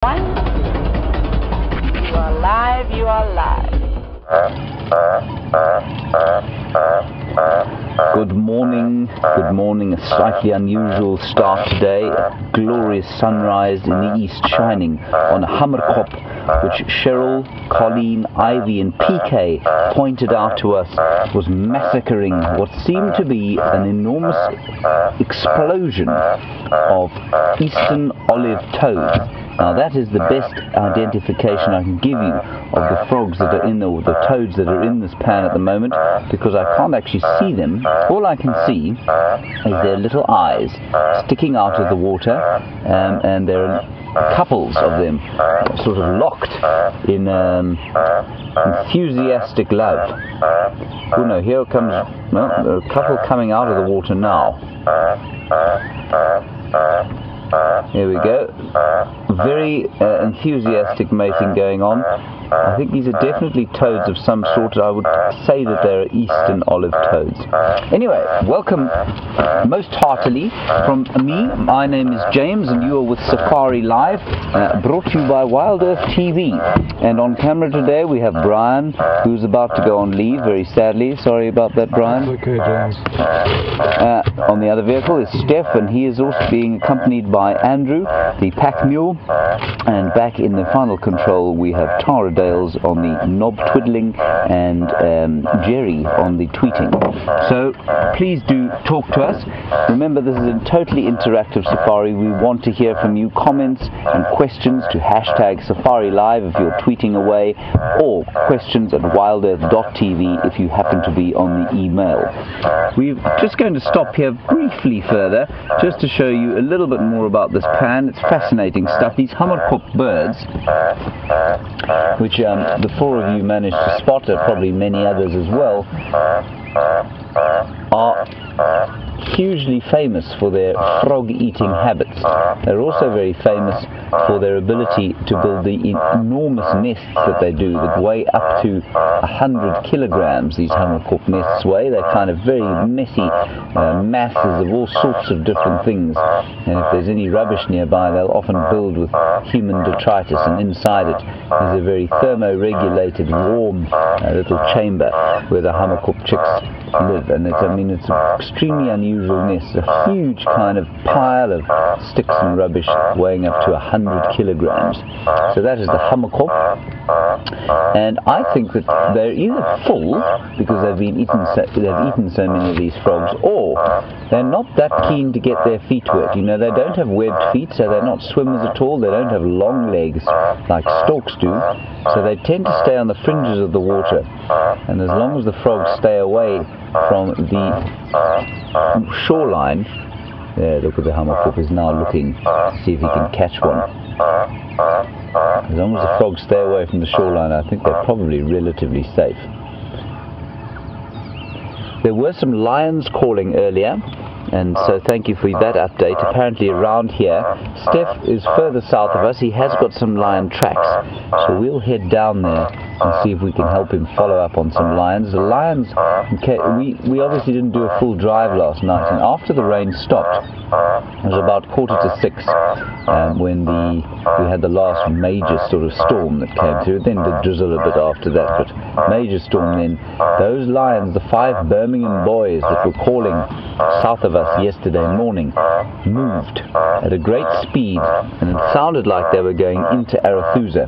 One, you are live, you are live. Good morning, a slightly unusual start today. A glorious sunrise in the east shining on a hamerkop, which Cheryl, Colleen, Ivy and PK pointed out to us was massacring what seemed to be an enormous explosion of eastern olive toads. Now that is the best identification I can give you of the frogs that are in or the toads that are in this pan at the moment, because I can't actually see them. All I can see is their little eyes sticking out of the water, and there are couples of them sort of locked in enthusiastic love. Oh no, here comes a couple coming out of the water now. Here we go. Very enthusiastic mating going on. I think these are definitely toads of some sort. I would say that they're eastern olive toads. Anyway, welcome most heartily from me. My name is James and you are with Safari Live, brought to you by WildEarth TV. And on camera today we have Brian, who's about to go on leave, very sadly. Sorry about that, Brian. It's okay, James. On the other vehicle is Steph, and he is also being accompanied by Andrew, the pack mule. And back in the final control we have Tara Dales on the knob twiddling and Jerry on the tweeting. So please do talk to us. Remember, this is a totally interactive Safari. We want to hear from you. Comments and questions to hashtag Safari Live if you're tweeting away, or questions at wildearth.tv if you happen to be on the email. We're just going to stop here briefly further just to show you a little bit more about this pan. It's fascinating stuff. These hamerkop birds, which the four of you managed to spot, and probably many others as well, are hugely famous for their frog-eating habits. They're also very famous for their ability to build the enormous nests that they do, that weigh up to 100 kilograms. These hamerkop nests weigh. They're kind of very messy masses of all sorts of different things, and if there's any rubbish nearby, they'll often build with human detritus, and inside it is a very thermo-regulated, warm little chamber where the hamerkop chicks live. And it's an extremely unusual nest, a huge kind of pile of sticks and rubbish weighing up to 100 kilograms. So that is the hamerkop, and I think that they're either full because they've eaten so many of these frogs, or they're not that keen to get their feet wet. You know, they don't have webbed feet, so they're not swimmers at all. They don't have long legs like storks do, so they tend to stay on the fringes of the water. And as long as the frogs stay away from the shoreline, look at the hamerkop is now looking to see if he can catch one. As long as the frogs stay away from the shoreline, I think they're probably relatively safe. There were some lions calling earlier, and so thank you for that update. Apparently around here, Steph is further south of us. He has got some lion tracks, so we'll head down there and see if we can help him follow up on some lions. The lions, we obviously didn't do a full drive last night, and after the rain stopped, it was about 5:45 when we had the last major sort of storm that came through. It then did drizzle a bit after that, but major storm then. Those lions, the 5 Birmingham boys that were calling south of us yesterday morning, moved at a great speed, and it sounded like they were going into Arethusa,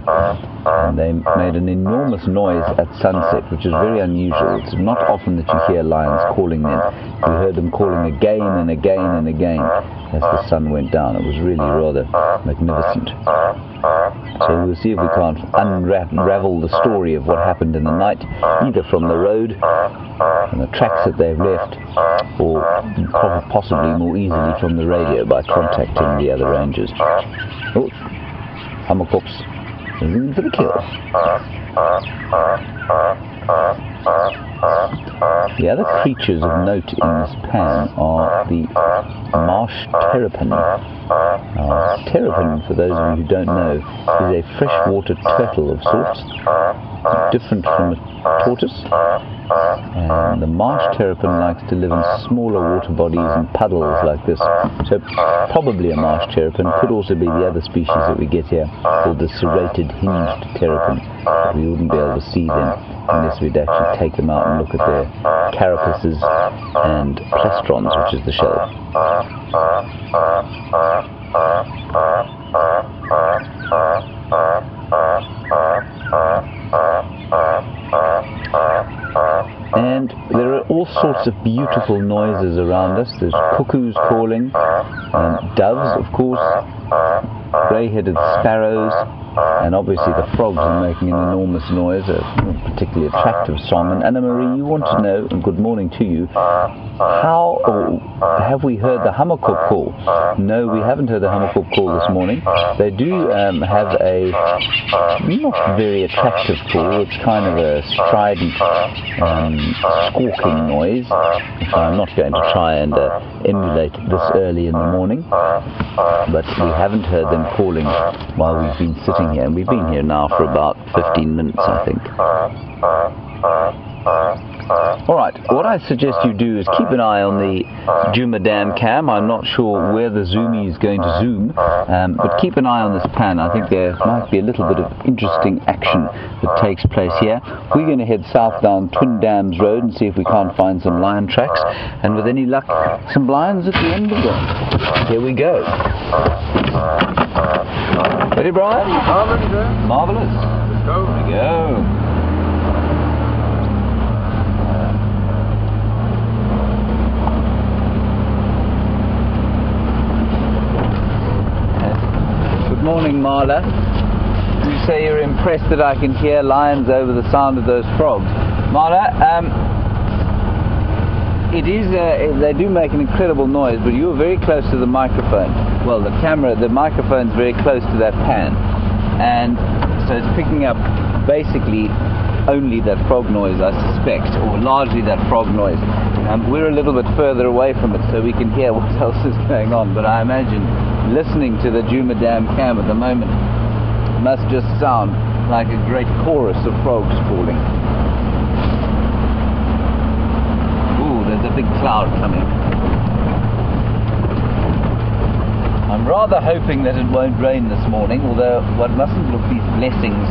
and they made an enormous noise at sunset, which is very unusual. It's not often that you hear lions calling then. We heard them calling again and again and again as the sun went down. It was really rather magnificent. So we'll see if we can't unravel the story of what happened in the night, either from the road and the tracks that they've left, or possibly more easily from the radio by contacting the other rangers. Oh, hamerkops in for the kill. The other creatures of note in this pan are the marsh terrapin. Terrapin, for those of you who don't know, is a freshwater turtle of sorts, different from a tortoise. And the marsh terrapin likes to live in smaller water bodies and puddles like this. So probably a marsh terrapin, could also be the other species that we get here, called the serrated hinged terrapin. But we wouldn't be able to see them unless we'd actually take them out and look at their carapaces and plastrons, which is the shell. And there are all sorts of beautiful noises around us. There's cuckoos calling, doves, of course, grey-headed sparrows, and obviously the frogs are making an enormous noise, a particularly attractive song. And Anna-Marie, you want to know, and good morning to you, how, or have we heard the hamerkop call? No, we haven't heard the hamerkop call this morning. They do have a not very attractive call. It's kind of a strident, squawking noise. I'm not going to try and emulate this early in the morning, but we haven't heard them calling while we've been sitting here, and we've been here now for about 15 minutes, I think. Alright, what I suggest you do is keep an eye on the Djuma Dam cam. I'm not sure where the zoomie is going to zoom, but keep an eye on this pan. I think there might be a little bit of interesting action that takes place here. We're going to head south down Twin Dams Road and see if we can't find some lion tracks, and with any luck, some lions at the end of them. Here we go. Ready, Brian? Marvellous. Let's go. Here we go. Good morning, Marla. You say you're impressed that I can hear lions over the sound of those frogs. Marla, it is, they do make an incredible noise, but you're very close to the microphone. Well, the microphone's very close to that pan, and so it's picking up basically only that frog noise, I suspect, or largely that frog noise. We're a little bit further away from it, so we can hear what else is going on, but I imagine listening to the Djuma Dam cam at the moment must just sound like a great chorus of frogs calling. Ooh, there's a big cloud coming. I'm rather hoping that it won't rain this morning, although one mustn't look these blessings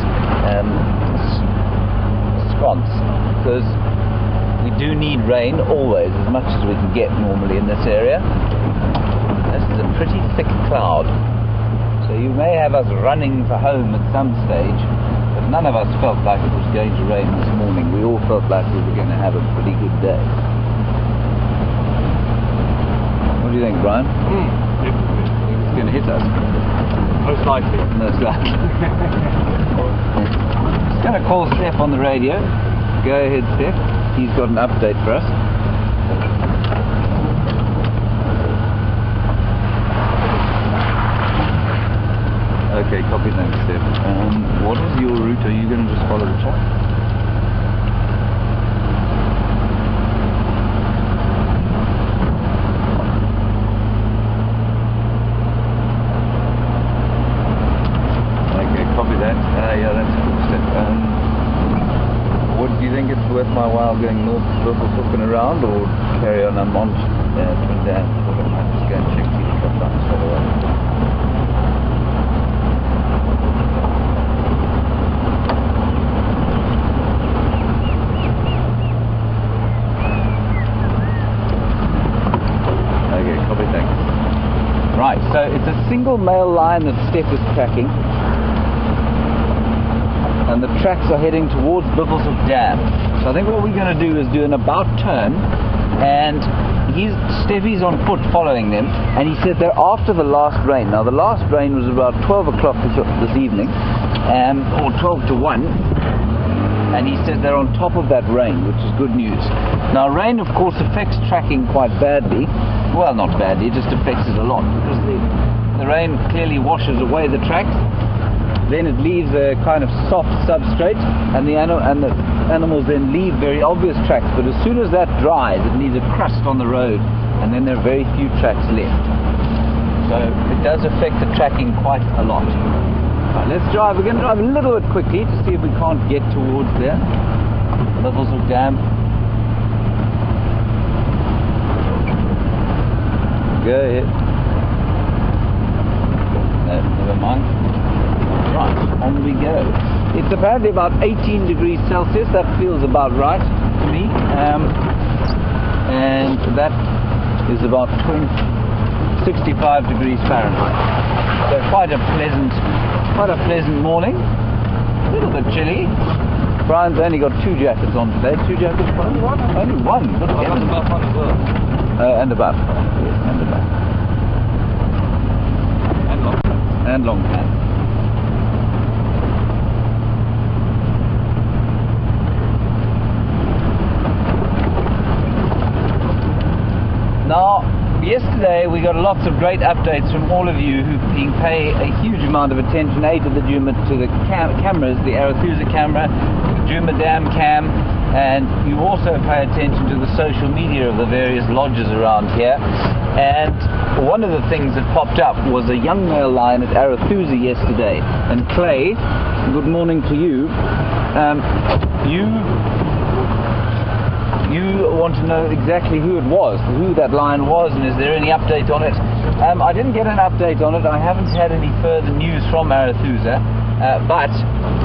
sconce, because we do need rain always, as much as we can get normally in this area. This is a pretty thick cloud, so you may have us running for home at some stage, but none of us felt like it was going to rain this morning. We all felt like we were going to have a pretty good day. What do you think, Brian? It's going to hit us. Most likely. Most likely. Just going to call Steph on the radio. Go ahead, Steph. He's got an update for us. Okay, copy, thanks, Steph. What is your route? Are you going to just follow the track? Okay, copy that. Yeah, that's cool, Steph. What do you think it's worth my while going north, looking around, or carry on? I'm on Twin Dams. I'm just going to check the drop down straight away. Right, so it's a single male lion that Steph is tracking, and the tracks are heading towards Birmingham Dam. So I think what we're going to do is do an about turn, and Steffi's on foot following them, and he said they're after the last rain. Now the last rain was about 12 o'clock this evening, or 12 to 1, and he said they're on top of that rain, which is good news. Now rain of course affects tracking quite badly. Well, not badly, it just affects it a lot, because the rain clearly washes away the tracks, then it leaves a kind of soft substrate, and the animals then leave very obvious tracks, but as soon as that dries it leaves a crust on the road, and then there are very few tracks left. So it does affect the tracking quite a lot. Right, let's drive. We're going to drive a little bit quickly to see if we can't get towards there. Levels of dam. Go ahead. No, never mind. Right, on we go. It's apparently about 18 degrees Celsius. That feels about right to me. And that is about 65 degrees Fahrenheit. So quite a pleasant morning. A little bit chilly. Brian's only got 2 jackets on today. 2 jackets, Brian? Only one. Good heavens. And a buff. Yes, and a buff. And long pants. Now, yesterday we got lots of great updates from all of you who pay a huge amount of attention, A, to the cameras, the Arathusa camera, the Djuma Dam cam, and you also pay attention to the social media of the various lodges around here. And one of the things that popped up was a young male lion at Arathusa yesterday. And Clay, good morning to you. You want to know exactly who it was, who that lion was, and is there any update on it? I didn't get an update on it. I haven't had any further news from Arathusa, but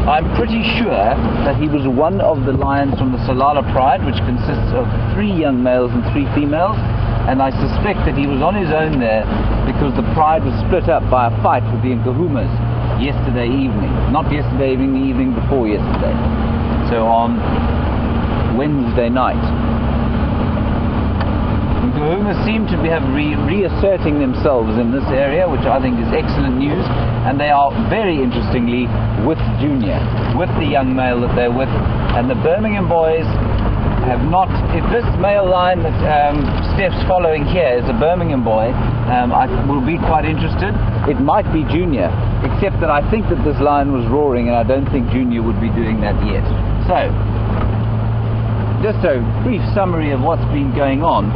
I'm pretty sure that he was one of the lions from the Salala Pride, which consists of 3 young males and 3 females, and I suspect that he was on his own there because the pride was split up by a fight with the Nkahumas yesterday evening. Not yesterday evening, the evening before yesterday. So on Wednesday night. The Nkahumas seem to have reasserting themselves in this area, which I think is excellent news, and they are very interestingly with Junior, with the young male that they're with, and the Birmingham boys have not. If this male lion that Steph's following here is a Birmingham boy, I will be quite interested. It might be Junior, except that I think that this lion was roaring, and I don't think Junior would be doing that yet. So, just a brief summary of what's been going on.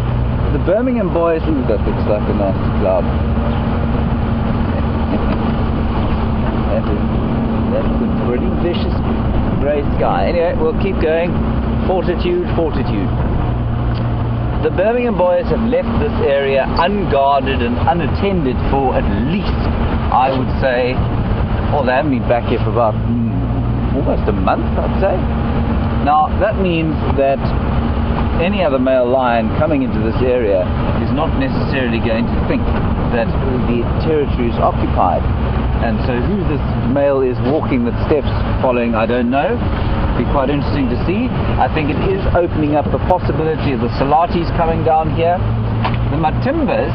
The Birmingham boys, ooh, that looks like a nasty cloud. That's a pretty vicious grey sky. Anyway, we'll keep going. Fortitude, fortitude. The Birmingham boys have left this area unguarded and unattended for at least, I would say, well, they haven't been back here for about almost a month, I'd say. Now, that means that any other male lion coming into this area is not necessarily going to think that the territory is occupied. And so who this male is walking that Steph's following, I don't know. It'll be quite interesting to see. I think it is opening up the possibility of the Salatis coming down here. The Matimbas,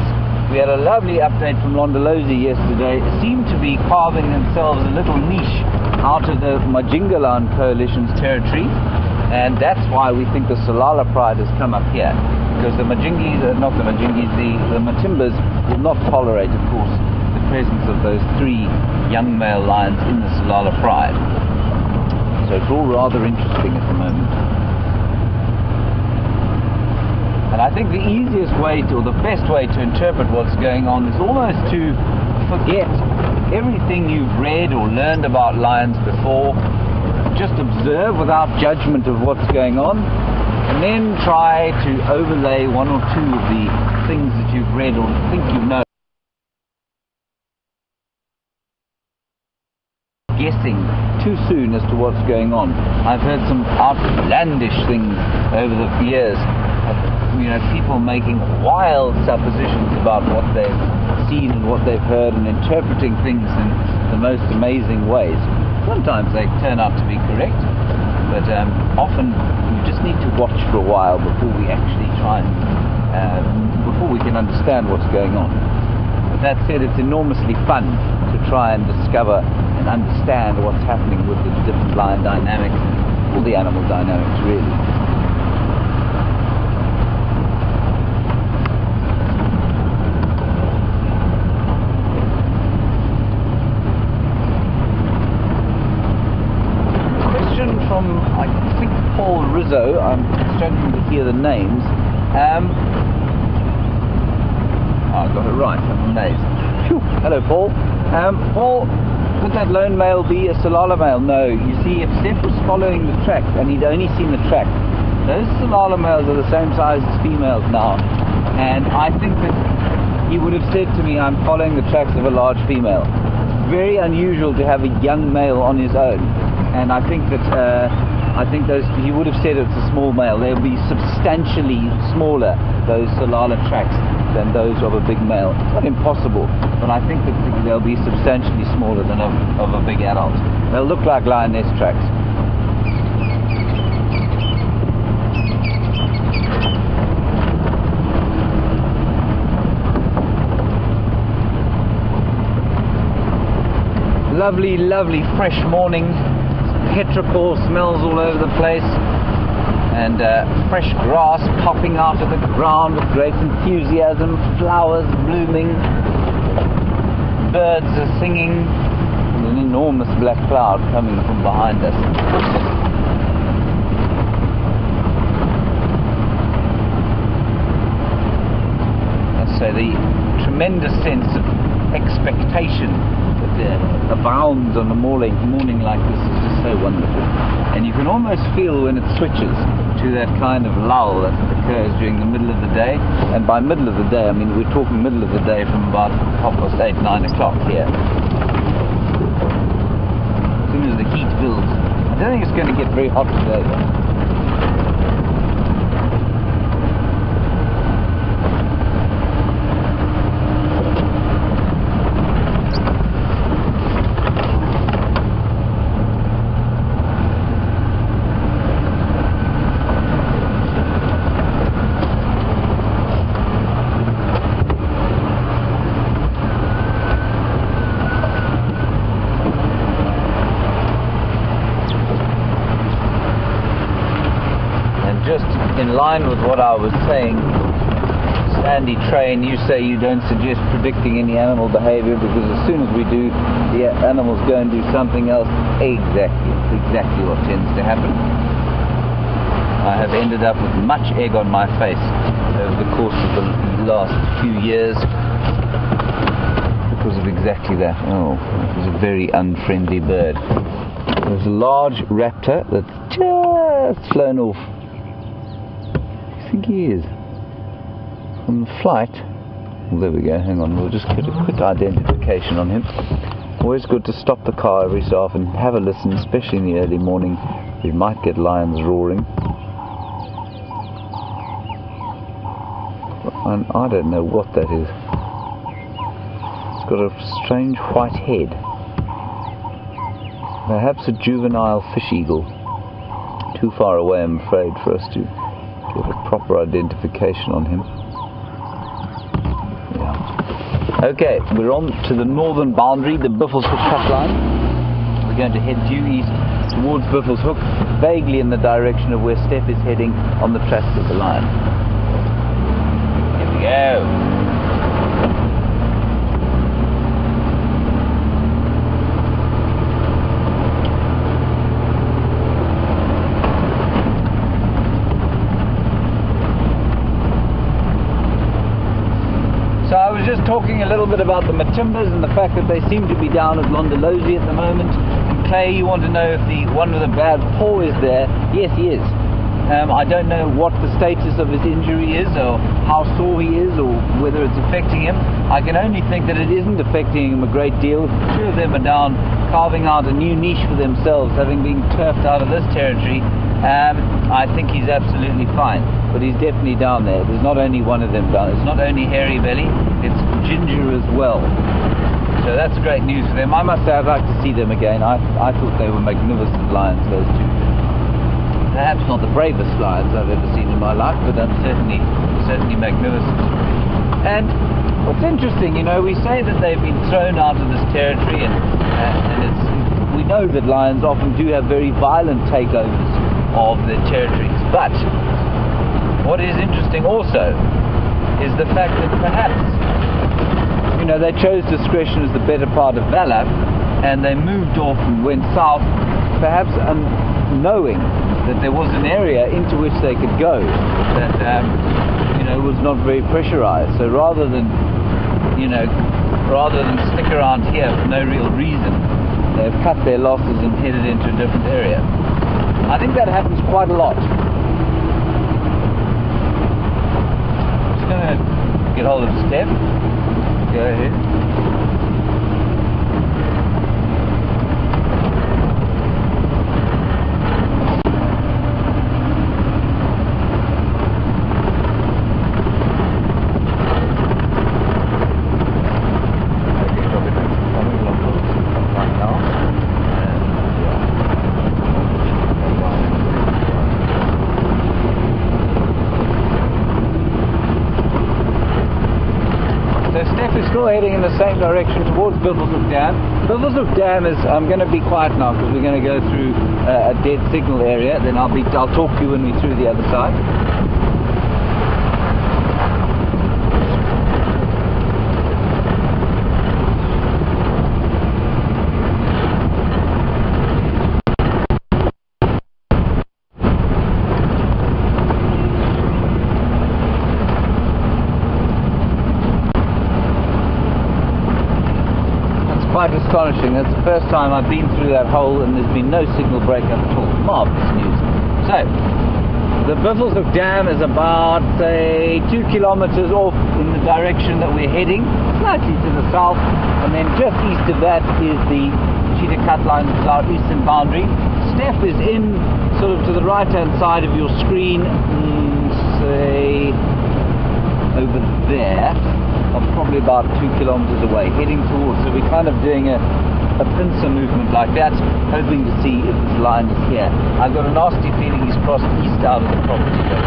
we had a lovely update from Londolozi yesterday, seem to be carving themselves a little niche out of the Majingaland coalition's territory, and that's why we think the Salala Pride has come up here, because the Majingis, not the Majingis, the Matimbas will not tolerate, of course, the presence of those 3 young male lions in the Salala Pride. So it's all rather interesting at the moment. And I think the easiest way to, or the best way to interpret what's going on is almost to forget everything you've read or learned about lions before. Just observe without judgment of what's going on, and then try to overlay 1 or 2 of the things that you've read or think you know. Guessing too soon as to what's going on. I've heard some outlandish things over the years. You know, people making wild suppositions about what they've seen and what they've heard, and interpreting things in the most amazing ways. Sometimes they turn out to be correct, but often you just need to watch for a while before we actually try and before we can understand what's going on. But that said, it's enormously fun to try and discover and understand what's happening with the different lion dynamics, all the animal dynamics really. From, I think, Paul Rizzo. I'm struggling to hear the names. I got it right. I'm amazed. Phew. Hello, Paul. Paul Could that lone male be a Solala male? No. You see, if Steph was following the tracks and he'd only seen the track, those Solala males are the same size as females now, and I think that he would have said to me, I'm following the tracks of a large female. It's very unusual to have a young male on his own, and I think that he would have said it's a small male. They'll be substantially smaller, those Solala tracks, than those of a big male. It's not impossible, but I think that they'll be substantially smaller than of a big adult. They'll look like lioness tracks. Lovely, lovely fresh morning. Petrichor smells all over the place, and fresh grass popping out of the ground with great enthusiasm, flowers blooming, birds are singing, and an enormous black cloud coming from behind us. And so the tremendous sense of expectation that abounds on a morning like this is just so wonderful. And you can almost feel when it switches to that kind of lull that occurs during the middle of the day. And by middle of the day, I mean we're talking middle of the day from about 8:30, 9 o'clock here. As soon as the heat builds. I don't think it's going to get very hot today though. In line with what I was saying, Sandy Train, you say you don't suggest predicting any animal behavior because as soon as we do, the animals go and do something else. Exactly what tends to happen. I have ended up with much egg on my face over the course of the last few years because of exactly that. Oh, it was a very unfriendly bird. There's a large raptor that's just flown off. I think he is on the flight. Well, there we go, hang on, we'll just get a quick identification on him. Always good to stop the car every so often, have a listen, especially in the early morning. We might get lions roaring. And I don't know what that is. It's got a strange white head. Perhaps a juvenile fish eagle. Too far away, I'm afraid, for us to get a proper identification on him. Yeah. Okay, we're on to the northern boundary, the Buffelshoek cut line. We're going to head due east towards Buffelshoek, vaguely in the direction of where Steph is heading on the tracks of the line. Here we go. Just talking a little bit about the Matimbas and the fact that they seem to be down at Londolozi at the moment. And Clay, you want to know if the one with a bad paw is there? Yes, he is. I don't know what the status of his injury is, or how sore he is, or whether it's affecting him. I can only think that it isn't affecting him a great deal. Two of them are down carving out a new niche for themselves, having been turfed out of this territory. I think he's absolutely fine, but he's definitely down there. There's not only one of them down. It's not only Hairy Belly, it's Ginger as well. So that's great news for them. I must say I'd like to see them again. I thought they were magnificent lions, those two. Perhaps not the bravest lions I've ever seen in my life, but certainly magnificent. And what's interesting, you know, we say that they've been thrown out of this territory, and we know that lions often do have very violent takeovers of their territories. But what is interesting also is the fact that perhaps, you know, they chose discretion as the better part of valor, and they moved off and went south, perhaps knowing that there was an area into which they could go that you know, was not very pressurized. So rather than stick around here for no real reason, they've cut their losses and headed into a different area. I think that happens quite a lot. I'm just going to get hold of Steph. Go ahead. Still heading in the same direction towards Birmingham Dam. Birmingham Dam is, I'm going to be quiet now because we're going to go through a dead signal area, then I'll talk to you when we're through the other side. Quite astonishing. That's the first time I've been through that hole and there's been no signal breakup at all. Marvellous news. So, the Birmingham Dam is about, say, 2 kilometers off in the direction that we're heading, slightly to the south, and then just east of that is the Cheetah Cut Line, which is our eastern boundary. Steph is in sort of to the right-hand side of your screen, say, over there. Probably about 2 kilometers away, heading towards, so we're kind of doing a pincer movement like that, hoping to see if this line is here. I've got a nasty feeling he's crossed east out of the property though.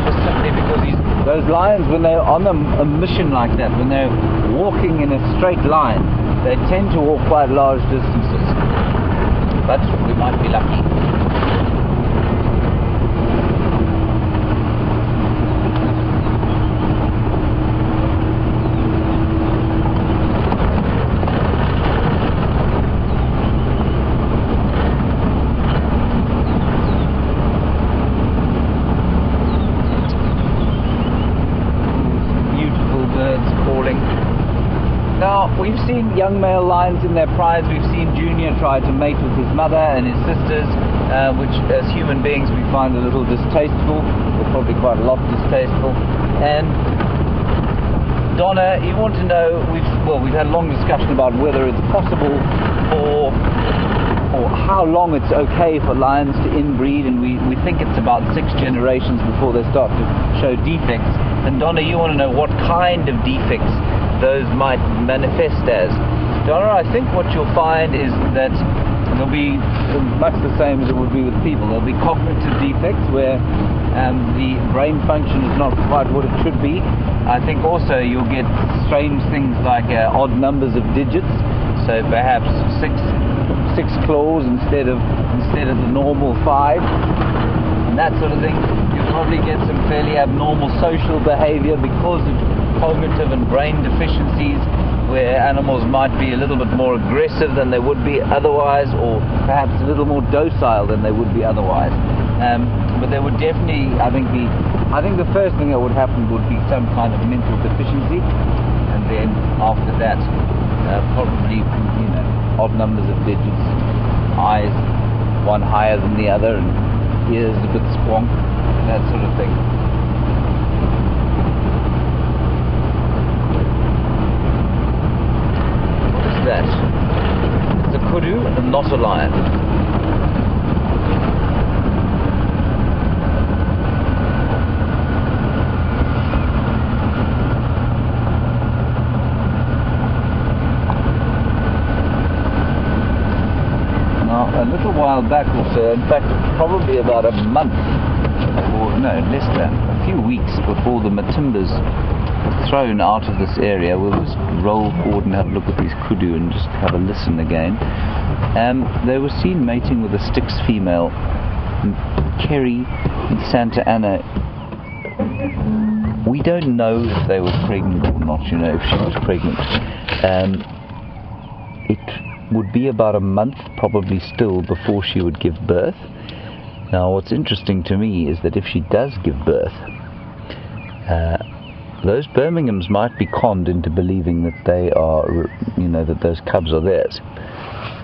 Just simply because those lions, when they're on a mission like that, when they're walking in a straight line, they tend to walk quite large distances, but we might be lucky. Now, we've seen young male lions in their prides. We've seen Junior try to mate with his mother and his sisters, which as human beings we find a little distasteful, or probably quite a lot distasteful. And Donna, you want to know, we've had a long discussion about whether it's possible or how long it's okay for lions to inbreed, and we think it's about 6 generations before they start to show defects. And Donna, you want to know what kind of defects those might manifest as. Donna, I think what you'll find is that there'll be much the same as it would be with people. There'll be cognitive defects where the brain function is not quite what it should be. I think also you'll get strange things like odd numbers of digits, so perhaps six claws instead of the normal 5, and that sort of thing. You'll probably get some fairly abnormal social behavior because of cognitive and brain deficiencies, where animals might be a little bit more aggressive than they would be otherwise, or perhaps a little more docile than they would be otherwise. But there would definitely, I think the first thing that would happen would be some kind of mental deficiency, and then after that, probably, odd numbers of digits, eyes one higher than the other, and ears a bit squonk, that sort of thing. That it's a kudu and not a lion. Now, a little while back or so, in fact probably about a month, or no, less than a few weeks before the Matimbas thrown out of this area, we'll just roll forward and have a look at these kudu and just have a listen again. They were seen mating with a Styx female in Kerry in Santa Ana. We don't know if they were pregnant or not, if she was pregnant. It would be about a month probably still before she would give birth. Now what's interesting to me is that if she does give birth, those Birminghams might be conned into believing that they are, that those cubs are theirs,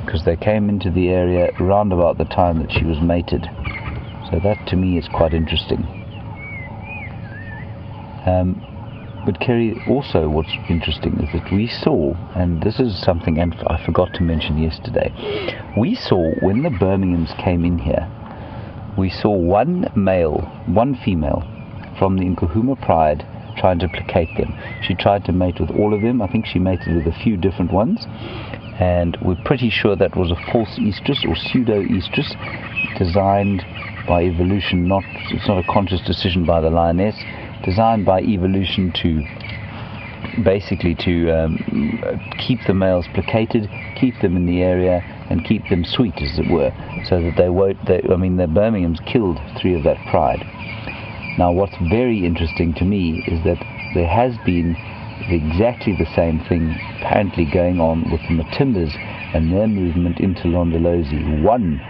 because they came into the area round about the time that she was mated. So that to me is quite interesting. But Kerry, also what's interesting is that we saw, and this is something I forgot to mention yesterday, we saw when the Birminghams came in here, we saw one male, one female from the Nkuhuma Pride trying to placate them. She tried to mate with all of them. I think she mated with a few different ones, and we're pretty sure that was a false estrus or pseudo estrus designed by evolution. It's not a conscious decision by the lioness, designed by evolution to basically keep the males placated, keep them in the area, and keep them sweet, as it were, so that the Birminghams killed 3 of that pride. Now what's very interesting to me is that there has been exactly the same thing apparently going on with the Matimbas and their movement into Londolozi. One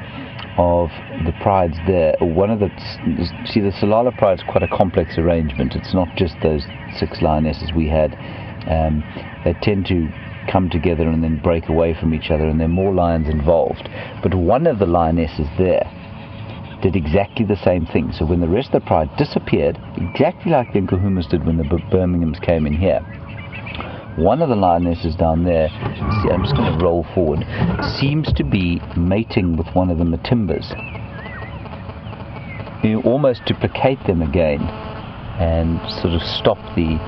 of the prides there, the Salala pride is quite a complex arrangement. It's not just those 6 lionesses we had. They tend to come together and then break away from each other, and there are more lions involved. But one of the lionesses there did exactly the same thing. So when the rest of the pride disappeared, exactly like the Nkuhumas did when the Birminghams came in here, one of the lionesses down there, I'm just going to roll forward, seems to be mating with one of the Matimbas, almost to placate them again and sort of stop the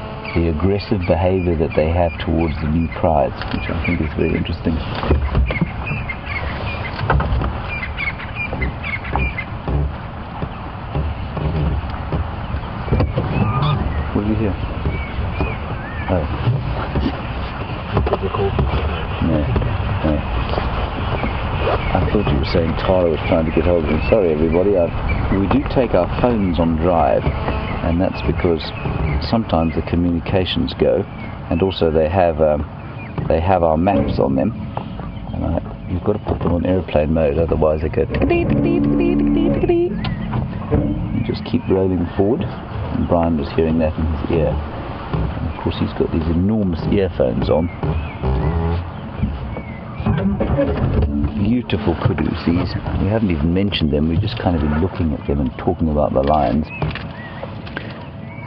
aggressive behavior that they have towards the new prides, which I think is very interesting. What do you hear? Oh. No. I thought you were saying Tara was trying to get hold of me. Sorry everybody, we do take our phones on drive, and that's because sometimes the communications go, and also they have our maps on them, and you've got to put them on airplane mode, otherwise they go you just keep rolling forward. And Brian was hearing that in his ear, and of course he's got these enormous earphones on. Beautiful kudus these. We haven't even mentioned them, we've just kind of been looking at them and talking about the lions.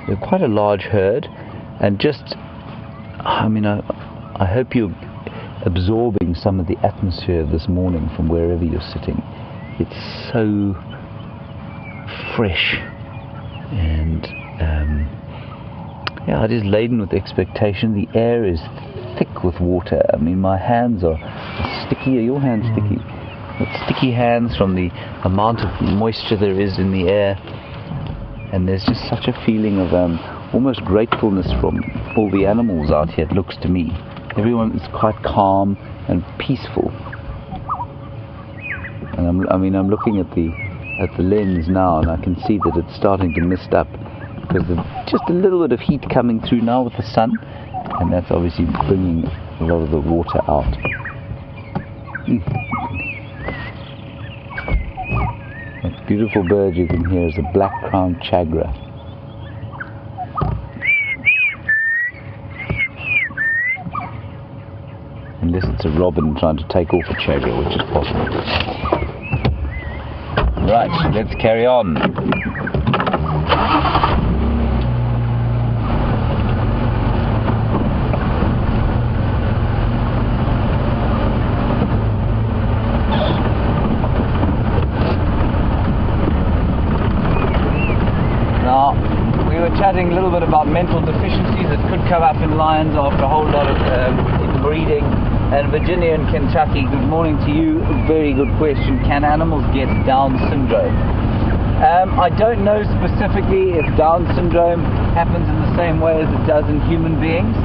They're quite a large herd, and just, I hope you're absorbing some of the atmosphere of this morning from wherever you're sitting. It's so fresh, and it is laden with expectation. The air is thick with water. My hands are sticky. Are your hands sticky? With sticky hands from the amount of moisture there is in the air. And there's just such a feeling of almost gratefulness from all the animals out here, it looks to me. Everyone is quite calm and peaceful. And I'm looking at the lens now, and I can see that it's starting to mist up because there's just a little bit of heat coming through now with the sun, and that's obviously bringing a lot of the water out. That beautiful bird you can hear is a black-crowned chagra. Unless it's a robin trying to take off a chagra, which is possible. Right, let's carry on. Chatting a little bit about mental deficiencies that could come up in lions after a whole lot of inbreeding. And Virginia in Kentucky, good morning to you. Very good question. Can animals get Down syndrome? I don't know specifically if Down syndrome happens in the same way as it does in human beings.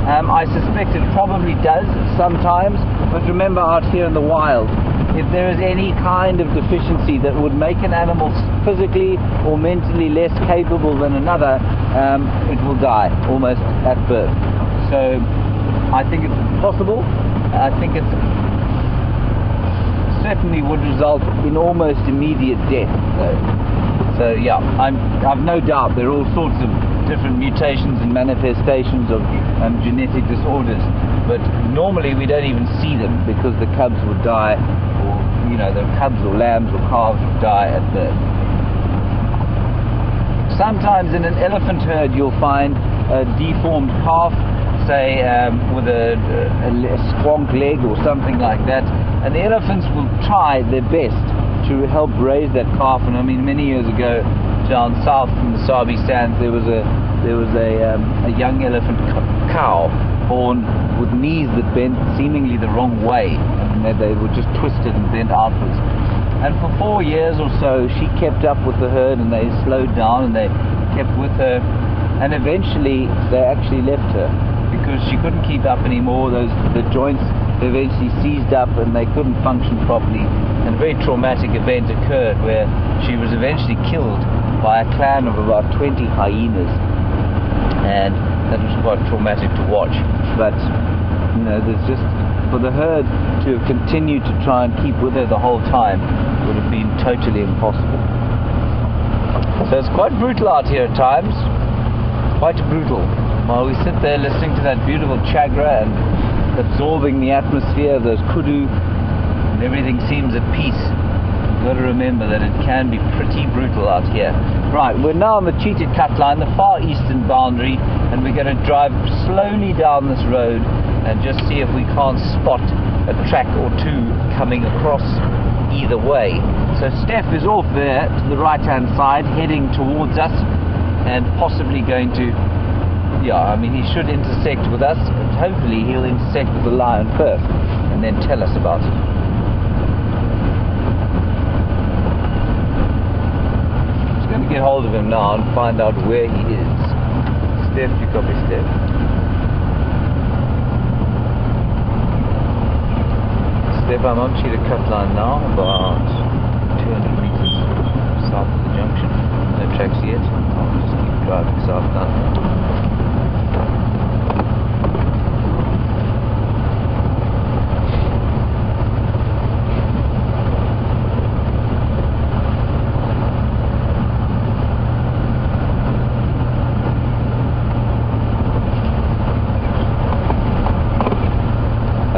I suspect it probably does sometimes, but remember, out here in the wild, if there is any kind of deficiency that would make an animal physically or mentally less capable than another, it will die almost at birth. So I think it's possible. I think it certainly would result in almost immediate death, though. So yeah, I've no doubt there are all sorts of different mutations and manifestations of genetic disorders. But normally we don't even see them because the cubs would die, or the cubs or lambs or calves would die at birth. Sometimes in an elephant herd you'll find a deformed calf, say with a squonk leg or something like that, and the elephants will try their best to help raise that calf. And I mean, many years ago down south in the Sabi Sands there was a young elephant cow born with knees that bent seemingly the wrong way, and they were just twisted and bent outwards. And for 4 years or so she kept up with the herd, and they slowed down and they kept with her, and eventually they actually left her because she couldn't keep up anymore. The joints eventually seized up and they couldn't function properly, and a very traumatic event occurred where she was eventually killed by a clan of about 20 hyenas, and that was quite traumatic to watch. But there's just, for the herd to have continued to try and keep with her the whole time would have been totally impossible. So it's quite brutal out here at times, quite brutal. While we sit there listening to that beautiful chagra and absorbing the atmosphere of those kudu, and everything seems at peace, you've got to remember that it can be pretty brutal out here. Right, we're now on the cheated cut line, the far eastern boundary, and we're going to drive slowly down this road and just see if we can't spot a track or two coming across either way. So Steph is off there to the right hand side heading towards us, and possibly going to, he should intersect with us, and hopefully he'll intersect with the lion first and then tell us about it. Just going to get hold of him now and find out where he is. Steph, you copy, Steph? Steph, I'm on cheetah cut line now, about 200 meters south of the junction. No tracks yet. I'll just keep driving south now.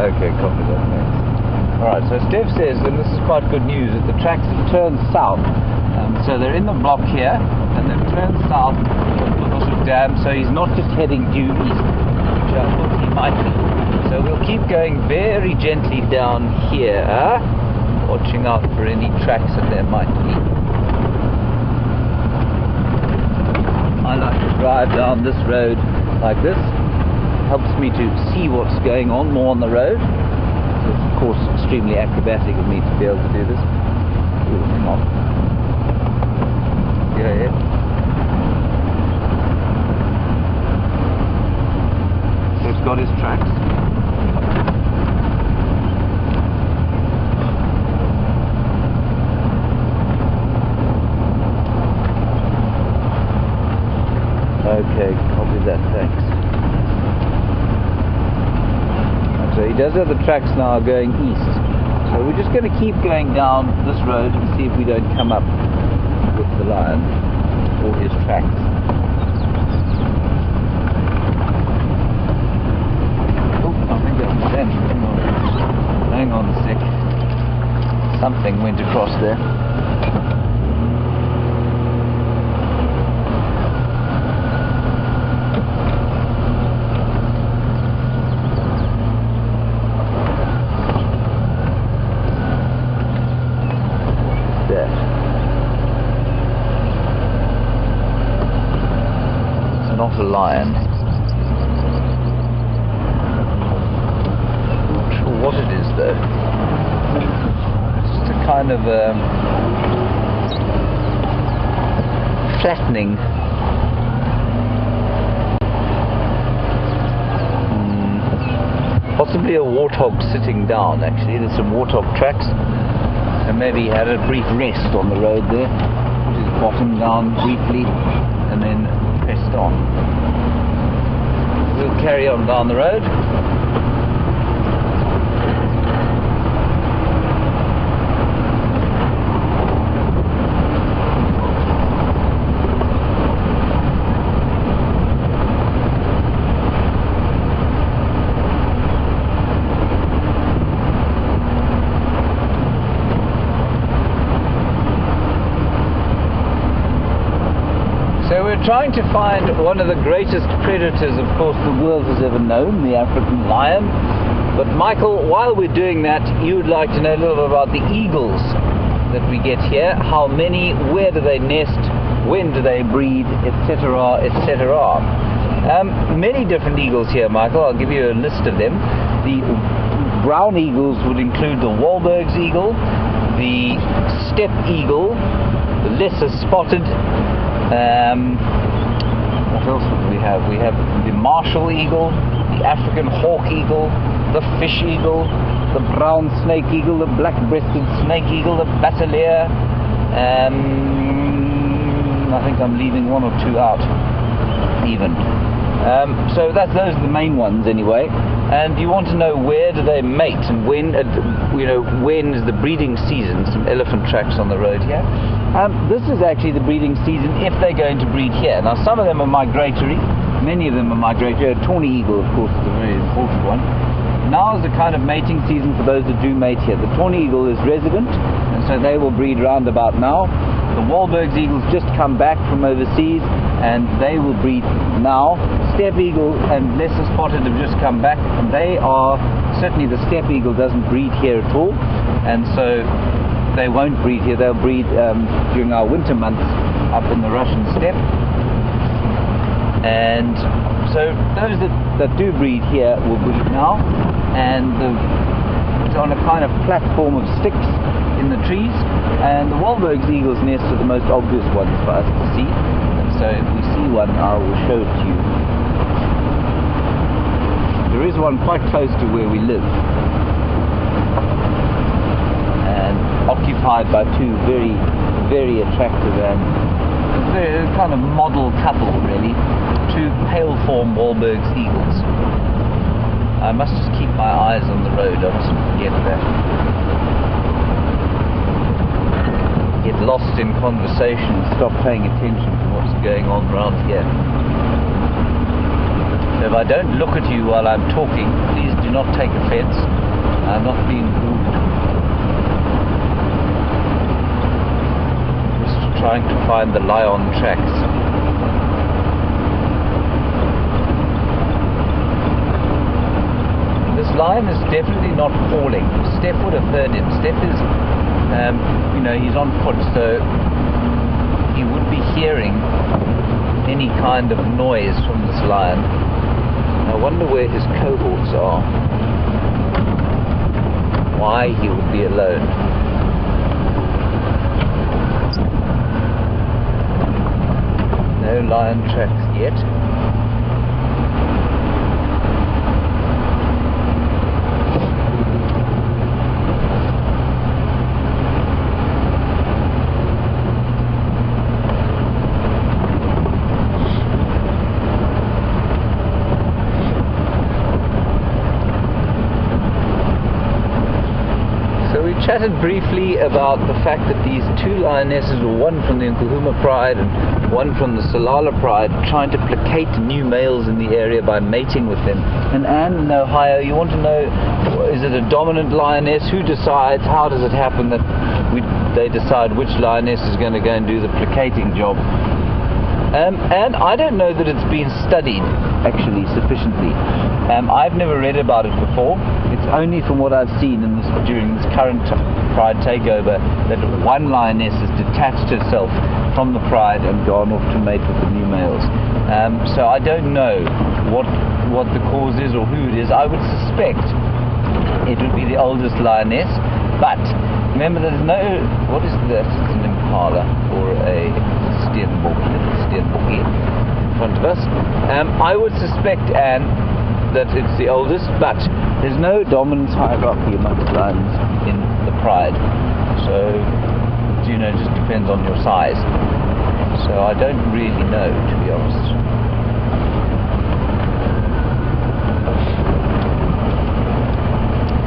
Okay, copy that, thanks. Alright, so Steph says, and this is quite good news, that the tracks have turned south. So they're in the block here, and they've turned south because of dam, so he's not just heading due east, which I thought he might be. So we'll keep going very gently down here, watching out for any tracks that there might be. I like to drive down this road like this. Helps me to see what's going on more on the road. So it's of course extremely acrobatic of me to be able to do this. Ooh, hang on. Yeah. So it's got his tracks. Okay, copy that, thanks. So he does have the tracks now going east. So we're just going to keep going down this road and see if we don't come up with the lion or his tracks. Oh, I think that was them. Hang on a sec. Something went across there. Not a lion. Not sure what it is though. It's just a kind of flattening. Possibly a warthog sitting down actually. There's some warthog tracks. And maybe he had a brief rest on the road there. Put his bottom down briefly and then pressed on. We'll carry on down the road. trying to find one of the greatest predators, of course, the world has ever known, the African lion. But Michael, while we're doing that, you would like to know a little bit about the eagles that we get here. How many, where do they nest, when do they breed, etc., etc. Many different eagles here, Michael. I'll give you a list of them. The brown eagles would include the Wahlberg's eagle, the steppe eagle, the lesser spotted. What else would we have? We have the Marshall eagle, the African hawk eagle, the fish eagle, the brown snake eagle, the black-breasted snake eagle, the bateleur. I think I'm leaving one or two out, even. So those are the main ones anyway. And you want to know where do they mate and when, when is the breeding season? Some elephant tracks on the road here. This is actually the breeding season if they're going to breed here. Now some of them are migratory, many of them are migratory. Tawny eagle, of course, is a very important one. Now is the kind of mating season for those that do mate here. The tawny eagle is resident, and so they will breed round about now. The Wahlberg's eagles just come back from overseas, and they will breed now. Steppe eagle and lesser spotted have just come back, and they are, certainly the steppe eagle doesn't breed here at all, and so they won't breed here. They'll breed during our winter months up in the Russian steppe. And so those that do breed here will breed now, and it's on a kind of platform of sticks in the trees, and the Wahlberg's eagle's nest are the most obvious ones for us to see, and so if we see one I will show it to you. There is one quite close to where we live, and occupied by two very, very attractive and very kind of model couple really, two pale form Wahlberg's eagles. I must just keep my eyes on the road, I mustn't forget that. Get lost in conversation, stop paying attention to what's going on around here. So if I don't look at you while I'm talking, please do not take offense. I'm not being rude. Just trying to find the lion tracks. This lion is definitely not falling. Steph would have heard him. Steph is he's on foot, so he would be hearing any kind of noise from this lion. I wonder where his cohorts are. Why he would be alone. No lion tracks yet. Chatted briefly about the fact that these two lionesses were one from the Nkuhuma pride and one from the Salala pride, trying to placate new males in the area by mating with them. And Anne in Ohio, you want to know, is it a dominant lioness? Who decides? How does it happen that they decide which lioness is going to go and do the placating job? And I don't know that it's been studied actually sufficiently. I've never read about it before. It's only from what I've seen during this current pride takeover that one lioness has detached herself from the pride and gone off to mate with the new males. So I don't know what the cause is or who it is. I would suspect it would be the oldest lioness, but remember there's no, what is this? It's an impala or a Steenbok in front of us. I would suspect, Anne, that it's the oldest, but there's no dominance hierarchy amongst lions in the pride. So, it just depends on your size. So I don't really know, to be honest.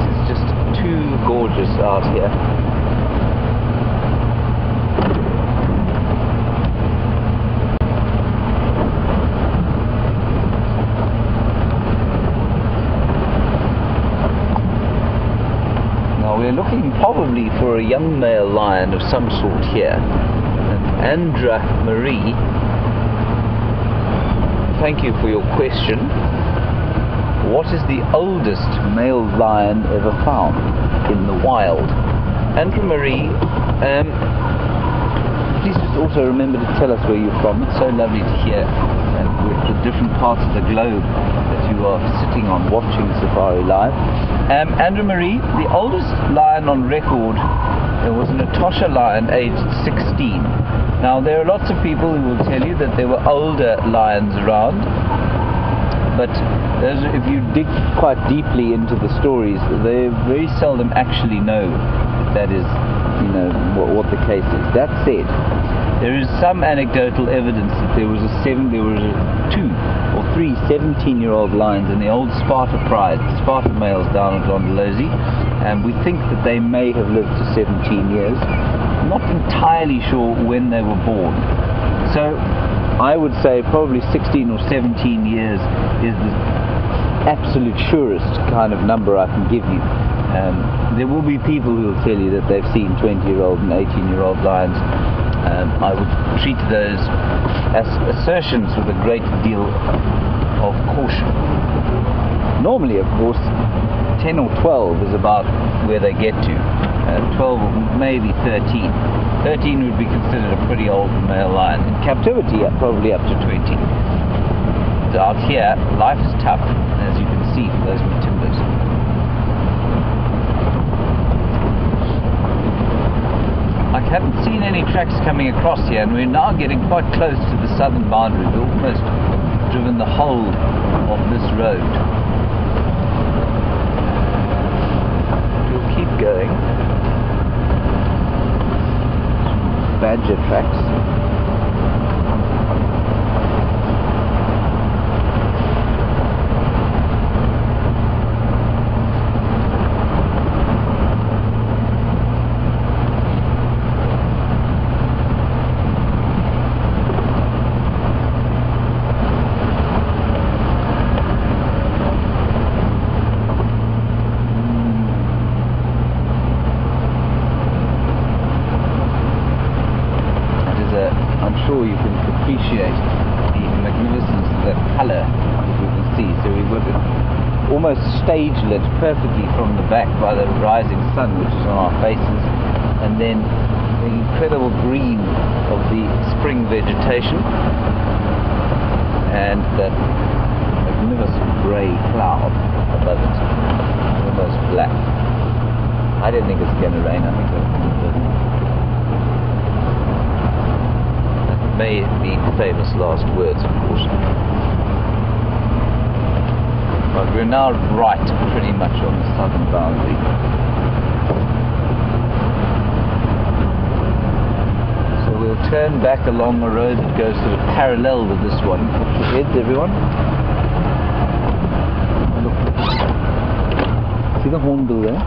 It's just too gorgeous out here. We're looking probably for a young male lion of some sort here. And Andra Marie thank you for your question. What is the oldest male lion ever found in the wild? Andrew Marie, please just also remember to tell us where you're from. It's so lovely to hear, and with the different parts of the globe that you are sitting on watching Safari Live. Andrew Marie, the oldest lion on record was an Etosha lion aged 16. Now there are lots of people who will tell you that there were older lions around, but if you dig quite deeply into the stories, they very seldom actually know that is, you know, what the case is. That said, there is some anecdotal evidence that there were 2 or 3 17-year-old lions in the old Sparta Pride, Sparta Males down at Londolozi, and we think that they may have lived to 17 years. Not entirely sure when they were born. So I would say probably 16 or 17 years is the absolute surest kind of number I can give you. There will be people who will tell you that they've seen 20-year-old and 18-year-old lions. I would treat those as assertions with a great deal of caution. Normally, of course, 10 or 12 is about where they get to. 12 or maybe 13. 13 would be considered a pretty old male lion. In captivity, probably up to 20. So out here, life is tough, as you can see for those timbers. I haven't seen any tracks coming across here, and we're now getting quite close to the southern boundary. We've almost driven the whole of this road. We'll keep going. Badger tracks. Sure you can appreciate the magnificence of that colour that you can see. So we've got it almost stage-lit perfectly from the back by the rising sun, which is on our faces, and then the incredible green of the spring vegetation and that magnificent grey cloud above it, almost black. I don't think it's going to rain. I think it's may be famous last words, of course. But we're now right pretty much on the southern boundary. So we'll turn back along a road that goes sort of parallel with this one. Heads, everyone. Look. See the hornbill there?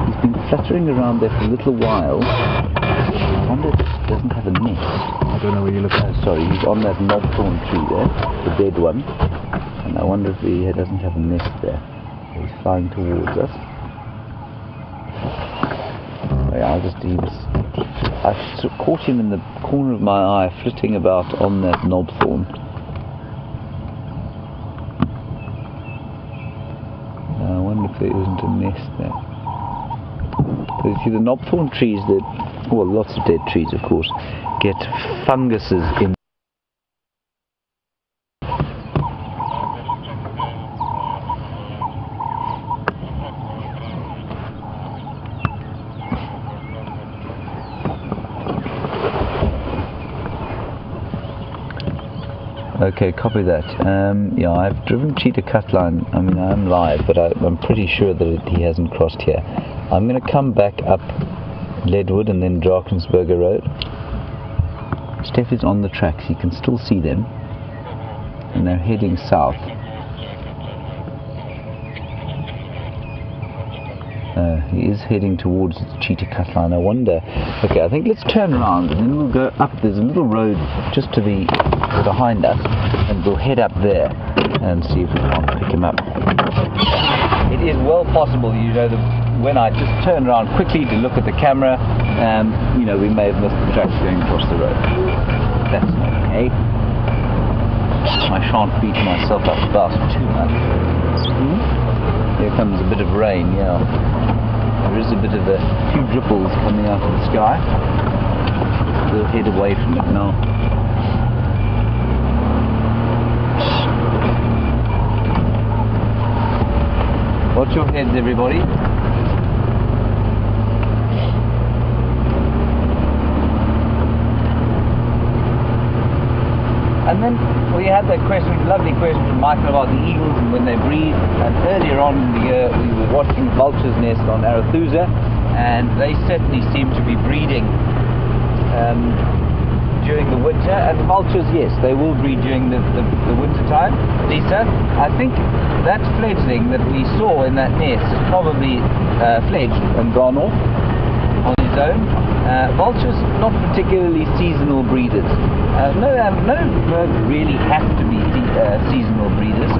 He's been fluttering around there for a little while. I wonder if it doesn't have a nest. I don't know where you look at. Sorry, he's on that knobthorn tree there, the dead one. And I wonder if he doesn't have a nest there. He's flying towards us. Oh, yeah, I caught him in the corner of my eye, flitting about on that knobthorn. I wonder if there isn't a nest there. So you see the knobthorn trees, well, lots of dead trees, of course, get funguses in. Okay, copy that. Yeah, I've driven cheetah cutline. I mean, I'm live, but I'm pretty sure that he hasn't crossed here. I'm going to come back up Leadwood and then Drakensberger Road. Steph is on the tracks. You can still see them, and they're heading south. He is heading towards the cheetah cutline. I wonder. Okay, I think let's turn around and then we'll go up. There's a little road just to the behind us, and we'll head up there and see if we can't pick him up. It is well possible, you know, that when I just turn around quickly to look at the camera, you know, we may have missed the tracks going across the road. That's not okay. I shan't beat myself up about too much. Here comes a bit of rain, yeah. There is a bit of a few dripples coming out of the sky. We'll head away from it now. Watch your heads, everybody. And then we had that question, lovely question from Michael about the eagles and when they breed. And earlier on in the year, we were watching vultures nest on Arethusa, and they certainly seem to be breeding during the winter. And the vultures, yes, they will breed during the winter time. Lisa, I think that fledgling that we saw in that nest is probably fledged and gone off on his own. Vultures, not particularly seasonal breeders. No birds really have to be seasonal breeders,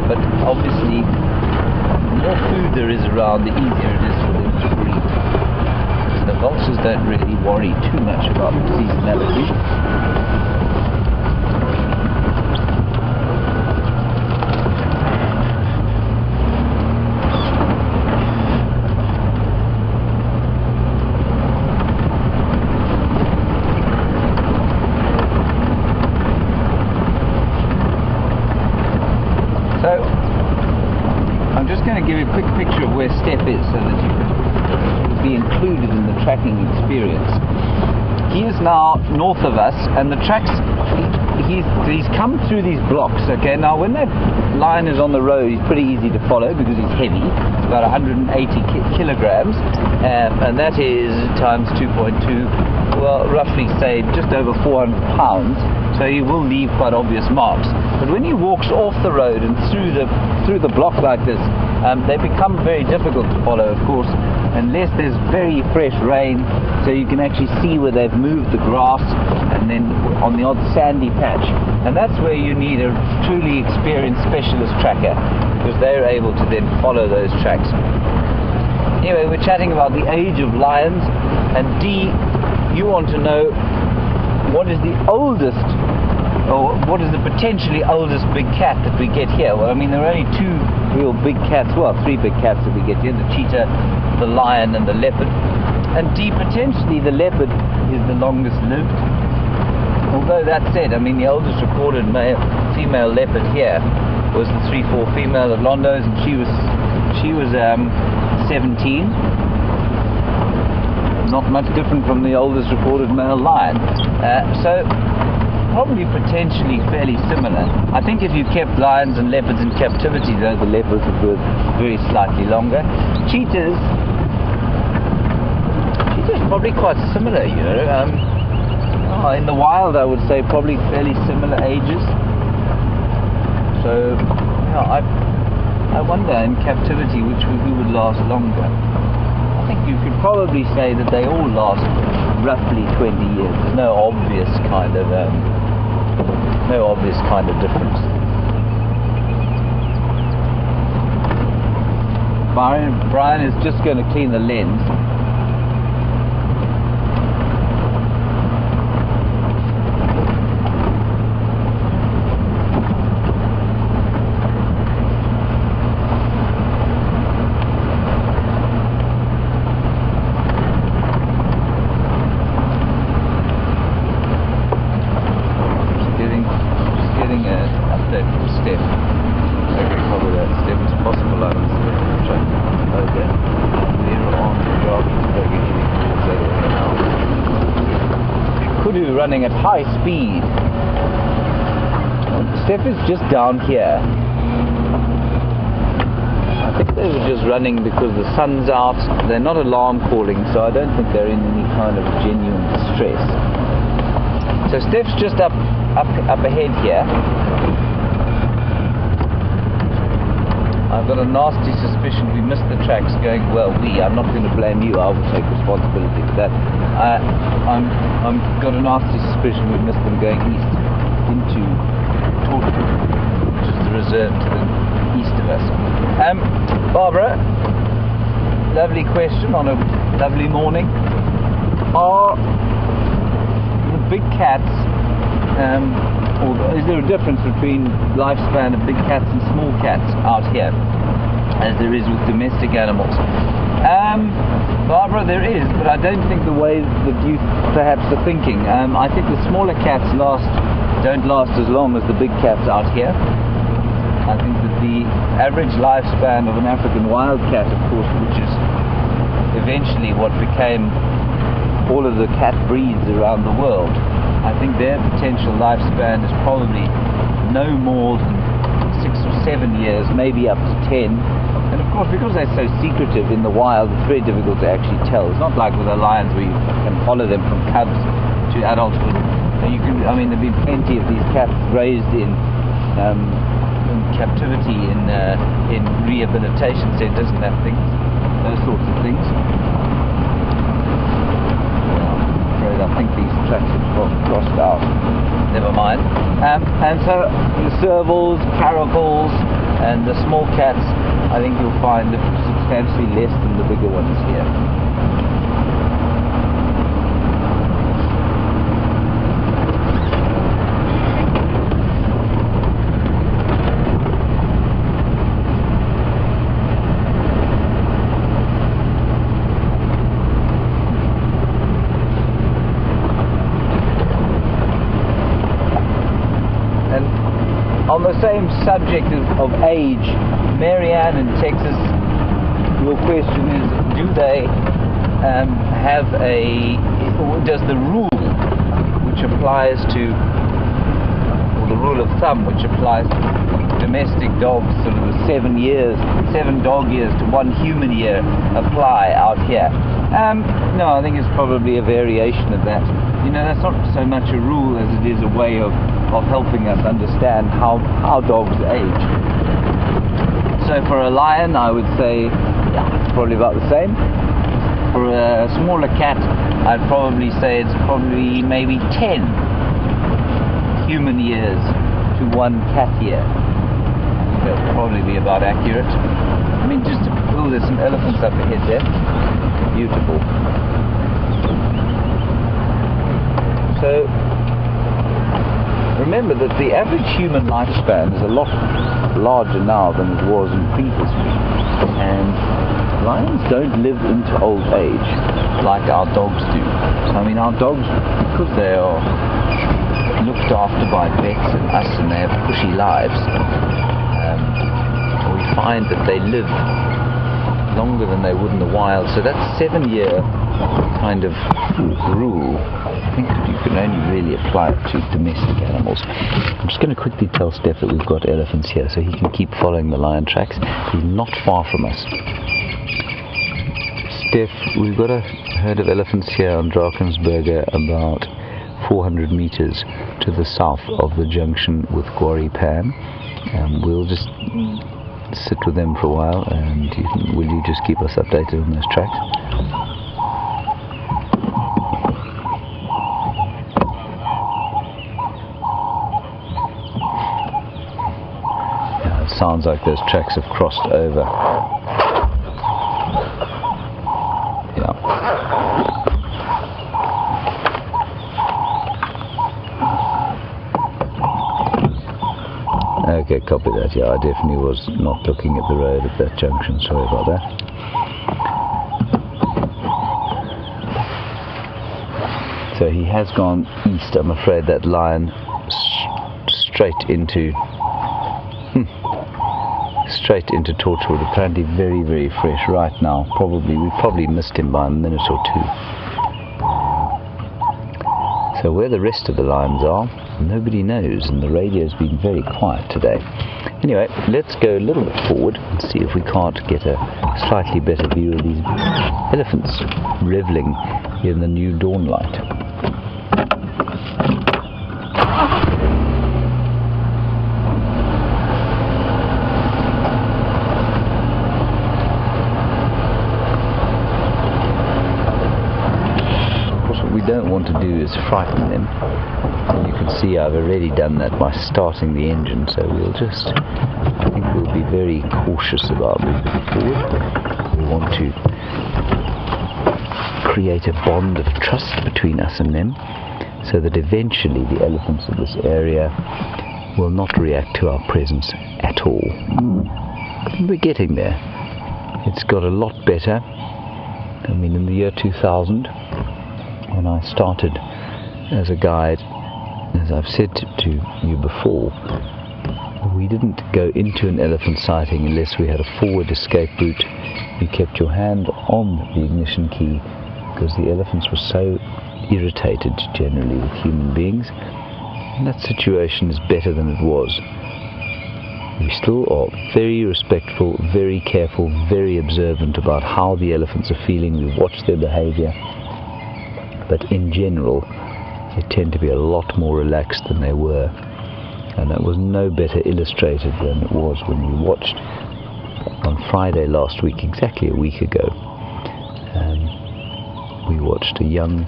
but obviously the more food there is around, the easier it is for them to breed. So the vultures don't really worry too much about seasonality. Give you a quick picture of where Steph is so that you can be included in the tracking experience. He is now north of us, and the tracks, he's come through these blocks. Okay, now when that lion is on the road, he's pretty easy to follow because he's heavy. It's about 180 kilograms, and that is times 2.2, well, roughly say just over 400 pounds. So he will leave quite obvious marks. But when he walks off the road and through the block like this, they become very difficult to follow, of course, unless there's very fresh rain, so you can actually see where they've moved the grass, and then on the odd sandy patch. And that's where you need a truly experienced specialist tracker, because they're able to then follow those tracks. Anyway, we're chatting about the age of lions, and Dee, you want to know what is the oldest, or what is the potentially oldest big cat that we get here? Well, I mean, there are only two real big cats, well, three big cats that we get here, the cheetah, the lion, and the leopard. And potentially the leopard is the longest lived. Although that said, I mean, the oldest recorded female leopard here was the 3-4 female of Londo's, and she was 17. Not much different from the oldest recorded male lion. So probably potentially fairly similar. I think if you kept lions and leopards in captivity, though, the leopards would be very slightly longer. Cheetahs probably quite similar, you know. In the wild, I would say probably fairly similar ages. So, you know, I wonder in captivity who would last longer. I think you could probably say that they all last roughly 20 years. There's no obvious kind of difference. Brian is just going to clean the lens. Running at high speed. Steph is just down here. I think they were just running because the sun's out. They're not alarm calling, so I don't think they're in any kind of genuine distress. So Steph's just up ahead here. I've got a nasty suspicion we missed the tracks going, I'm not going to blame you, I will take responsibility for that. I've got a nasty suspicion we missed them going east into Tortuga, which is the reserve to the east of us. Barbara, lovely question on a lovely morning. Are the big cats or is there a difference between lifespan of big cats and small cats out here, as there is with domestic animals? Barbara, there is, but I don't think the way that you perhaps are thinking. I think the smaller cats don't last as long as the big cats out here. I think that the average lifespan of an African wildcat, of course, which is eventually what became all of the cat breeds around the world, I think their potential lifespan is probably no more than 6 or 7 years, maybe up to 10. And of course, because they're so secretive in the wild, it's very difficult to actually tell. It's not like with the lions where you can follow them from cubs to adulthood. There have been plenty of these cats raised in captivity in rehabilitation centres and that things, those sorts of things. I think these tracks have crossed out. Never mind. And so the servals, caracals, and the small cats, I think you'll find substantially less than the bigger ones here. On the same subject of age, Marianne in Texas, your question is, does the rule which applies to, or the rule of thumb which applies to domestic dogs, sort of the 7 dog years to 1 human year, apply out here? No, I think it's probably a variation of that. That's not so much a rule as it is a way of helping us understand how dogs age. So for a lion, I would say, it's probably about the same. For a smaller cat, I'd probably say it's probably maybe 10 human years to 1 cat year. That would probably be about accurate. There's some elephants up ahead there. Beautiful. So remember that the average human lifespan is a lot larger now than it was in previously, and lions don't live into old age like our dogs do. Our dogs, because they are looked after by vets and us, and they have cushy lives, we find that they live longer than they would in the wild. So that 7-year kind of rule, I think you can only really apply it to domestic animals. I'm just going to quickly tell Steph that we've got elephants here, so he can keep following the lion tracks. He's not far from us. Steph, we've got a herd of elephants here on Drakensberger, about 400 meters to the south of the junction with Gwari Pan. We'll just sit with them for a while, and will you just keep us updated on those tracks? Yeah, it sounds like those tracks have crossed over. Okay, copy that. Yeah, I definitely was not looking at the road at that junction. Sorry about that. So he has gone east. I'm afraid that lion straight into Torchwood. Apparently very, very fresh right now. We probably missed him by a minute or two. So where the rest of the lions are, nobody knows, and the radio's been very quiet today. Anyway, let's go a little bit forward and see if we can't get a slightly better view of these elephants reveling in the new dawn light. Don't want to do is frighten them. You can see I've already done that by starting the engine, so I think we'll be very cautious about moving forward. We want to create a bond of trust between us and them, so that eventually the elephants of this area will not react to our presence at all. We're getting there. It's got a lot better. I mean, in the year 2000, when I started as a guide, as I've said to you before, we didn't go into an elephant sighting unless we had a forward escape route. You kept your hand on the ignition key because the elephants were so irritated generally with human beings. And that situation is better than it was. We still are very respectful, very careful, very observant about how the elephants are feeling. We watch their behavior. But in general, they tend to be a lot more relaxed than they were. And that was no better illustrated than it was when we watched on Friday last week, exactly a week ago. We watched a young,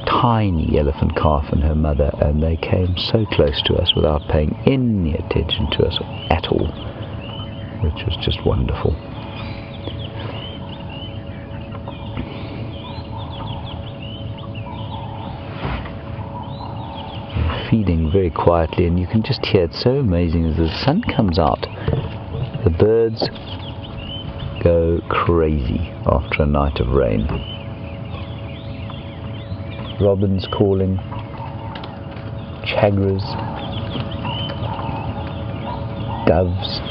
tiny elephant calf and her mother, and they came so close to us without paying any attention to us at all, which was just wonderful. Feeding very quietly, and you can just hear it's so amazing. As the sun comes out, the birds go crazy after a night of rain. Robins calling, chagras, doves,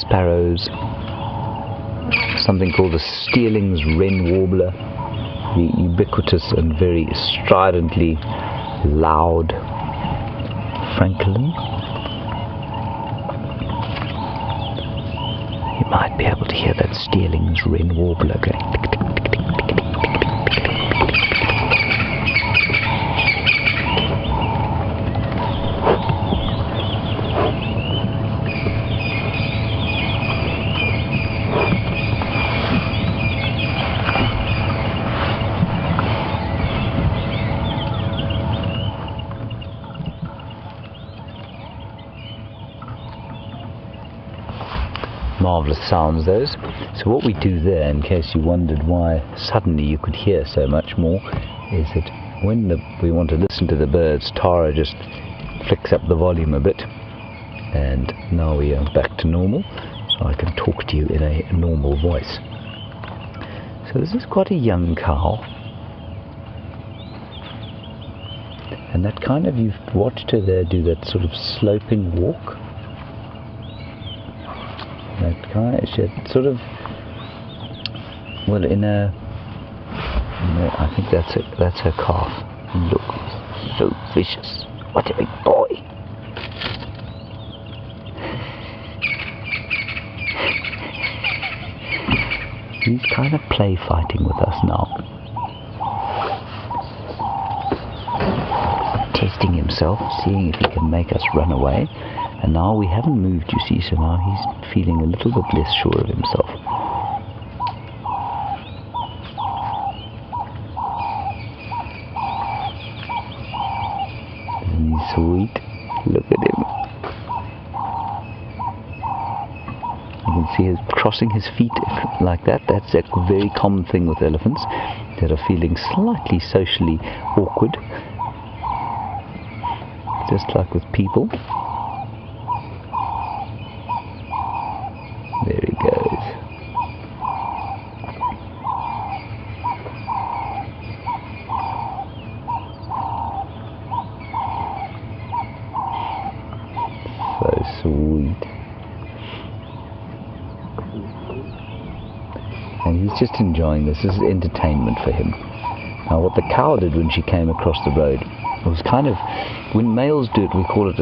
sparrows, something called the Steerling's wren warbler, the ubiquitous and very stridently loud francolin. You might be able to hear that Steerling's wren warbler going tick, tick, tick, tick, tick, tick, tick, tick. Marvellous sounds those. So what we do there, in case you wondered why suddenly you could hear so much more, is that when we want to listen to the birds, Tara just flicks up the volume a bit, and now we are back to normal, so I can talk to you in a normal voice. So this is quite a young cow, and that kind of, you've watched her there do that sort of sloping walk. That kind of, she sort of, well, I think that's her calf. Look, so vicious. What a big boy. He's kind of play fighting with us now. Testing himself, seeing if he can make us run away. And now we haven't moved, you see, so now he's feeling a little bit less sure of himself. Isn't he sweet? Look at him. You can see him crossing his feet like that. That's a very common thing with elephants that are feeling slightly socially awkward, just like with people. There he goes. So sweet. And he's just enjoying this. This is entertainment for him. Now what the cow did when she came across the road was kind of, when males do it, we call it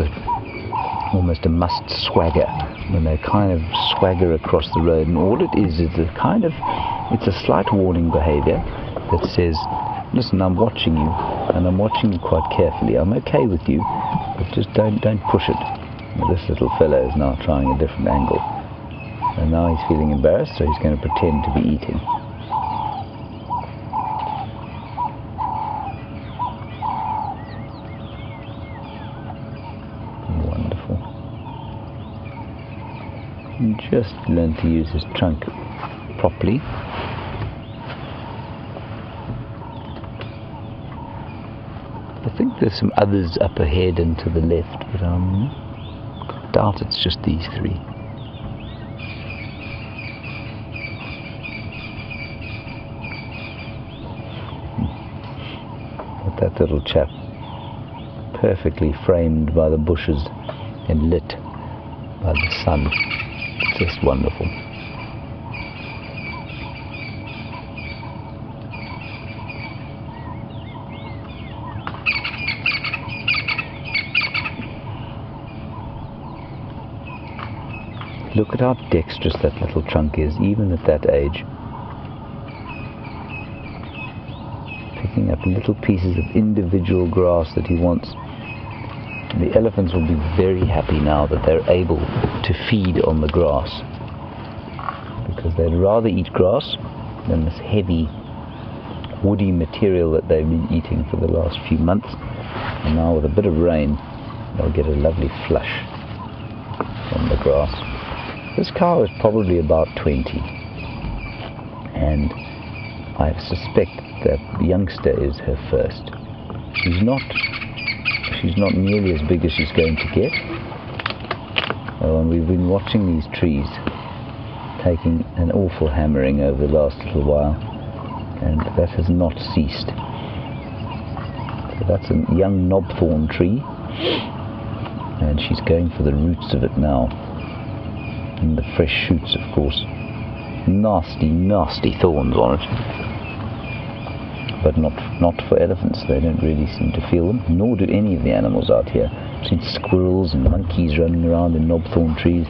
almost a must swagger, when they kind of swagger across the road. And all it is a kind of, it's a slight warning behavior that says, listen, I'm watching you, and I'm watching you quite carefully. I'm okay with you, but just don't push it. Now, this little fellow is now trying a different angle, and now he's feeling embarrassed, so he's going to pretend to be eating. Just learn to use his trunk properly. I think there's some others up ahead and to the left, but I doubt it's just these three. But that little chap, perfectly framed by the bushes and lit by the sun, just wonderful. Look at how dexterous that little trunk is, even at that age. Picking up little pieces of individual grass that he wants. The elephants will be very happy now that they're able to feed on the grass, because they'd rather eat grass than this heavy, woody material that they've been eating for the last few months. And now with a bit of rain, they'll get a lovely flush from the grass. This cow is probably about 20, and I suspect that the youngster is her first. She's not nearly as big as she's going to get. And we've been watching these trees taking an awful hammering over the last little while, and that has not ceased. So that's a young knobthorn tree, and she's going for the roots of it now. And the fresh shoots, of course. Nasty, nasty thorns on it. But not for elephants. They don't really seem to feel them, nor do any of the animals out here. I've seen squirrels and monkeys running around in knobthorn trees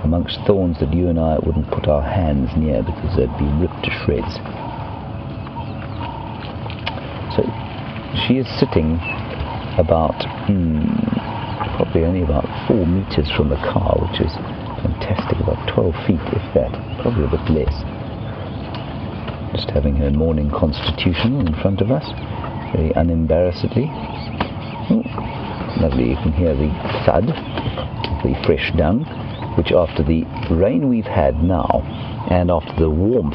amongst thorns that you and I wouldn't put our hands near because they'd be ripped to shreds. So she is sitting about probably only about 4 meters from the car, which is fantastic, about 12 feet if that, probably a bit less. Just having her morning constitutional in front of us, very unembarrassedly. Oh, lovely, you can hear the thud of the fresh dung, which after the rain we've had now, and after the warmth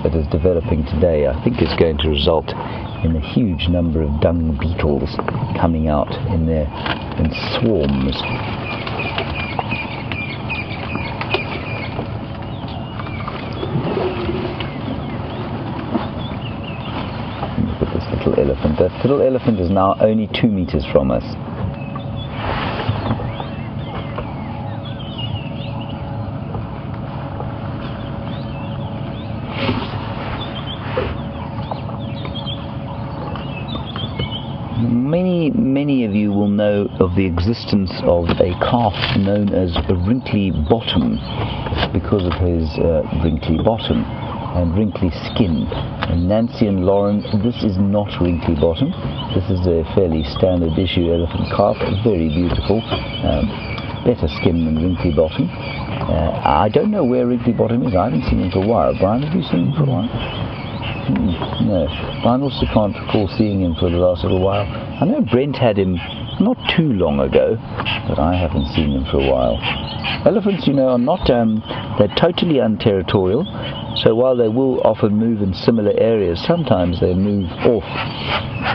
that is developing today, I think is going to result in a huge number of dung beetles coming out in swarms. Elephant. That little elephant is now only 2 meters from us. Many of you will know of the existence of a calf known as a wrinkly bottom because of his wrinkly bottom and wrinkly skin. And Nancy and Lauren, this is not wrinkly bottom. This is a fairly standard issue elephant calf, very beautiful, better skin than wrinkly bottom. I don't know where wrinkly bottom is. I haven't seen him for a while. Brian, have you seen him for a while? No. Brian also can't recall seeing him for the last little while. I know Brent had him not too long ago, but I haven't seen him for a while. Elephants, you know, are not, they're totally unterritorial. So while they will often move in similar areas, sometimes they move off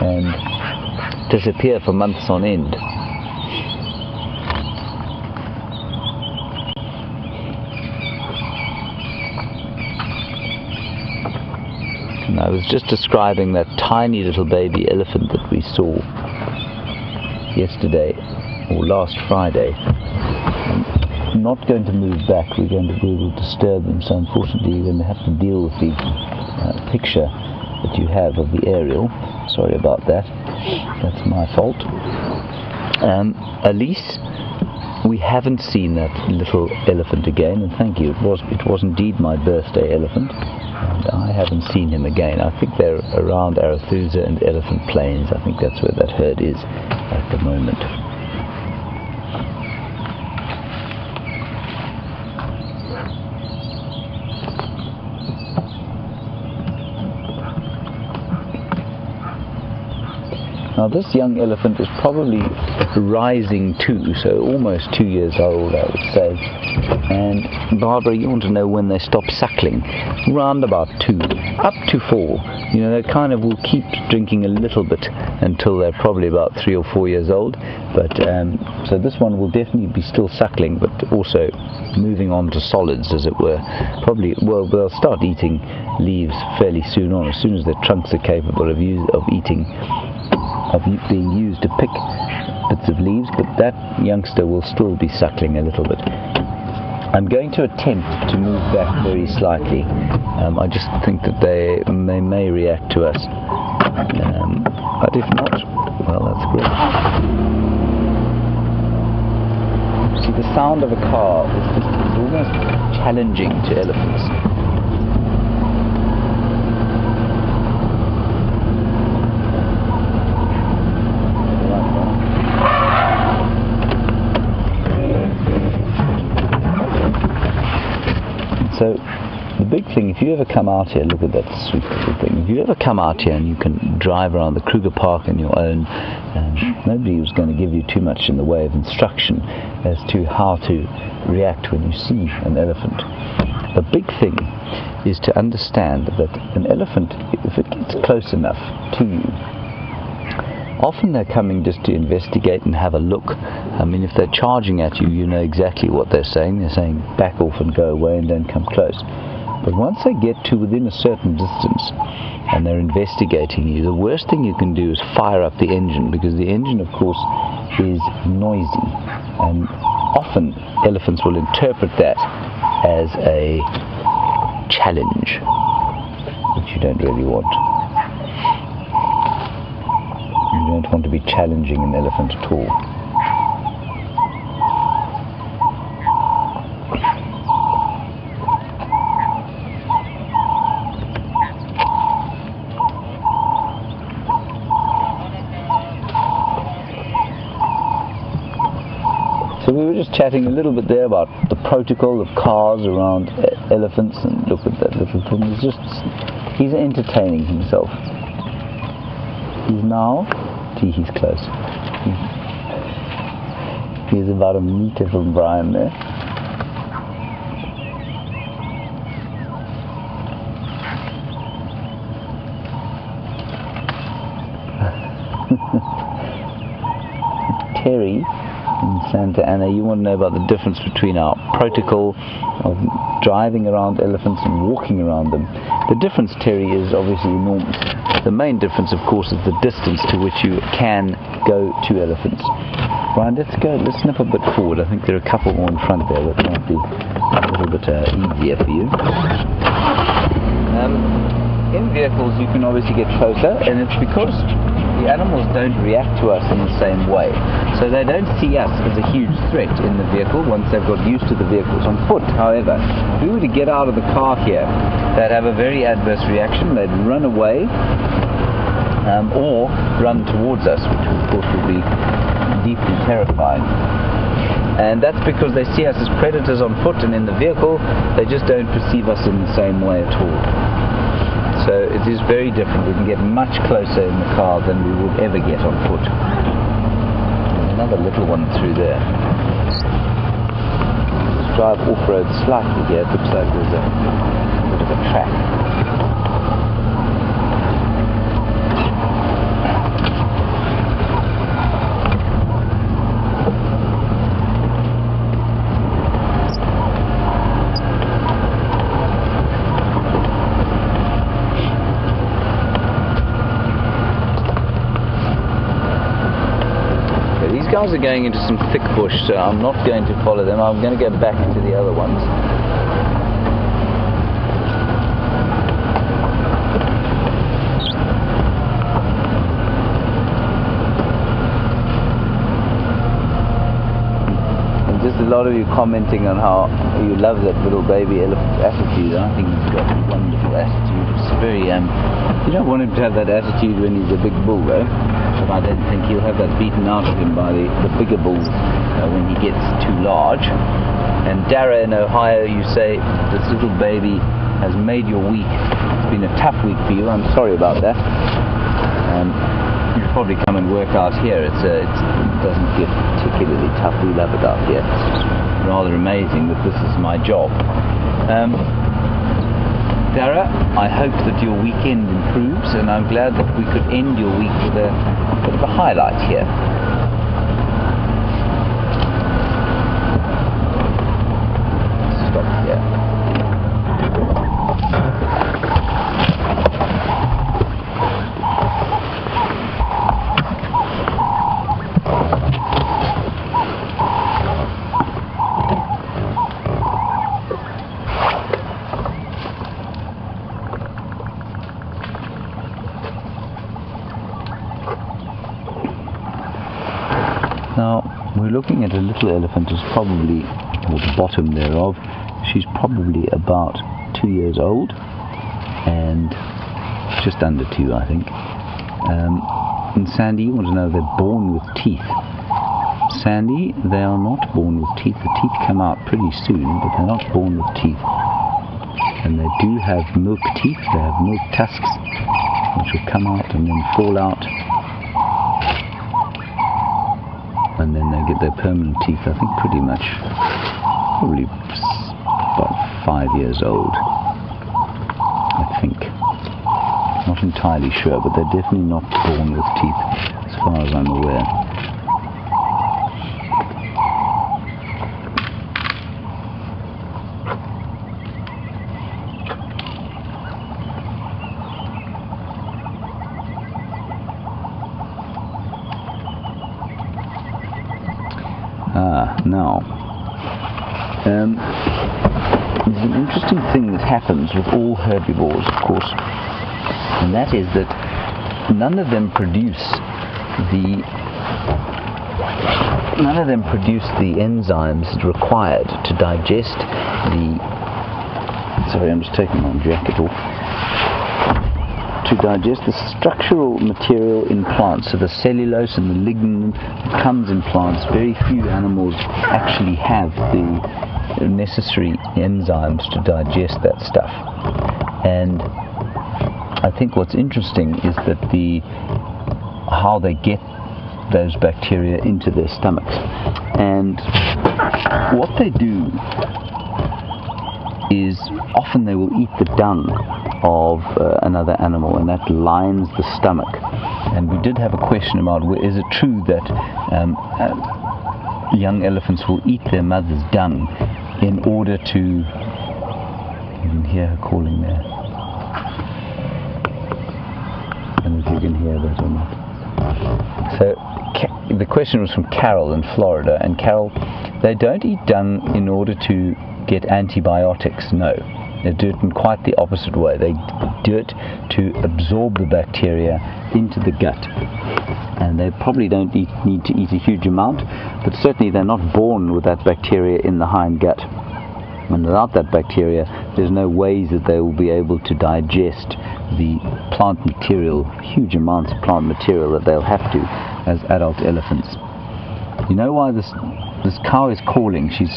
and disappear for months on end. And I was just describing that tiny little baby elephant that we saw yesterday, or last Friday. I'm not going to move back, we will disturb them, so unfortunately you're going to have to deal with the picture that you have of the aerial. Sorry about that, that's my fault. Ellies, we haven't seen that little elephant again, and thank you, it was indeed my birthday elephant, and I haven't seen him again. I think they're around Arathusa and Elephant Plains. I think that's where that herd is at the moment. Now this young elephant is probably rising too, so almost 2 years old, I would say. And Barbara, you want to know when they stop suckling? Round about 2, up to 4. You know, they kind of will keep drinking a little bit until they're probably about 3 or 4 years old. But so this one will definitely be still suckling, but also moving on to solids, as it were. Probably, well, they'll start eating leaves fairly soon on, as soon as their trunks are capable of being used to pick bits of leaves. But that youngster will still be suckling a little bit. I'm going to attempt to move back very slightly. I just think that they may react to us. But if not, well, that's great. See, the sound of a car is almost challenging to elephants. So the big thing, if you ever come out here, look at that sweet little thing. If you ever come out here and you can drive around the Kruger Park on your own, nobody was going to give you too much in the way of instruction as to how to react when you see an elephant. The big thing is to understand that an elephant, if it gets close enough to you, often they're coming just to investigate and have a look. I mean, if they're charging at you, you know exactly what they're saying. They're saying back off and go away and don't come close. But once they get to within a certain distance and they're investigating you, the worst thing you can do is fire up the engine, because the engine, of course, is noisy. And often elephants will interpret that as a challenge, which you don't really want. You don't want to be challenging an elephant at all. So we were just chatting a little bit there about the protocol of cars around elephants, and look at that little thing. He's entertaining himself. He's close. He's about a meter from Brian there. Terry in Santa Ana, you want to know about the difference between our protocol of driving around elephants and walking around them. The difference, Terry, is obviously enormous. The main difference, of course, is the distance to which you can go to elephants. Brian, let's snip a bit forward. I think there are a couple more in front there that might be a little bit easier for you. In vehicles you can obviously get closer, and it's because the animals don't react to us in the same way. So they don't see us as a huge threat in the vehicle once they've got used to the vehicles. On foot, however, if we were to get out of the car here, they'd have a very adverse reaction. They'd run away or run towards us, which of course would be deeply terrifying. And that's because they see us as predators on foot, and in the vehicle they just don't perceive us in the same way at all. So it is very different. We can get much closer in the car than we would ever get on foot. There's another little one through there. Let's drive off-road slightly here. It looks like there's a bit of a track. These guys are going into some thick bush, so I'm not going to follow them. I'm going to go back into the other ones. And just a lot of you commenting on how you love that little baby elephant attitude. I think he's got a wonderful attitude. It's very, you don't want him to have that attitude when he's a big bull, though. But I don't think he'll have that beaten out of him by the bigger bulls when he gets too large. And Dara in Ohio, you say this little baby has made your week. It's been a tough week for you. I'm sorry about that. you probably come and work out here. It doesn't get particularly tough. We love it out here. It's rather amazing that this is my job. Dara, I hope that your weekend improves, and I'm glad that we could end your week with a bit of a highlight here. Stop here. Now, we're looking at a little elephant who's probably, or the bottom thereof, she's probably about 2 years old, and just under 2, I think. And Sandy, you want to know, they're born with teeth. Sandy, they are not born with teeth. The teeth come out pretty soon, but they're not born with teeth. And they do have milk teeth, they have milk tusks, which will come out and then fall out. And then they get their permanent teeth, I think pretty much, probably about 5 years old, I think. Not entirely sure, but they're definitely not born with teeth, as far as I'm aware. Now, there's an interesting thing that happens with all herbivores, of course, and that is that none of them produce the enzymes required to digest the. Sorry, I'm just taking my jacket off. To digest the structural material in plants, so the cellulose and the lignin that comes in plants. Very few animals actually have the necessary enzymes to digest that stuff. And I think what's interesting is that how they get those bacteria into their stomachs. And what they do is often they will eat the dung of another animal, and that lines the stomach. And we did have a question about, is it true that young elephants will eat their mother's dung in order to, you can hear her calling there, I don't know if you can hear that or not. So the question was from Carol in Florida, and Carol, they don't eat dung in order to get antibiotics, no. They do it in quite the opposite way. They do it to absorb the bacteria into the gut. And they probably don't need to eat a huge amount, but certainly they're not born with that bacteria in the hind gut. And without that bacteria, there's no ways that they will be able to digest the plant material, huge amounts of plant material that they'll have to as adult elephants. You know why this cow is calling? She's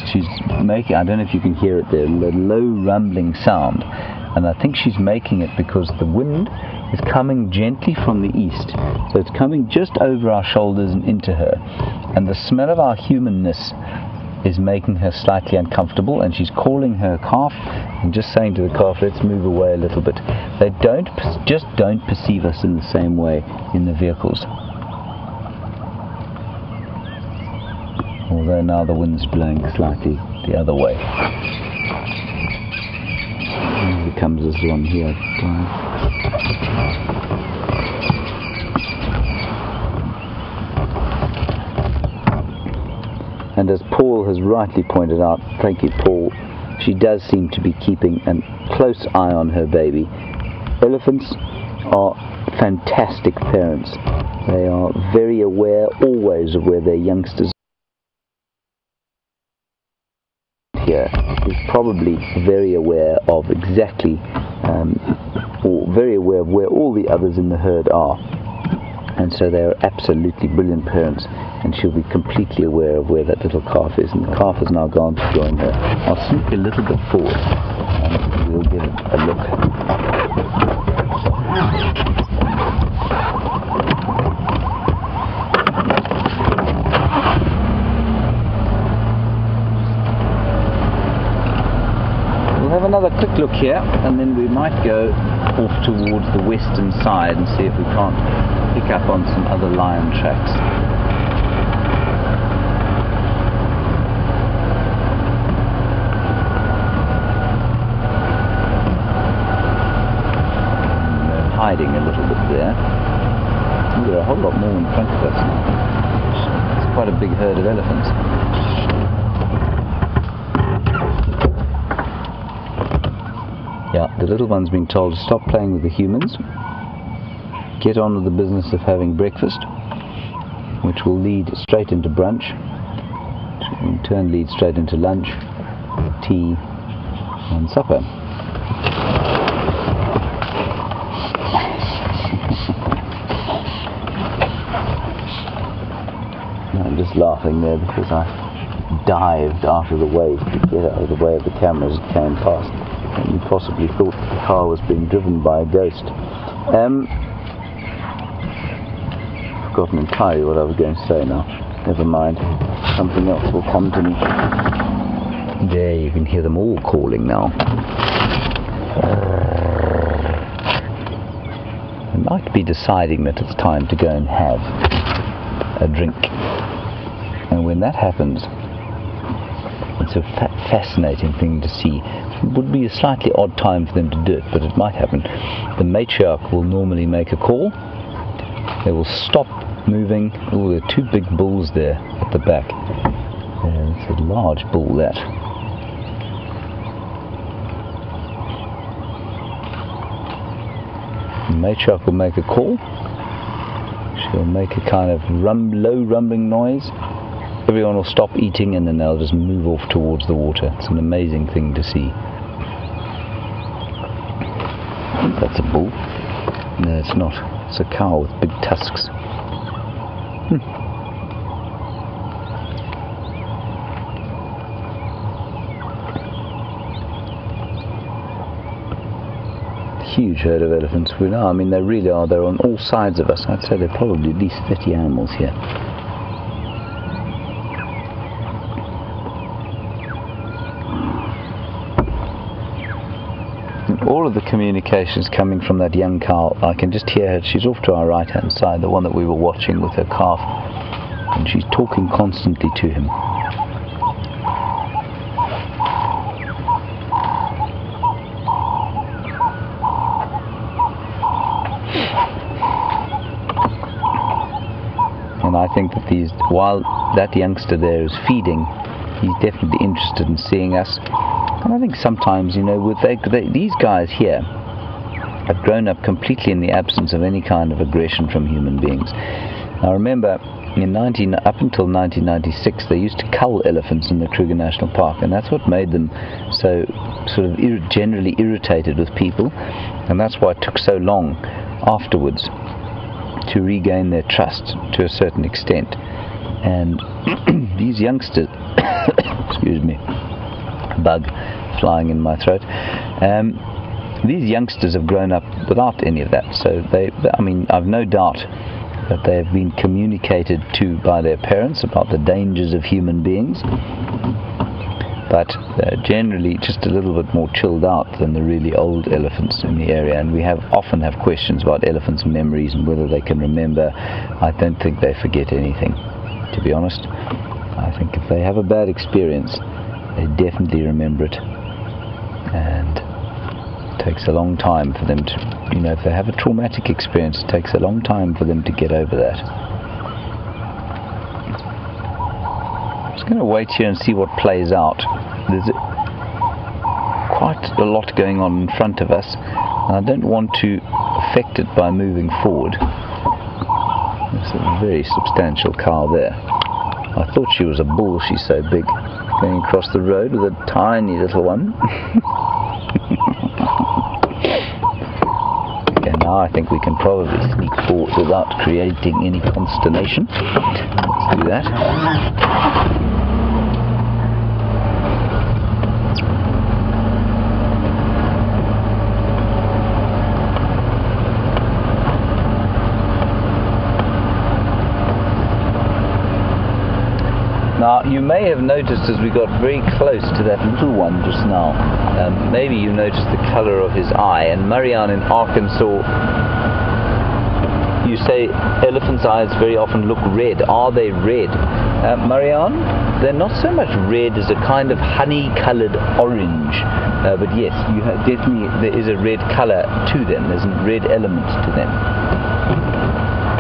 making, I don't know if you can hear it there, a low rumbling sound, and I think she's making it because the wind is coming gently from the east, so it's coming just over our shoulders and into her, and the smell of our humanness is making her slightly uncomfortable, and she's calling her calf and just saying to the calf, let's move away a little bit. They just don't perceive us in the same way in the vehicles. Although now the wind's blowing slightly the other way. Here comes this one here. And as Paul has rightly pointed out, thank you Paul, she does seem to be keeping a close eye on her baby. Elephants are fantastic parents. They are very aware always of where their youngsters here is probably very aware of exactly or very aware of where all the others in the herd are, and so they are absolutely brilliant parents, and she'll be completely aware of where that little calf is, and the calf has now gone to join her. I'll sneak a little bit forward and we'll give it a look. look here, and then we might go off towards the western side and see if we can't pick up on some other lion tracks. They're hiding a little bit there. There are a whole lot more in front of us. It's quite a big herd of elephants. Yeah, the little one's been told to stop playing with the humans, get on with the business of having breakfast, which will lead straight into brunch, in turn lead straight into lunch, tea and supper. I'm just laughing there because I dived out of the way to get out of the way of the cameras that came past. And you possibly thought the car was being driven by a ghost. Forgotten entirely what I was going to say now. Never mind. Something else will come to me. There, you can hear them all calling now. I might be deciding that it's time to go and have a drink. And when that happens, it's a fascinating thing to see. It would be a slightly odd time for them to do it, but it might happen. The matriarch will normally make a call. They will stop moving. Oh, there are two big bulls there at the back. It's a large bull, that. The matriarch will make a call. She'll make a kind of low rumbling noise. Everyone will stop eating and then they'll just move off towards the water. It's an amazing thing to see. I think that's a bull. No, it's not. It's a cow with big tusks. Huge herd of elephants. We know. I mean, they really are. They're on all sides of us. I'd say there are probably at least 30 animals here. All of the communications coming from that young cow, I can just hear her. She's off to our right hand side, the one that we were watching with her calf, and she's talking constantly to him. And I think that while that youngster there is feeding, he's definitely interested in seeing us. And I think sometimes, you know, these guys here have grown up completely in the absence of any kind of aggression from human beings. I remember up until 1996, they used to cull elephants in the Kruger National Park, and that's what made them so sort of generally irritated with people, and that's why it took so long afterwards to regain their trust to a certain extent. And these youngsters, excuse me, bug flying in my throat. These youngsters have grown up without any of that, so I mean, I've no doubt that they have been communicated to by their parents about the dangers of human beings, but they're generally just a little bit more chilled out than the really old elephants in the area. And we often have questions about elephants' memories and whether they can remember. I don't think they forget anything, to be honest. I think if they have a bad experience, they definitely remember it, and it takes a long time for them to, you know, if they have a traumatic experience, it takes a long time for them to get over that. I'm just going to wait here and see what plays out. There's quite a lot going on in front of us, and I don't want to affect it by moving forward. There's a very substantial cow there. I thought she was a bull, she's so big. Going across the road with a tiny little one. Okay, now I think we can probably sneak forward without creating any consternation. Let's do that. Now Now, you may have noticed as we got very close to that little one just now, maybe you noticed the colour of his eye. And Marianne in Arkansas, you say elephants' eyes very often look red. Are they red? Marianne, they're not so much red as a kind of honey-coloured orange. But yes, definitely there is a red colour to them. There's a red element to them.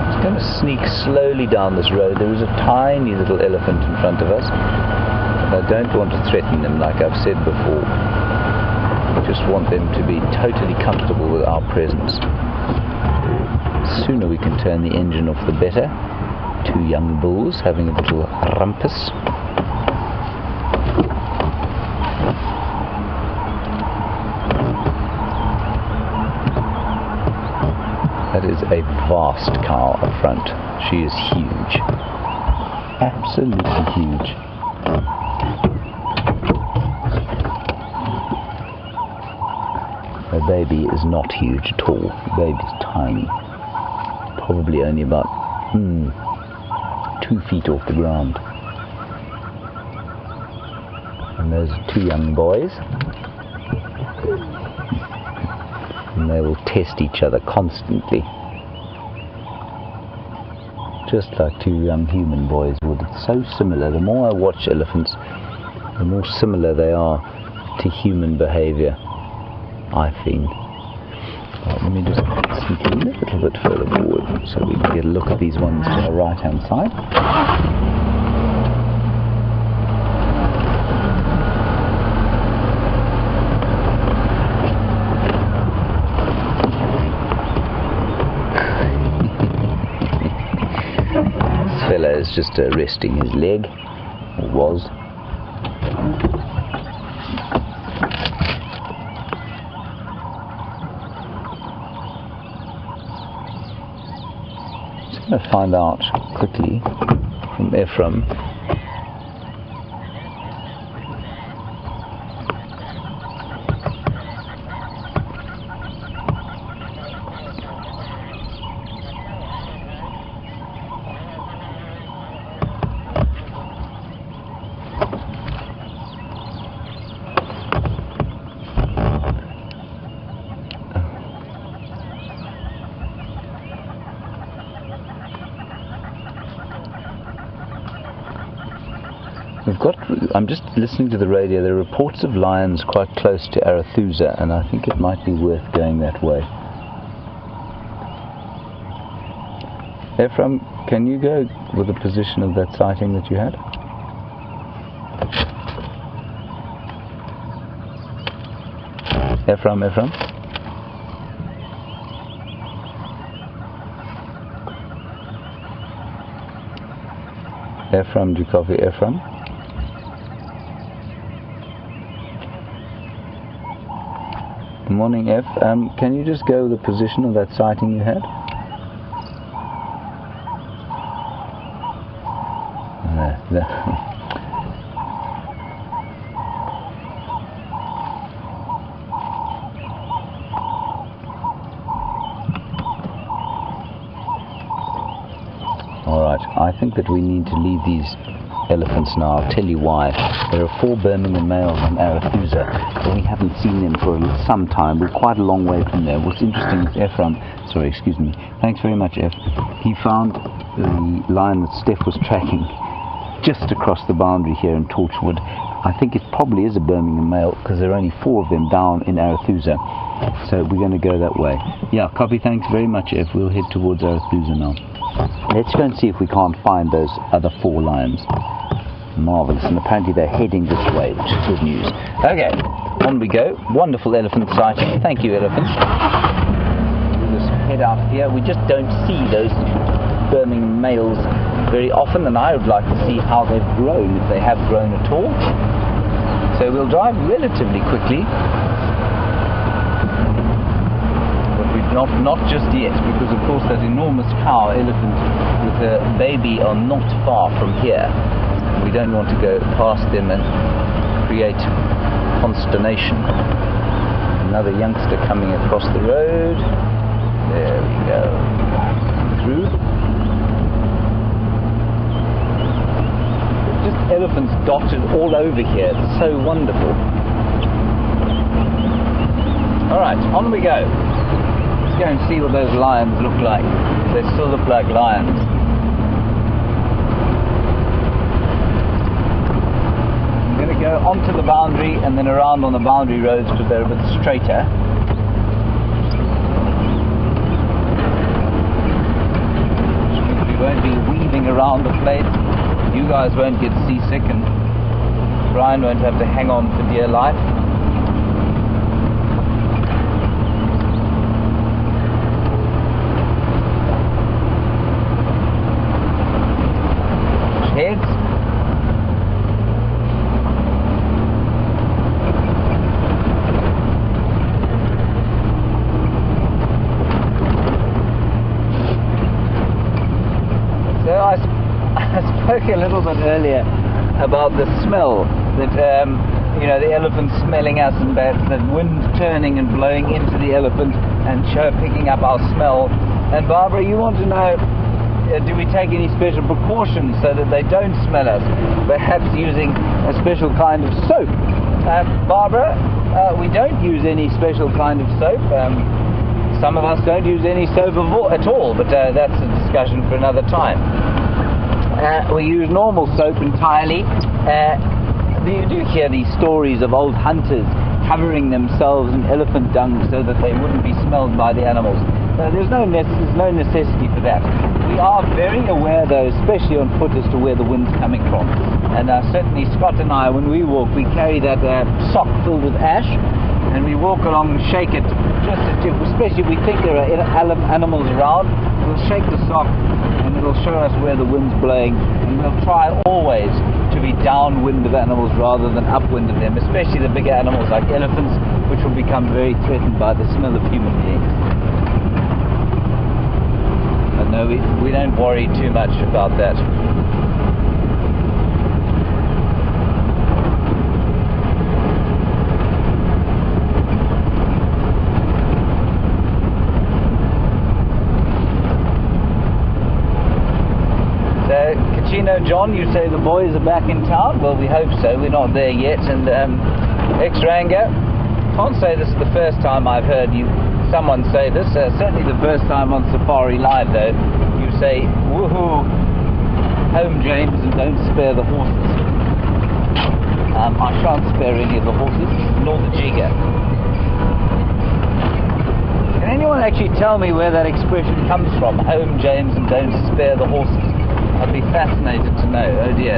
Just going to sneak slowly down this road. There is a tiny little elephant in front of us. But I don't want to threaten them, like I've said before. I just want them to be totally comfortable with our presence. The sooner we can turn the engine off, the better. Two young bulls having a little rumpus. That is a vast cow up front. She is huge. Absolutely huge. Her baby is not huge at all. The baby's tiny. Probably only about 2 feet off the ground. And those are two young boys. And they will test each other constantly. Just like two young human boys would. It's so similar. The more I watch elephants, the more similar they are to human behavior, I think. Right, let me just sneak a little bit further forward so we can get a look at these ones to our right hand side. This fella is just resting his leg, or was. Just going to find out quickly from Ephraim I'm just listening to the radio. There are reports of lions quite close to Arethusa, and I think it might be worth going that way. Ephraim, can you go with the position of that sighting that you had? Ephraim? Ephraim, do you copy Ephraim? Good morning, F. Can you just go with the position of that sighting you had? Alright, I think that we need to leave these elephants now. I'll tell you why. There are 4 Birmingham males in Arethusa, but we haven't seen them for some time. We're quite a long way from there. What's interesting is thanks very much, F. He found the lion that Steph was tracking just across the boundary here in Torchwood. I think it probably is a Birmingham male because there are only 4 of them down in Arethusa. So we're going to go that way. Yeah, copy, thanks very much, F. We'll head towards Arethusa now. Let's go and see if we can't find those other 4 lions. Marvellous, and apparently they're heading this way, which is good news. Okay, on we go. Wonderful elephant sighting. Thank you, elephant. We'll just head out here. We just don't see those Birmingham males very often, and I would like to see how they've grown, if they have grown at all. So we'll drive relatively quickly. Not just yet, because of course that enormous cow elephant with her baby are not far from here. We don't want to go past them and create consternation. Another youngster coming across the road. There we go. Through. Just elephants dotted all over here. It's so wonderful. Alright, on we go. Let's go and see what those lions look like. They still look like lions. I'm going to go onto the boundary and then around on the boundary roads because they're a bit straighter. We won't be weaving around the place. You guys won't get seasick and Brian won't have to hang on for dear life. Heads. So I spoke a little bit earlier about the smell that you know, the elephant smelling us, and that the wind turning and blowing into the elephant and picking up our smell. And Barbara, you want to know, do we take any special precautions so that they don't smell us? Perhaps using a special kind of soap. Barbara, we don't use any special kind of soap. Some of us don't use any soap at all, but that's a discussion for another time. We use normal soap entirely. You do hear these stories of old hunters covering themselves in elephant dung so that they wouldn't be smelled by the animals. There's no necessity for that. We are very aware, though, especially on foot, as to where the wind's coming from. And certainly Scott and I, when we walk, we carry that sock filled with ash, and we walk along and shake it, just especially if we think there are animals around. We'll shake the sock, and it'll show us where the wind's blowing, and we'll try always to be downwind of animals rather than upwind of them, especially the bigger animals like elephants, which will become very threatened by the smell of human beings. But no, we don't worry too much about that. John, you say the boys are back in town? Well, we hope so. We're not there yet. And X-Ranger, can't say this is the first time I've heard someone say this. Certainly the first time on Safari Live, though. You say, woohoo, home James, and don't spare the horses. I shan't spare any of the horses, nor the jigger. Can anyone actually tell me where that expression comes from? Home James and don't spare the horses. I'd be fascinated to know. Oh dear,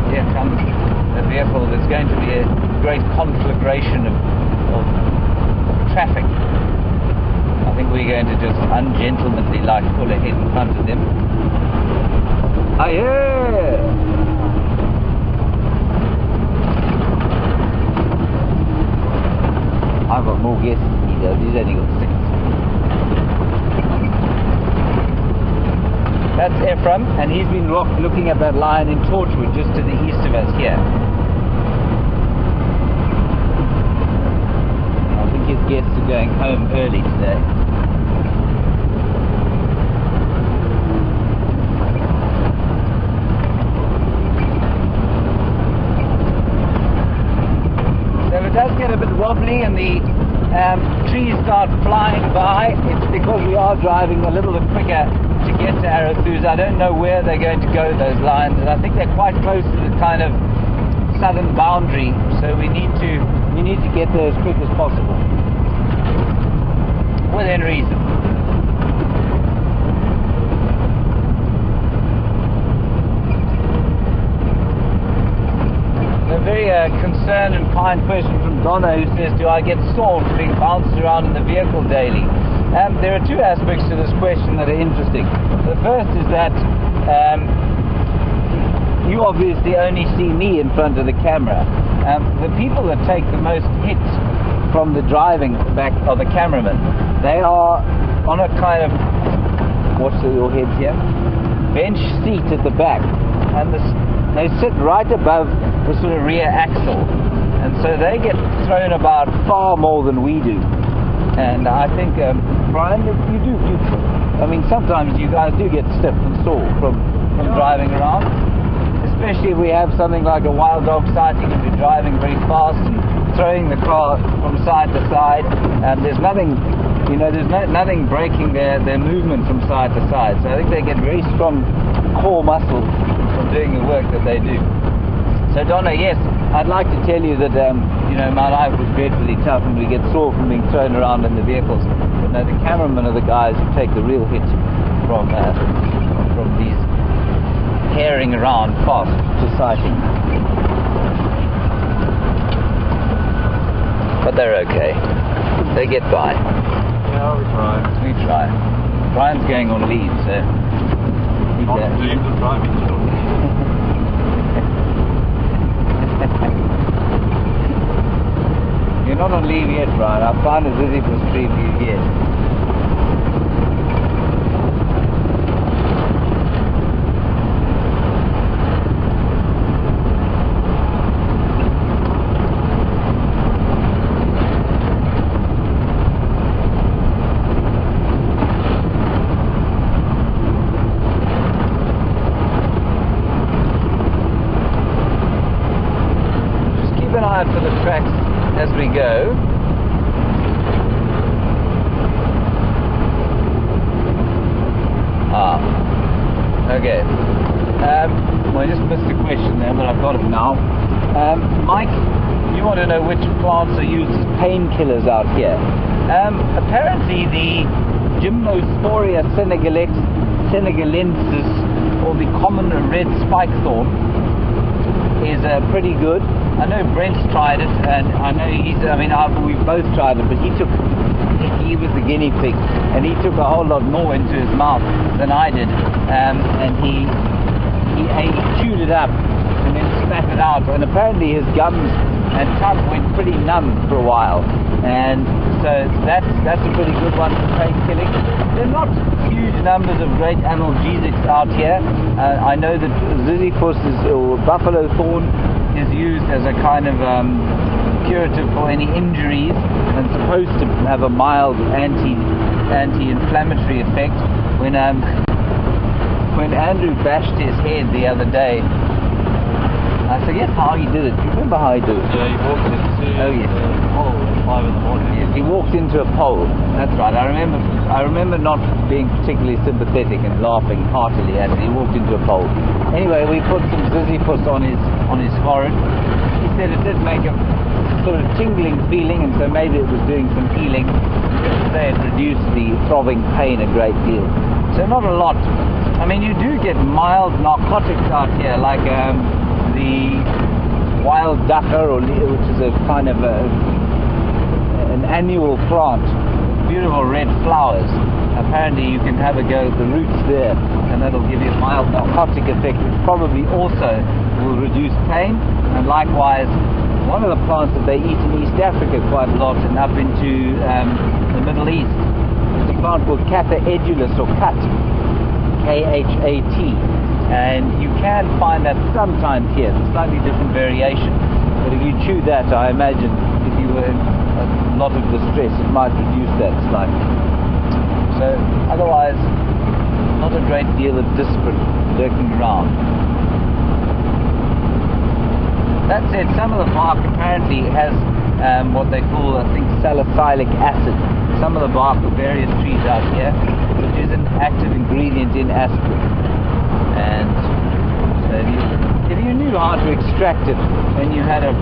here comes a vehicle. There's going to be a great conflagration of traffic. I think we're going to just ungentlemanly like pull ahead in front of them. Oh yeah! I've got more guests than he does. He's only got 6. That's Ephraim, and he's been looking at that lion in Torchwood, just to the east of us here. I think his guests are going home early today. So if it does get a bit wobbly and the trees start flying by, it's because we are driving a little bit quicker to get to Arathusa. I don't know where they're going to go, those lions, and I think they're quite close to the kind of southern boundary, so we need to get there as quick as possible, within reason. A very concerned and kind question from Donna, who says, do I get salt being bounced around in the vehicle daily? There are 2 aspects to this question that are interesting. The first is that you obviously only see me in front of the camera. The people that take the most hits from the driving back are the cameramen. They are on a kind of, watch your heads here, bench seat at the back, and they sit right above the sort of rear axle, and so they get thrown about far more than we do. And I think, Brian, I mean, sometimes you guys do get stiff and sore from driving around, especially if we have something like a wild dog sighting and we're driving very fast and throwing the car from side to side. There's nothing, there's nothing breaking their movement from side to side. So I think they get very strong core muscle from doing the work that they do. So Donna, yes, I'd like to tell you that my life was dreadfully tough and we get sore from being thrown around in the vehicles. But no, the cameramen are the guys who take the real hit from these tearing around fast to sighting. But they're okay. They get by. Yeah, we try. We try. Brian's going on leave, so he's not leave the driving job. You're not on leave yet, Brian. I've found a Sisyphus tree for you yet. For the tracks as we go. Okay. Well, I just missed a question there, but I've got it now. Mike, you want to know which plants are used as painkillers out here? Apparently the Gymnosporia senegalensis, or the common red spike thorn, is pretty good. I know Brent's tried it, and I know we've both tried it, but he was the guinea pig, and he took a whole lot more into his mouth than I did, and he chewed it up and then spat it out, and apparently his gums and tongue went pretty numb for a while, and so that's a pretty good one for pain killing. There are not huge numbers of great analgesics out here. I know that Sisyphus or buffalo thorn is used as a kind of curative for any injuries and supposed to have a mild anti-inflammatory effect. When Andrew bashed his head the other day, I forget how he did it. Do you remember how he did it? Yeah, he walked into a pole at 5 in the morning. Yes, he walked into a pole. That's right. I remember not being particularly sympathetic and laughing heartily at it. He walked into a pole. Anyway, we put some Sisyphus on his forehead. He said it did make a sort of tingling feeling, and so maybe it was doing some healing. They had reduced the throbbing pain a great deal. So not a lot. I mean, you do get mild narcotics out here, like the wild ducker, which is a kind of an annual plant with beautiful red flowers. Apparently you can have a go at the roots there, and that'll give you a mild narcotic effect, which probably also will reduce pain. And likewise, one of the plants that they eat in East Africa quite a lot and up into the Middle East is a plant called Catha edulis, or kat, K-H-A-T, and you can find that sometimes here. It's a slightly different variation, but if you chew that, I imagine if you were in a lot of distress, it might reduce that slightly. So otherwise, not a great deal of discipline lurking around. That said, some of the bark apparently has what they call, I think, salicylic acid. Some of the bark of various trees out here, which is an active ingredient in aspirin. And so if you knew how to extract it and you had a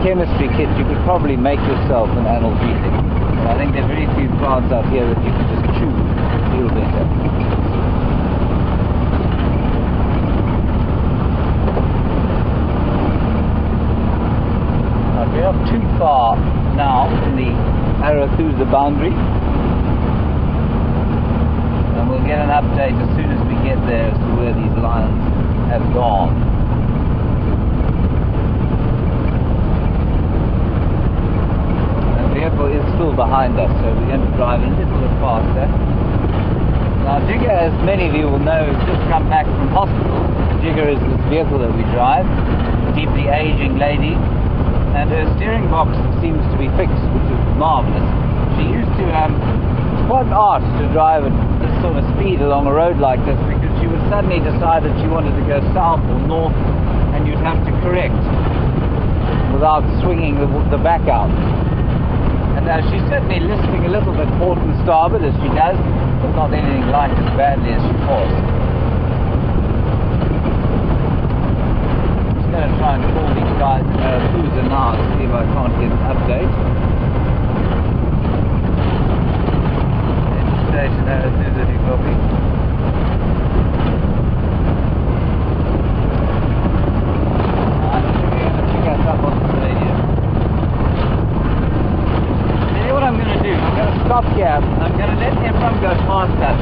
chemistry kit, you could probably make yourself an analgesic. But I think there are very few plants out here that you can just chew to feel better. We're not too far now from the Arathusa boundary, and we'll get an update as soon as we get there as to where these lions have gone. The vehicle is still behind us, so we're going to drive a little bit faster. Now Jigger, as many of you will know, has just come back from hospital. Jigger is this vehicle that we drive, a deeply aging lady, and her steering box seems to be fixed, which is marvellous. She used to, it's quite an art to drive at this sort of speed along a road like this, because she would suddenly decide that she wanted to go south or north line you'd have to correct without swinging the back out. And she's certainly listening a little bit port and starboard as she does, but not anything like as badly as she was. I'm just going to try and call these guys Cruiser now to see if I can't get an update. Station Suzuki copy. Stop here. I'm going to let Stefan go past us.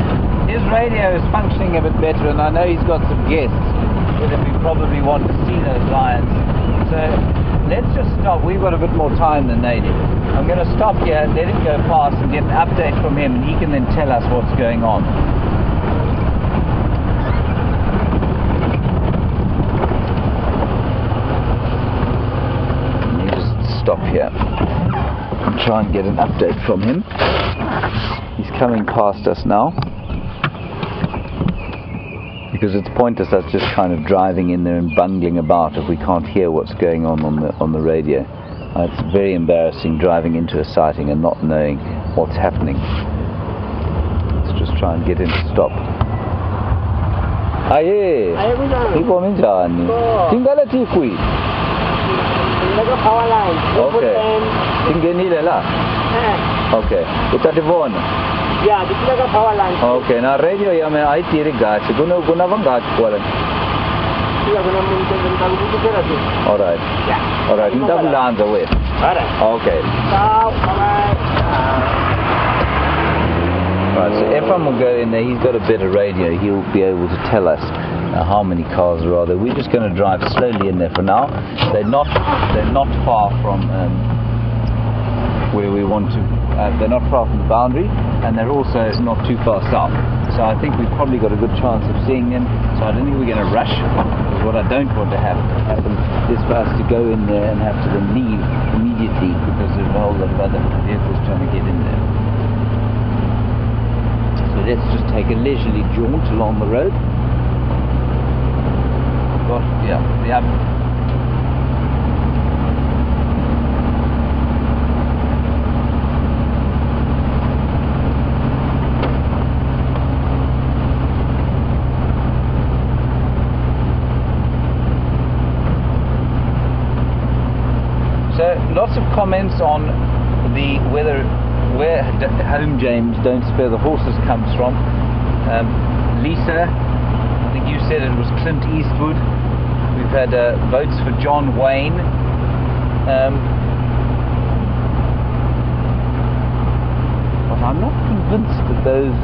His radio is functioning a bit better, and I know he's got some guests with him who probably want to see those lions. So let's just stop. We've got a bit more time than they do. I'm going to stop here, let him go past, and get an update from him, and he can then tell us what's going on. Let me just stop here and try and get an update from him. He's coming past us now, because it's pointless us just kind of driving in there and bungling about if we can't hear what's going on the radio. It's very embarrassing driving into a sighting and not knowing what's happening. Let's just try and get him to stop. Aye, iko minjani? Tingala tikwi. Okay. Tingenile la. Okay. Utativona. Yeah, this is a power line. Okay. Na radio yame aitiri gachi. Guna vangachi kwala. All right. Yeah. All right. Ntabulanza we. All right. Okay. Right. So Stefan will go in there. He's got a better radio. He'll be able to tell us how many cars there are there. We're just going to drive slowly in there for now. They're not far from where we want to. They're not far from the boundary, and they're also not too far south. So I think we've probably got a good chance of seeing them. So I don't think we're going to rush, because what I don't want to happen is for us to go in there and have to then leave immediately because there's a whole lot of other vehicles trying to get in there. So let's just take a leisurely jaunt along the road. Yeah. So lots of comments on where Home James Don't Spare the Horses comes from. Lisa, I think you said it was Clint Eastwood. We've had votes for John Wayne. But I'm not convinced that those...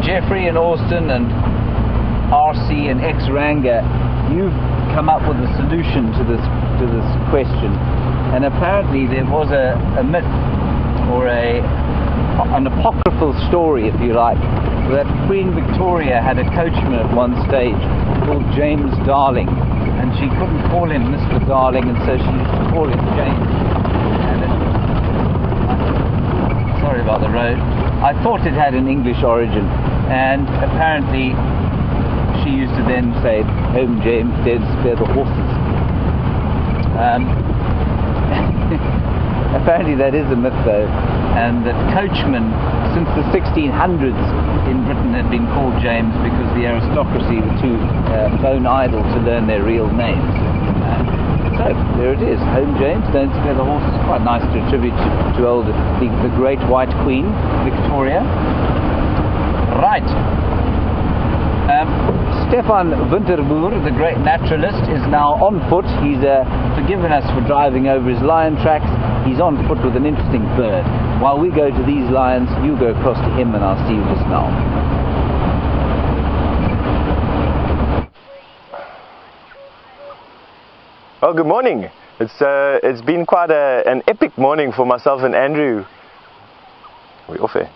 Jeffrey and Austin and RC and X-Ranga, you've come up with a solution to this question, and apparently there was a myth or an apocryphal story, if you like, that Queen Victoria had a coachman at one stage called James Darling, and she couldn't call him Mr. Darling, and so she used to call him James. Sorry about the road. I thought it had an English origin, and apparently she used to then say, Home James, don't spare the horses. Apparently that is a myth though, and that coachmen since the 1600s in Britain had been called James because the aristocracy were too bone idle to learn their real names. So there it is, Home James, don't spare the horses. Quite nice to attribute to the great white queen, Victoria. Right. Stefan Winterboer, the great naturalist, is now on foot. He's forgiven us for driving over his lion tracks. He's on foot with an interesting bird. While we go to these lions, you go across to him, and I'll see you just now. Well, good morning. It's been quite an epic morning for myself and Andrew. We're off here.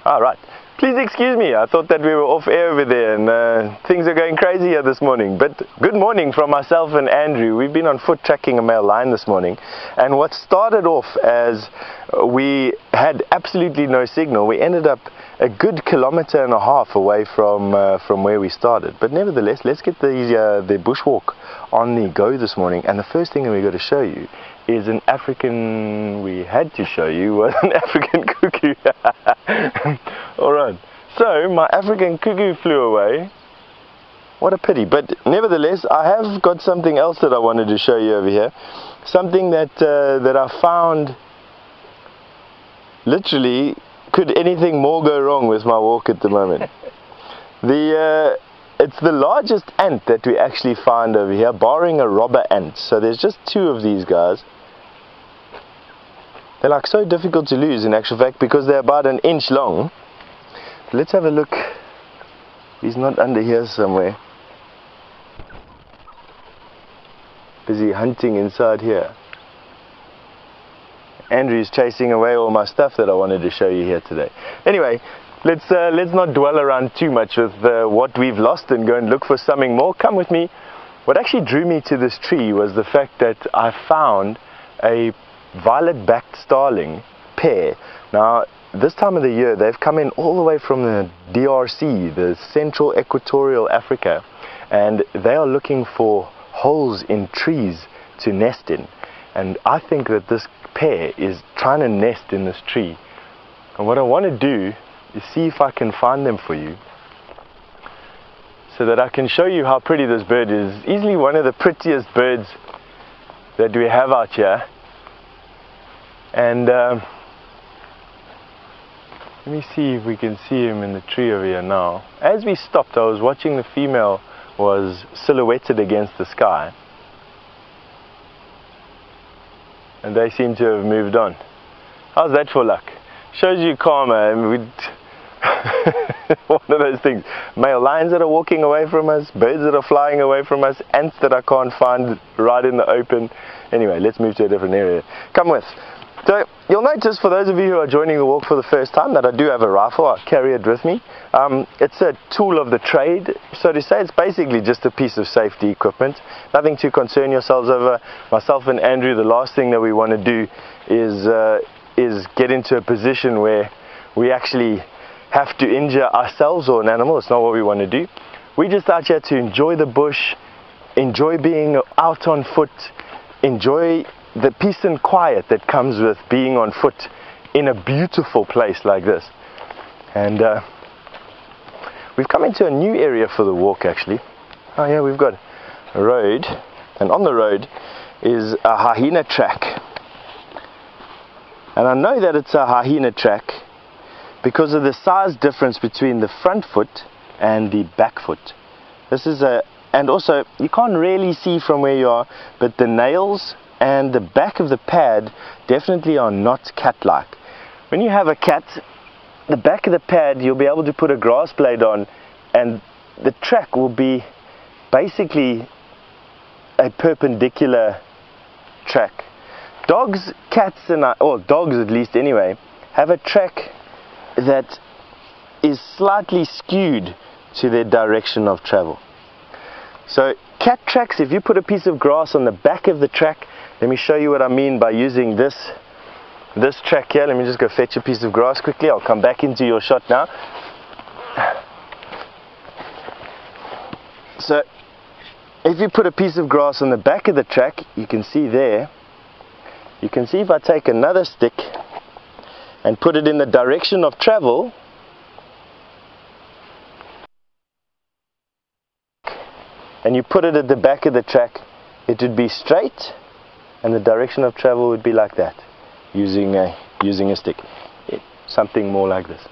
All right. Please excuse me, I thought that we were off air over there and things are going crazy here this morning. But good morning from myself and Andrew. We've been on foot tracking a male lion this morning, and what started off as we had absolutely no signal, we ended up a good 1.5 kilometers away from where we started. But nevertheless, let's get the bushwalk on the go this morning. And the first thing that we're going to show you is an African, we had to show you, was an African cuckoo. Alright, so my African cuckoo flew away. What a pity, but nevertheless I have got something else that I wanted to show you over here. Something that I found, literally, could anything more go wrong with my walk at the moment? It's the largest ant that we actually find over here, barring a robber ant. So there's just 2 of these guys. They're like so difficult to lose in actual fact because they're about 1 inch long. Let's have a look. He's not under here somewhere. Busy hunting inside here. Andrew's chasing away all my stuff that I wanted to show you here today. Anyway, let's not dwell around too much with what we've lost and go and look for something more. Come with me. What actually drew me to this tree was the fact that I found a violet-backed starling pair. Now, this time of the year, they've come in all the way from the DRC, the Central Equatorial Africa, and they are looking for holes in trees to nest in. And I think that this pair is trying to nest in this tree. And what I want to do is see if I can find them for you, so that I can show you how pretty this bird is. Easily one of the prettiest birds that we have out here. And let me see if we can see him in the tree over here now. As we stopped, I was watching the female was silhouetted against the sky, and they seem to have moved on. How's that for luck? Shows you karma. I mean, one of those things. Male lions that are walking away from us, birds that are flying away from us, ants that I can't find right in the open. Anyway, let's move to a different area. Come with. So you'll notice, for those of you who are joining the walk for the first time, that I do have a rifle. I carry it with me. It's a tool of the trade, so to say. It's basically just a piece of safety equipment. Nothing to concern yourselves over. Myself and Andrew, the last thing that we want to do is get into a position where we actually have to injure ourselves or an animal. It's not what we want to do. We're just out here to enjoy the bush, enjoy being out on foot, enjoy the peace and quiet that comes with being on foot in a beautiful place like this. And we've come into a new area for the walk actually. Oh yeah, we've got a road, and on the road is a hyena track. And I know that it's a hyena track because of the size difference between the front foot and the back foot. This is and also you can't really see from where you are, but the nails and the back of the pad definitely are not cat-like. When you have a cat, the back of the pad, you'll be able to put a grass blade on, and the track will be basically a perpendicular track. Dogs, cats, or dogs at least anyway, have a track that is slightly skewed to their direction of travel. So cat tracks, if you put a piece of grass on the back of the track, let me show you what I mean by using this track here. Let me just go fetch a piece of grass quickly. I'll come back into your shot now. So if you put a piece of grass on the back of the track, you can see there, you can see if I take another stick and put it in the direction of travel, and you put it at the back of the track, it would be straight, and the direction of travel would be like that, using a stick. Something more like this.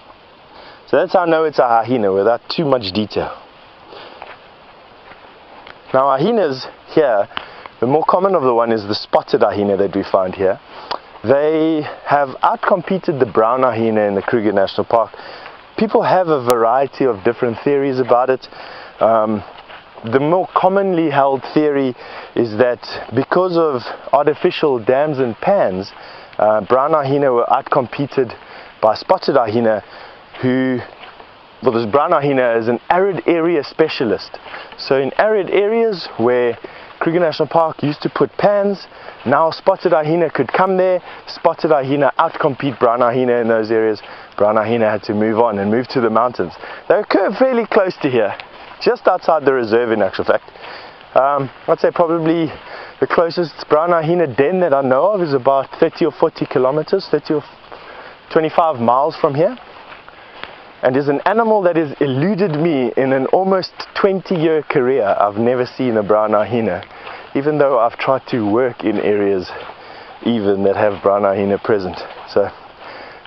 So that's how I know it's a hyena without too much detail. Now hyenas here, the more common of the one is the spotted hyena that we find here. They have outcompeted the brown hyena in the Kruger National Park. People have a variety of different theories about it. The more commonly held theory is that because of artificial dams and pans, brown hyena were outcompeted by spotted hyena, well, this brown hyena is an arid area specialist. So in arid areas where Kruger National Park used to put pans, now spotted hyena could come there. Spotted hyena outcompete brown hyena in those areas. Brown hyena had to move on and move to the mountains. They occur fairly close to here, just outside the reserve in actual fact. I'd say probably the closest brown hyena den that I know of is about 30 or 40 kilometers, 30 or 25 miles from here. And is an animal that has eluded me in an almost 20-year career. I've never seen a brown hyena, even though I've tried to work in areas even that have brown hyena present. So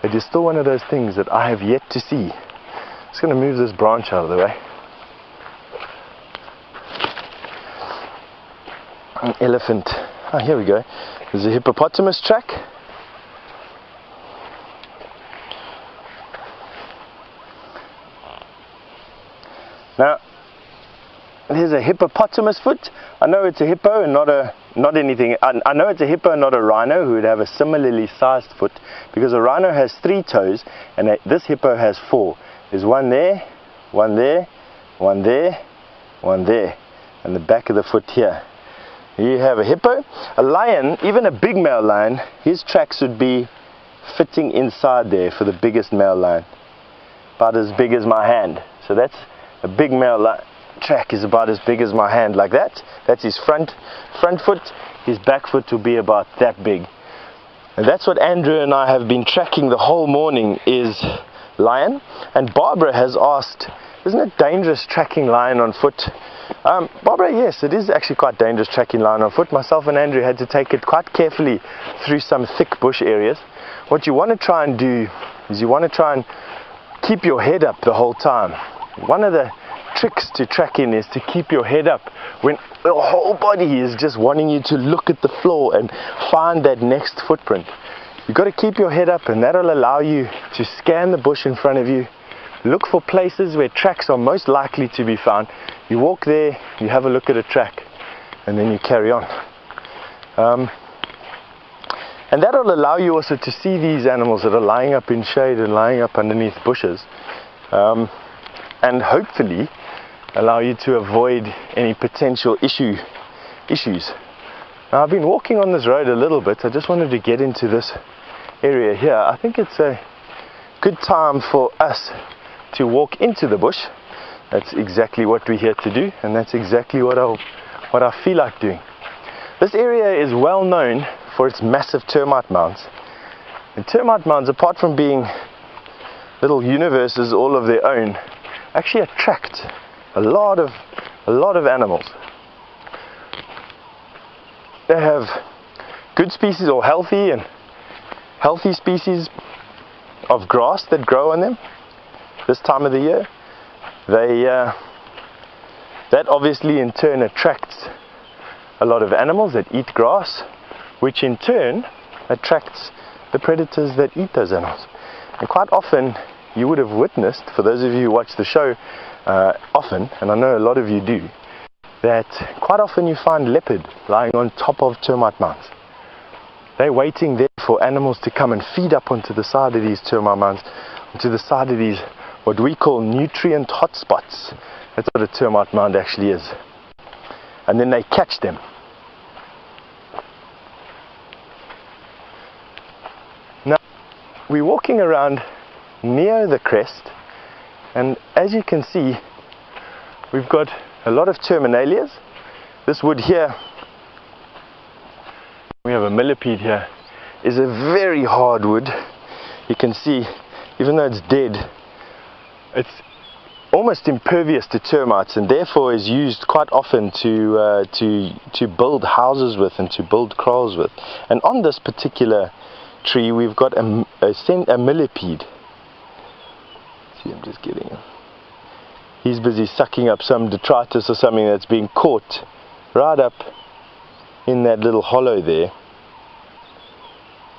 it is still one of those things that I have yet to see. I'm just going to move this branch out of the way. An elephant. Oh, here we go. There's a hippopotamus track. Now, there's a hippopotamus foot. I know it's a hippo and not anything. I know it's a hippo and not a rhino, who would have a similarly sized foot, because a rhino has 3 toes and this hippo has 4. There's one there, one there, one there, one there, and the back of the foot here. You have a hippo. A lion, even a big male lion, his tracks would be fitting inside there for the biggest male lion, about as big as my hand. So that's a big male track, is about as big as my hand, like that. That's his front foot. His back foot will be about that big. And that's what Andrew and I have been tracking the whole morning, is lion. And Barbara has asked, isn't it dangerous tracking lion on foot? Barbara, yes, it is actually quite dangerous tracking lion on foot. Myself and Andrew had to take it quite carefully through some thick bush areas. What you want to try and do is you want to try and keep your head up the whole time. One of the tricks to tracking is to keep your head up when the whole body is just wanting you to look at the floor and find that next footprint. You've got to keep your head up, and that'll allow you to scan the bush in front of you, look for places where tracks are most likely to be found. You walk there, you have a look at a track, and then you carry on. And that'll allow you also to see these animals that are lying up in shade and lying up underneath bushes. And hopefully allow you to avoid any potential issues. Now, I've been walking on this road a little bit. I just wanted to get into this area here. I think it's a good time for us to walk into the bush. That's exactly what we're here to do, and that's exactly what I feel like doing. This area is well known for its massive termite mounds. And termite mounds, apart from being little universes all of their own, actually attract a lot of animals. They have good species, or healthy species of grass that grow on them this time of the year. That obviously in turn attracts a lot of animals that eat grass, which in turn attracts the predators that eat those animals. And quite often you would have witnessed, for those of you who watch the show often, and I know a lot of you do, that quite often you find leopard lying on top of termite mounds. They're waiting there for animals to come and feed up onto the side of these termite mounds, onto the side of these what we call nutrient hotspots. That's what a termite mound actually is. And then they catch them. Now, we're walking around near the crest, and as you can see, we've got a lot of terminalias. This wood here, we have a millipede here, is a very hard wood. You can see, even though it's dead, it's almost impervious to termites, and therefore is used quite often to build houses with and to build kraals with. And on this particular tree, we've got a millipede. See, I'm just getting him. He's busy sucking up some detritus or something that's being caught right up in that little hollow there.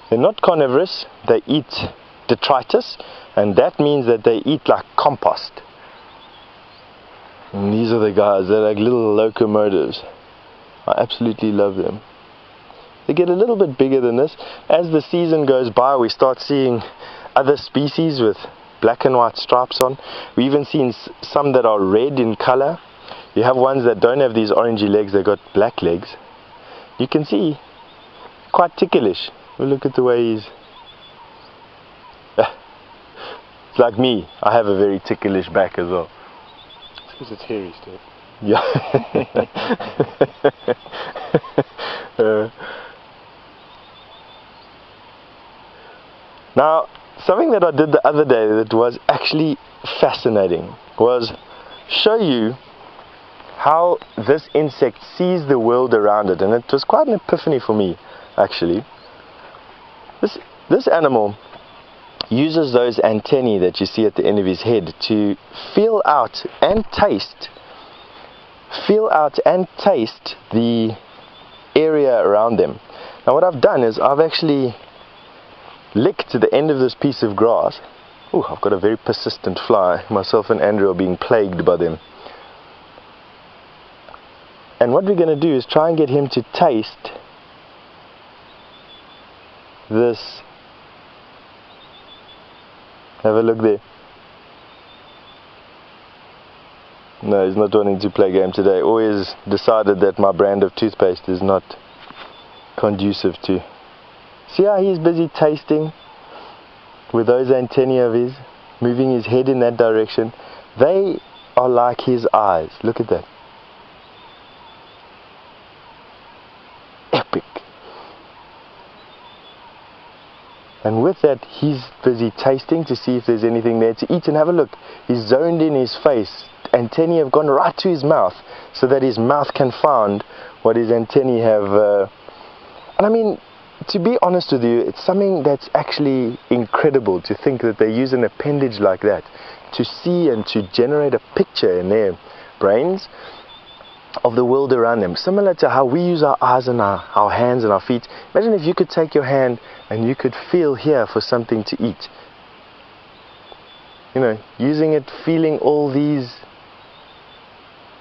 They're not carnivorous, they eat detritus, and that means that they eat like compost. And these are the guys, they're like little locomotives. I absolutely love them. They get a little bit bigger than this. As the season goes by, we start seeing other species with black and white stripes on. We even seen some that are red in color. You have ones that don't have these orangey legs, they've got black legs. You can see, quite ticklish. Well, look at the way he's... It's like me, I have a very ticklish back as well. It's because it's hairy still. Yeah. Now, something that I did the other day that was actually fascinating was show you how this insect sees the world around it, and it was quite an epiphany for me actually. This animal uses those antennae that you see at the end of his head to feel out and taste the area around them. Now what I've done is I've actually licked the end of this piece of grass. Oh, I've got a very persistent fly. Myself and Andrew are being plagued by them. And what we're going to do is try and get him to taste this. Have a look there. No, he's not wanting to play game today. Always decided that my brand of toothpaste is not conducive to. See how he's busy tasting with those antennae of his, moving his head in that direction. They are like his eyes. Look at that. Epic. And with that, he's busy tasting to see if there's anything there to eat. And have a look. He's zoned in his face. Antennae have gone right to his mouth so that his mouth can find what his antennae have. And I mean, to be honest with you, it's something that's actually incredible to think that they use an appendage like that to see and to generate a picture in their brains of the world around them, similar to how we use our eyes and our hands and our feet. Imagine if you could take your hand and you could feel here for something to eat. You know, using it, feeling all these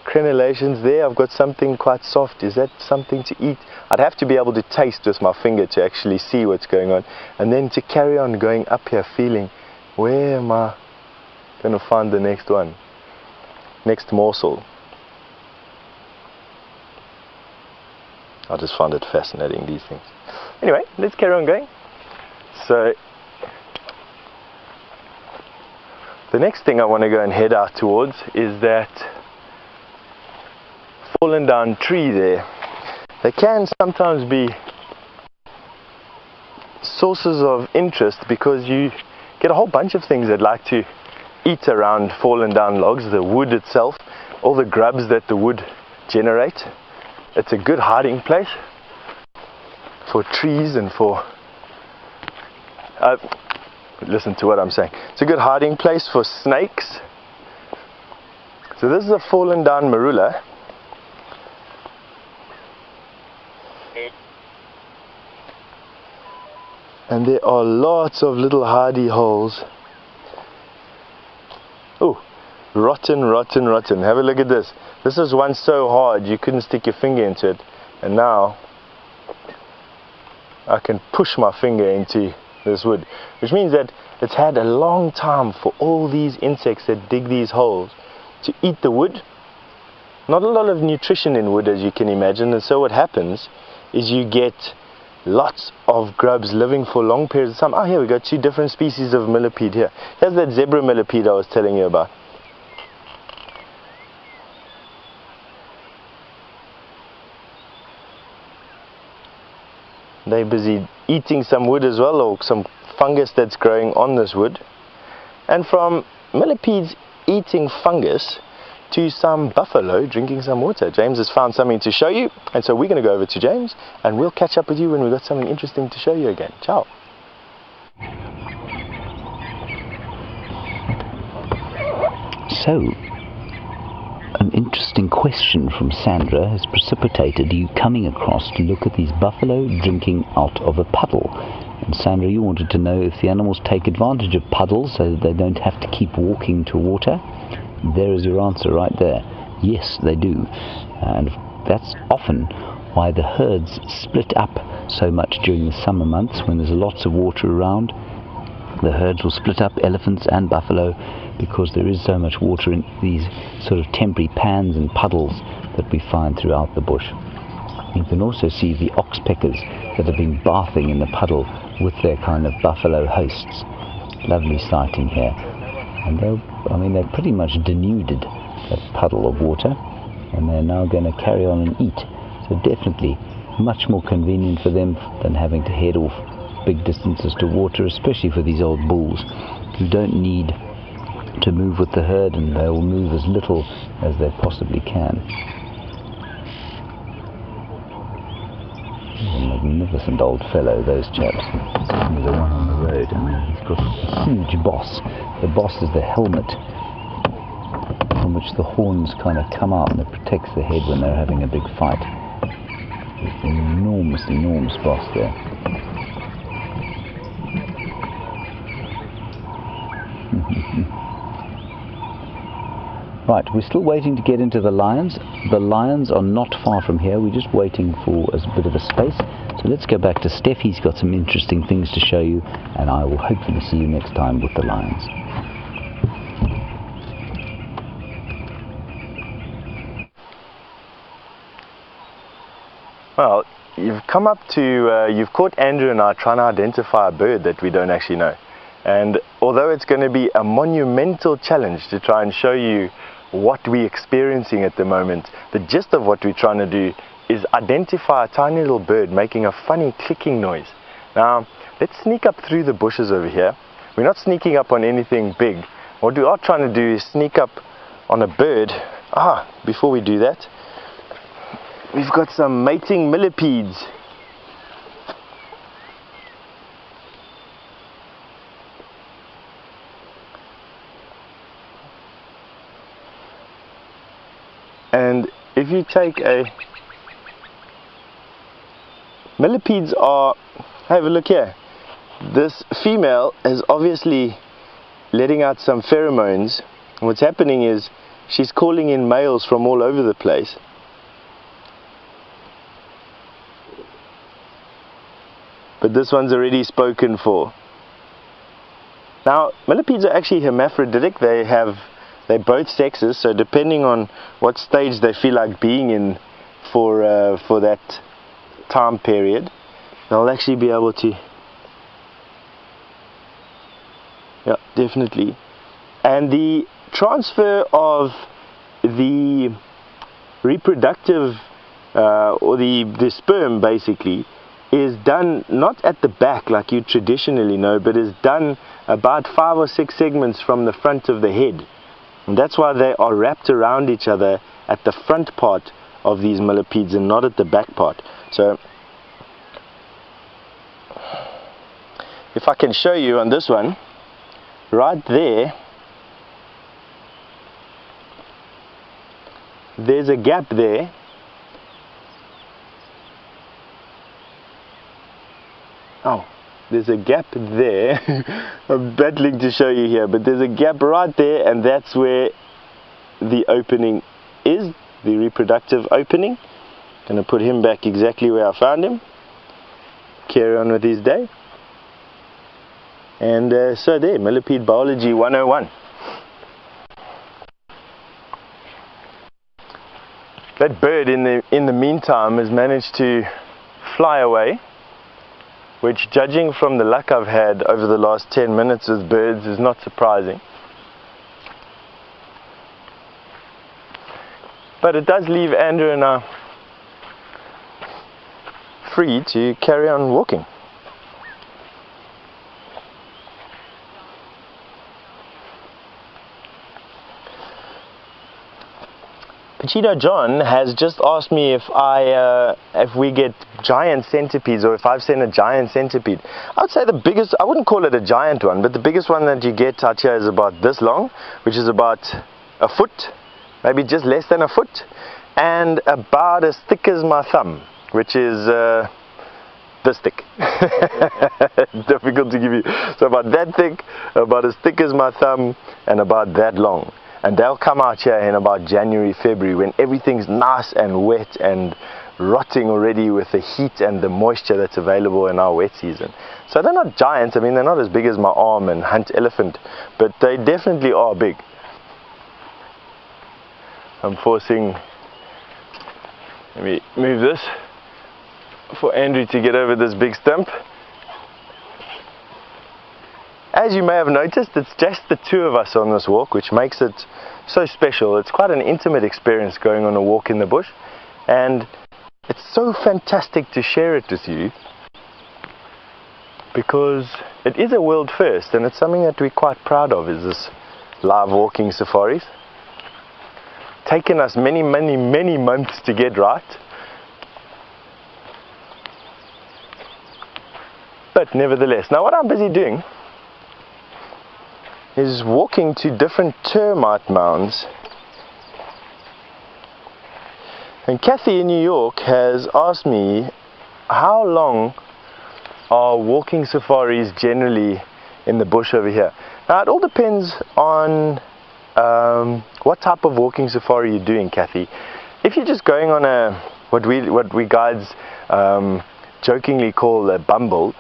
crenellations there. I've got something quite soft. Is that something to eat? I'd have to be able to taste with my finger to actually see what's going on, and then to carry on going up here feeling, where am I going to find the next one, next morsel. I just find it fascinating, these things. Anyway, let's carry on going. So the next thing I want to go and head out towards is that fallen down tree there. They can sometimes be sources of interest because you get a whole bunch of things that like to eat around fallen down logs, the wood itself, all the grubs that the wood generate. It's a good hiding place for trees and for listen to what I'm saying. It's a good hiding place for snakes. So this is a fallen down marula. And there are lots of little hardy holes. Oh, rotten. Have a look at this. This is one so hard you couldn't stick your finger into it. And now I can push my finger into this wood. Which means that it's had a long time for all these insects that dig these holes to eat the wood. Not a lot of nutrition in wood, as you can imagine. And so what happens is you get lots of grubs living for long periods of time. Oh, here we got two different species of millipede here. Here's that zebra millipede I was telling you about. They're busy eating some wood as well, or some fungus that's growing on this wood. And from millipedes eating fungus to some buffalo drinking some water. James has found something to show you, and so we're going to go over to James and we'll catch up with you when we've got something interesting to show you again. Ciao. So, an interesting question from Sandra has precipitated you coming across to look at these buffalo drinking out of a puddle. And Sandra, you wanted to know if the animals take advantage of puddles so that they don't have to keep walking to water. There is your answer right there. Yes, they do. And that's often why the herds split up so much during the summer months when there's lots of water around. The herds will split up, elephants and buffalo, because there is so much water in these sort of temporary pans and puddles that we find throughout the bush. You can also see the oxpeckers that have been bathing in the puddle with their kind of buffalo hosts. Lovely sighting here. And they've pretty much denuded that puddle of water, and they're now going to carry on and eat. So definitely much more convenient for them than having to head off big distances to water, especially for these old bulls who don't need to move with the herd, and they will move as little as they possibly can. He's a magnificent old fellow, those chaps. Certainly the one on the road. I mean, he's got a huge boss. The boss is the helmet from which the horns kind of come out, and it protects the head when they're having a big fight. There's an enormous boss there. Right, we're still waiting to get into the lions. The lions are not far from here. We're just waiting for a bit of a space. So let's go back to Steph. He's got some interesting things to show you, and I will hopefully see you next time with the lions. Well, you've come up to, you've caught Andrew and I trying to identify a bird that we don't actually know. And although it's going to be a monumental challenge to try and show you what we're experiencing at the moment, the gist of what we're trying to do is identify a tiny little bird making a funny clicking noise. Now, let's sneak up through the bushes over here. We're not sneaking up on anything big. What we are trying to do is sneak up on a bird. Before we do that, we've got some mating millipedes. And if you take millipedes are, have a look here. This female is obviously letting out some pheromones. And what's happening is she's calling in males from all over the place. But this one's already spoken for. Now, millipedes are actually hermaphroditic. They're both sexes, so depending on what stage they feel like being in for that time period, they'll actually be able to, yeah, definitely. And the transfer of the reproductive or the sperm basically is done not at the back like you traditionally know, but is done about 5 or 6 segments from the front of the head. And that's why they are wrapped around each other at the front part of these millipedes and not at the back part. So if I can show you on this one, right there, there's a gap there. Oh, there's a gap there. I'm battling to show you here, but there's a gap right there, and that's where the opening is, the reproductive opening. Gonna put him back exactly where I found him. Carry on with his day. And so there, Millipede Biology 101. That bird in the meantime has managed to fly away, which, judging from the luck I've had over the last 10 minutes with birds, is not surprising. But it does leave Andrew and I free to carry on walking. Pachito John has just asked me if we get giant centipedes, or if I've seen a giant centipede. I'd say the biggest, I wouldn't call it a giant one, but the biggest one that you get out here is about this long, which is about a foot maybe just less than a foot, and about as thick as my thumb, which is this thick. Difficult to give you. So about that thick, about as thick as my thumb, and about that long. And they'll come out here in about January, February, when everything's nice and wet and rotting already with the heat and the moisture that's available in our wet season. So they're not giants. I mean, they're not as big as my arm and hunt elephant, but they definitely are big. I'm forcing, let me move this for Andrew to get over this big stump. As you may have noticed, it's just the two of us on this walk, which makes it so special. It's quite an intimate experience going on a walk in the bush, and it's so fantastic to share it with you because it is a world first, and it's something that we're quite proud of, is this live walking safaris. Taken us many months to get right, but nevertheless. Now what I'm busy doing is walking to different termite mounds. And Kathy in New York has asked me how long are walking safaris generally in the bush over here. Now it all depends on what type of walking safari you're doing, Kathy. If you're just going on a what we guides jokingly call a bumble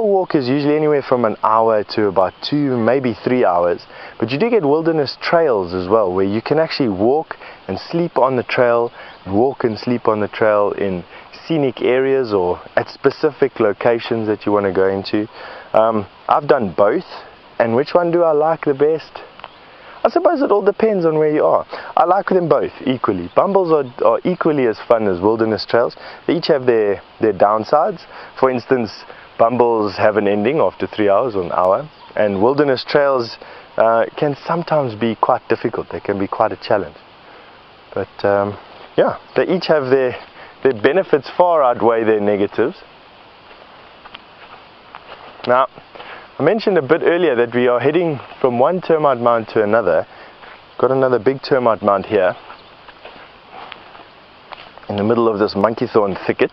walk is usually anywhere from an hour to about 2, maybe 3 hours. But you do get wilderness trails as well, where you can actually walk and sleep on the trail, walk and sleep on the trail in scenic areas or at specific locations that you want to go into. I've done both, and which one do I like the best? I suppose it all depends on where you are. I like them both equally. Bumbles are equally as fun as wilderness trails. They each have their downsides. For instance, bumbles have an ending after 3 hours or an hour, and wilderness trails can sometimes be quite difficult. They can be quite a challenge. But yeah, they each have their benefits far outweigh their negatives. Now, I mentioned a bit earlier that we are heading from one termite mound to another. Got another big termite mound here in the middle of this monkey thorn thicket.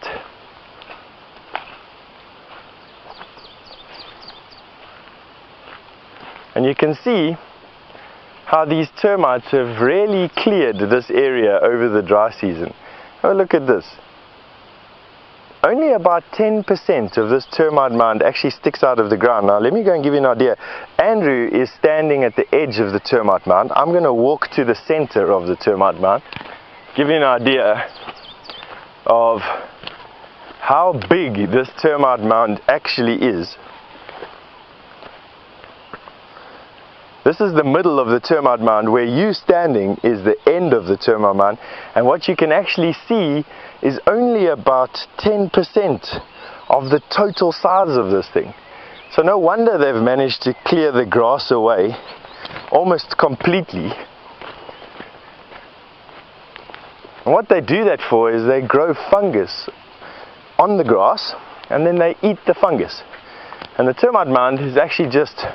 And you can see how these termites have really cleared this area over the dry season. Have a look at this. Only about 10% of this termite mound actually sticks out of the ground. Now let me go and give you an idea. Andrew is standing at the edge of the termite mound. I'm going to walk to the center of the termite mound. Give you an idea of how big this termite mound actually is. This is the middle of the termite mound. Where you standing is the end of the termite mound, and what you can actually see is only about 10% of the total size of this thing. So no wonder they've managed to clear the grass away almost completely. And what they do that for is they grow fungus on the grass, and then they eat the fungus. And the termite mound is actually just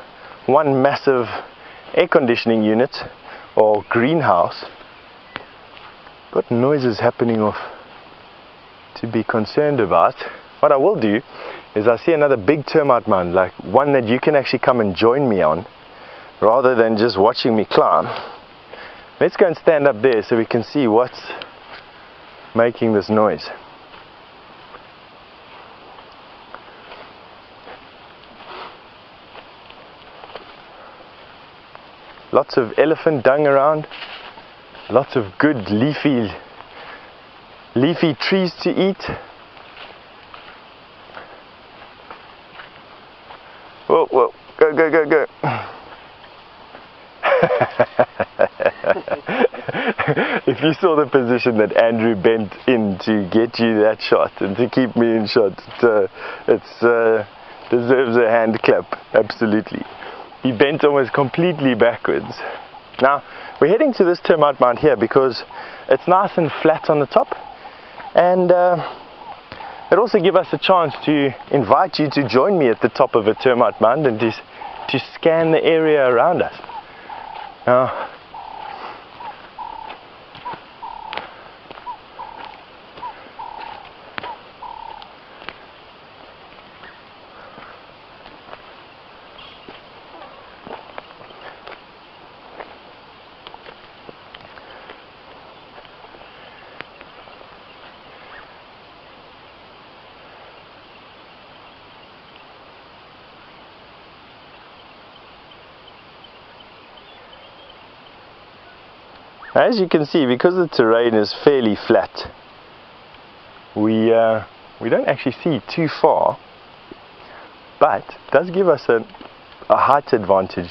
one massive air conditioning unit or greenhouse. Got noises happening off to be concerned about. What I will do is I see another big termite mound, like one that you can actually come and join me on rather than just watching me climb. Let's go and stand up there so we can see what's making this noise. Lots of elephant dung around, lots of good leafy trees to eat. Whoa, whoa, go. If you saw the position that Andrew bent in to get you that shot and to keep me in shot, it deserves a hand clap, absolutely. He bent almost completely backwards. Now, we're heading to this termite mound here because it's nice and flat on the top, and it also gives us a chance to invite you to join me at the top of a termite mound and to scan the area around us. Now, As you can see, because the terrain is fairly flat, we don't actually see too far, but it does give us a height advantage.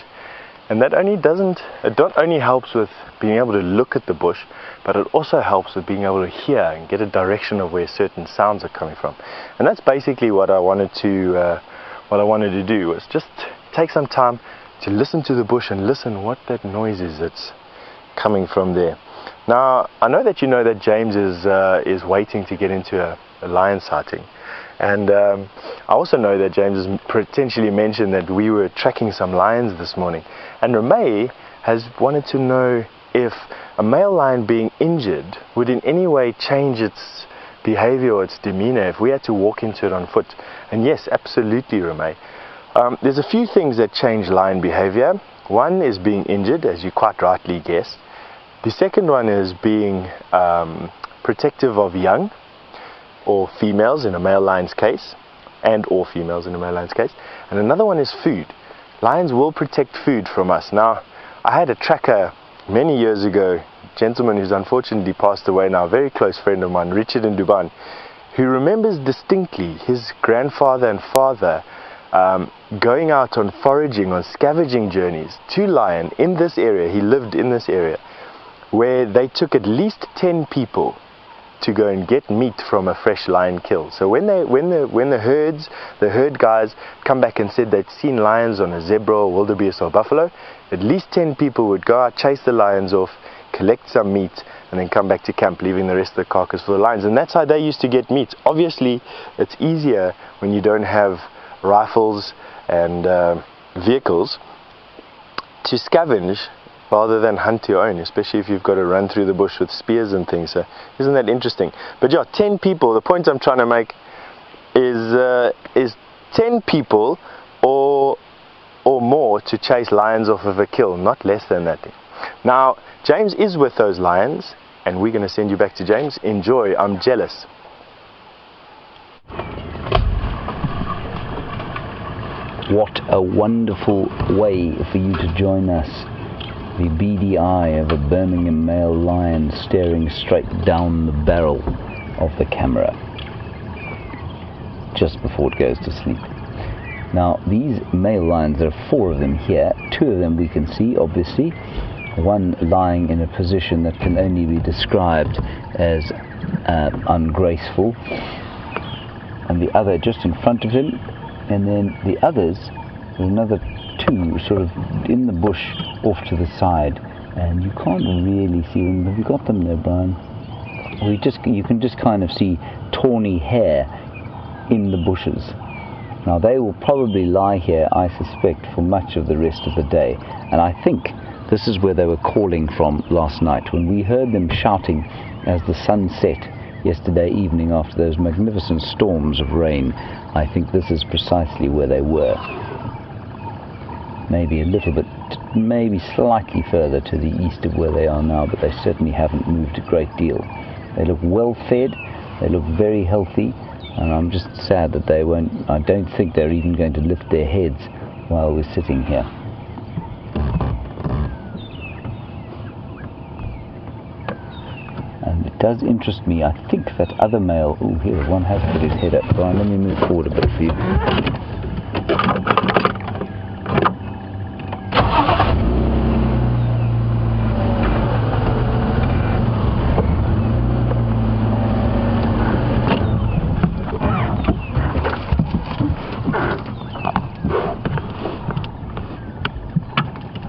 And that it not only helps with being able to look at the bush, but it also helps with being able to hear and get a direction of where certain sounds are coming from. And that's basically what I wanted to do, was just take some time to listen to the bush and listen what that noise is that's coming from there. Now, I know that James is waiting to get into a lion sighting. And I also know that James has potentially mentioned that we were tracking some lions this morning. And Ramey has wanted to know if a male lion being injured would in any way change its behavior or its demeanor if we had to walk into it on foot. And yes, absolutely, Ramey. There's a few things that change lion behavior. One is being injured, as you quite rightly guessed. The second one is being protective of young or females in a male lion's case, and or females in a male lion's case. And another one is food. Lions will protect food from us. Now, I had a tracker many years ago, a gentleman who's unfortunately passed away now, a very close friend of mine, Richard in Duban, who remembers distinctly his grandfather and father going out on foraging, on scavenging journeys to lion in this area. He lived in this area, where they took at least 10 people to go and get meat from a fresh lion kill. So when the herd guys come back and said they'd seen lions on a zebra or wildebeest or buffalo, at least 10 people would go out, chase the lions off, collect some meat, and then come back to camp, leaving the rest of the carcass for the lions. And that's how they used to get meat. Obviously, it's easier when you don't have rifles and vehicles to scavenge rather than hunt your own, especially if you've got to run through the bush with spears and things. So isn't that interesting? But yeah, 10 people, the point I'm trying to make is 10 people or more to chase lions off of a kill, not less than that. Now, James is with those lions, and we're going to send you back to James. Enjoy. I'm jealous. What a wonderful way for you to join us. The beady eye of a Birmingham male lion staring straight down the barrel of the camera just before it goes to sleep. Now, these male lions, there are 4 of them here. 2 of them we can see, obviously. One lying in a position that can only be described as ungraceful, and the other just in front of him. And then the others, there's another 2 sort of in the bush off to the side, and you can't really see them. Have you got them there, Brian? You can just kind of see tawny hair in the bushes. Now, they will probably lie here, I suspect, for much of the rest of the day. And I think this is where they were calling from last night, when we heard them shouting as the sun set yesterday evening after those magnificent storms of rain. I think this is precisely where they were. Maybe a little bit, maybe slightly further to the east of where they are now, but they certainly haven't moved a great deal. They look well fed, they look very healthy, and I'm just sad that they won't, I don't think they're even going to lift their heads while we're sitting here. And it does interest me, I think that other male, oh, here, one has put his head up. Brian, let me move forward a bit for you.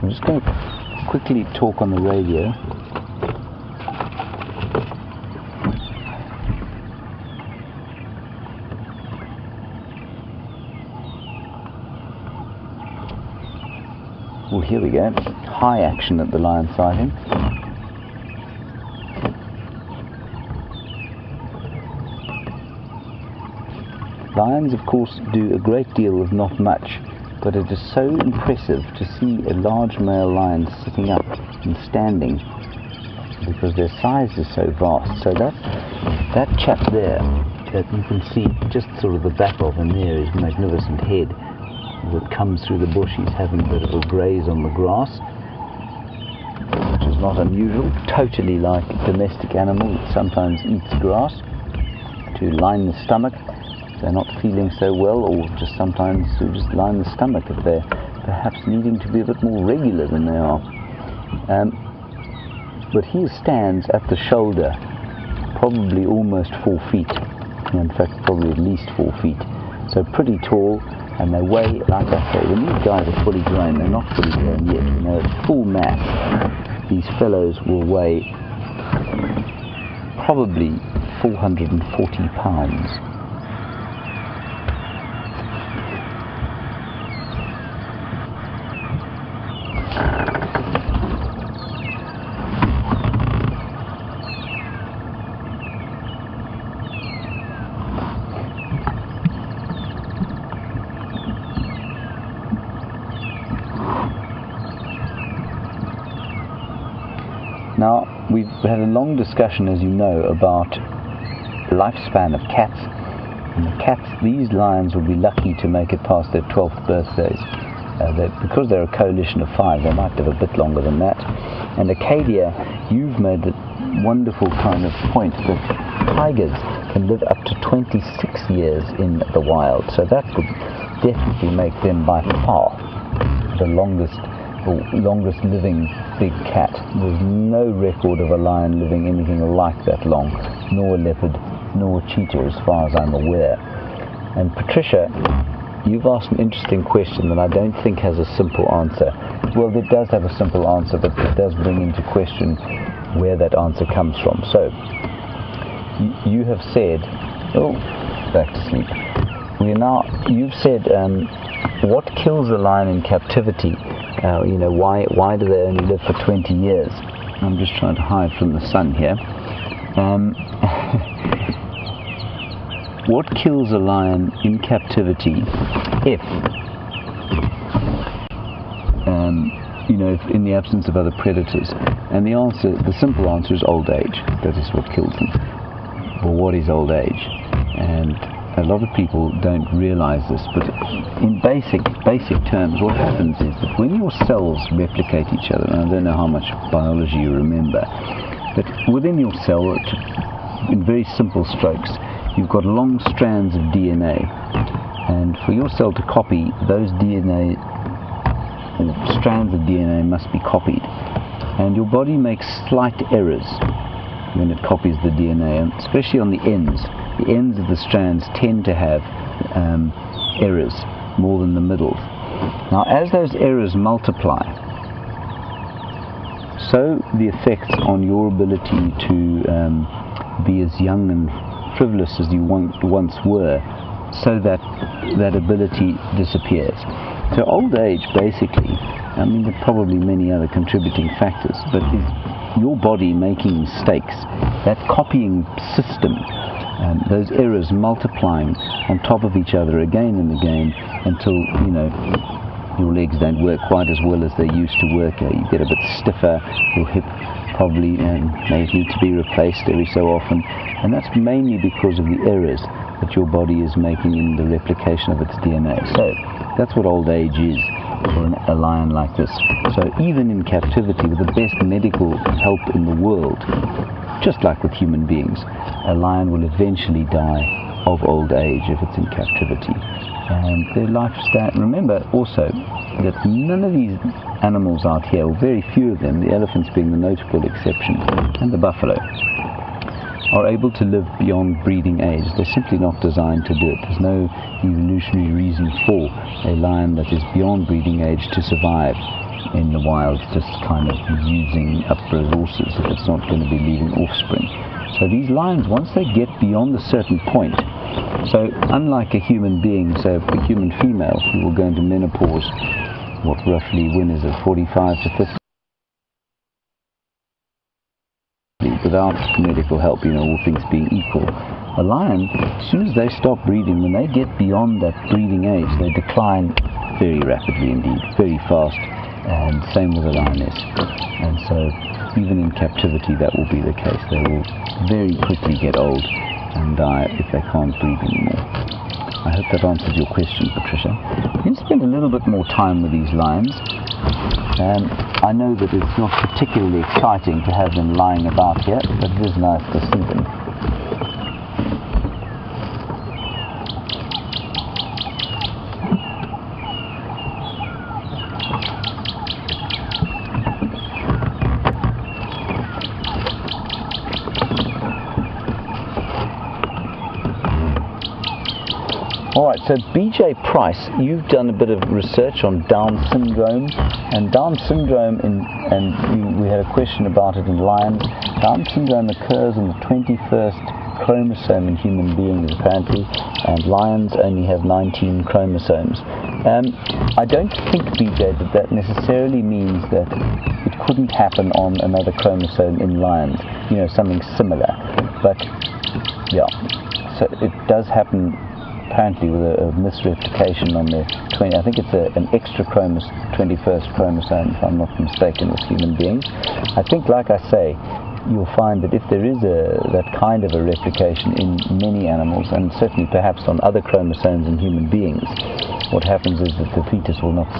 I'm just going to quickly talk on the radio. Well, here we go. High action at the lion sighting. Lions, of course, do a great deal with not much, but it is so impressive to see a large male lion sitting up and standing, because their size is so vast. So that chap there, that you can see just sort of the back of him there, his magnificent head that comes through the bush. He's having a bit of a graze on the grass, which is is not unusual, totally like domestic animal. It sometimes eats grass to line the stomach if they're not feeling so well, or just sometimes to just line the stomach if they're perhaps needing to be a bit more regular than they are. But he stands at the shoulder, probably almost 4 feet, in fact probably at least 4 feet, so pretty tall. And they weigh, like I say, when these guys are fully grown, they're not fully grown yet, you know, at full mass, these fellows will weigh probably 440 pounds. Now, we've had a long discussion, as you know, about the lifespan of cats. And the cats, these lions will be lucky to make it past their 12th birthdays. Because they're a coalition of 5, they might live a bit longer than that. And Acadia, you've made the wonderful kind of point that tigers can live up to 26 years in the wild. So that would definitely make them by far the longest living big cat. There's no record of a lion living anything like that long, nor a leopard, nor a cheetah, as far as I'm aware. And Patricia, you've asked an interesting question that I don't think has a simple answer. Well, it does have a simple answer, but it does bring into question where that answer comes from. So, you have said, back to sleep. You've said, what kills a lion in captivity? You know, why do they only live for 20 years? I'm just trying to hide from the sun here. What kills a lion in captivity if in the absence of other predators? And the simple answer is old age. That is what kills them. Well, what is old age? And a lot of people don't realize this, but in basic terms, what happens is that when your cells replicate each other, and I don't know how much biology you remember, but within your cell, in very simple strokes, you've got long strands of DNA, and for your cell to copy, those DNA, or strands of DNA must be copied, and your body makes slight errors when it copies the DNA, and especially on the ends. The ends of the strands tend to have errors more than the middle. Now, as those errors multiply, so the effects on your ability to be as young and frivolous as you once were, so that ability disappears. So old age, basically, I mean, there are probably many other contributing factors, but is your body making mistakes, that copying system, those errors multiplying on top of each other again and again until, you know, your legs don't work quite as well as they used to work. You get a bit stiffer, your hip probably may need to be replaced every so often, and that's mainly because of the errors that your body is making in the replication of its DNA. So that's what old age is for a lion like this. So even in captivity, with the best medical help in the world, just like with human beings, a lion will eventually die of old age if it's in captivity. And their lifespan, remember also that none of these animals out here, or very few of them, the elephants being the notable exception, and the buffalo, are able to live beyond breeding age. They're simply not designed to do it. There's no evolutionary reason for a lion that is beyond breeding age to survive in the wild, just kind of using up resources if it's not going to be leaving offspring. So these lions, once they get beyond a certain point, so unlike a human being, say a human female who will go into menopause, what roughly, when is it, 45 to 50, without medical help, you know, all things being equal. A lion, as soon as they stop breeding, when they get beyond that breeding age, they decline very rapidly indeed, very fast, and same with a lioness. And so even in captivity that will be the case. They will very quickly get old and die if they can't breed anymore. I hope that answers your question, Patricia. You can spend a little bit more time with these lions. I know that it's not particularly exciting to have them lying about here, but it is nice to see them. Alright, so BJ Price, you've done a bit of research on Down syndrome, and Down syndrome, we had a question about it in lions. Down syndrome occurs on the 21st chromosome in human beings apparently, and lions only have 19 chromosomes. I don't think, BJ, that necessarily means that it couldn't happen on another chromosome in lions, you know, something similar, but yeah, so it does happen apparently with a misreplication on the 20, I think it's an extra 21st chromosome, if I'm not mistaken, with human beings. I think, like I say, you'll find that if there is that kind of a replication in many animals, and certainly perhaps on other chromosomes in human beings, what happens is that the fetus will not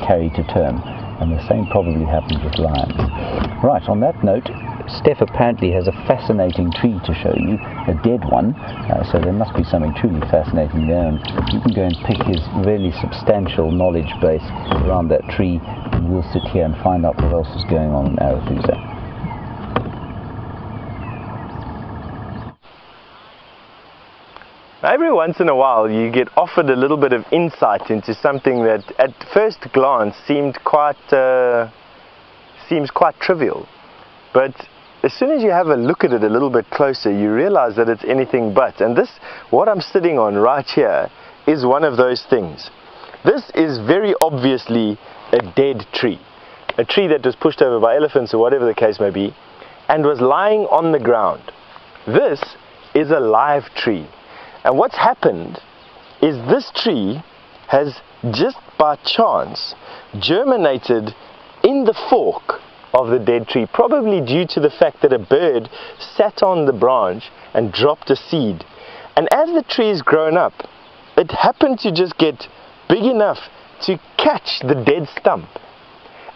carry to term, and the same probably happens with lions. Right, on that note, Steph apparently has a fascinating tree to show you, a dead one, so there must be something truly fascinating there, and you can go and pick his really substantial knowledge base around that tree, and we'll sit here and find out what else is going on in Arethusa. Every once in a while you get offered a little bit of insight into something that at first glance seems quite trivial, but as soon as you have a look at it a little bit closer, you realize that it's anything but. And this, what I'm sitting on right here, is one of those things. This is very obviously a dead tree, a tree that was pushed over by elephants or whatever the case may be, and was lying on the ground. This is a live tree. And what's happened is this tree has just by chance germinated in the fork of the dead tree, probably due to the fact that a bird sat on the branch and dropped a seed. And as the tree's grown up, it happened to just get big enough to catch the dead stump,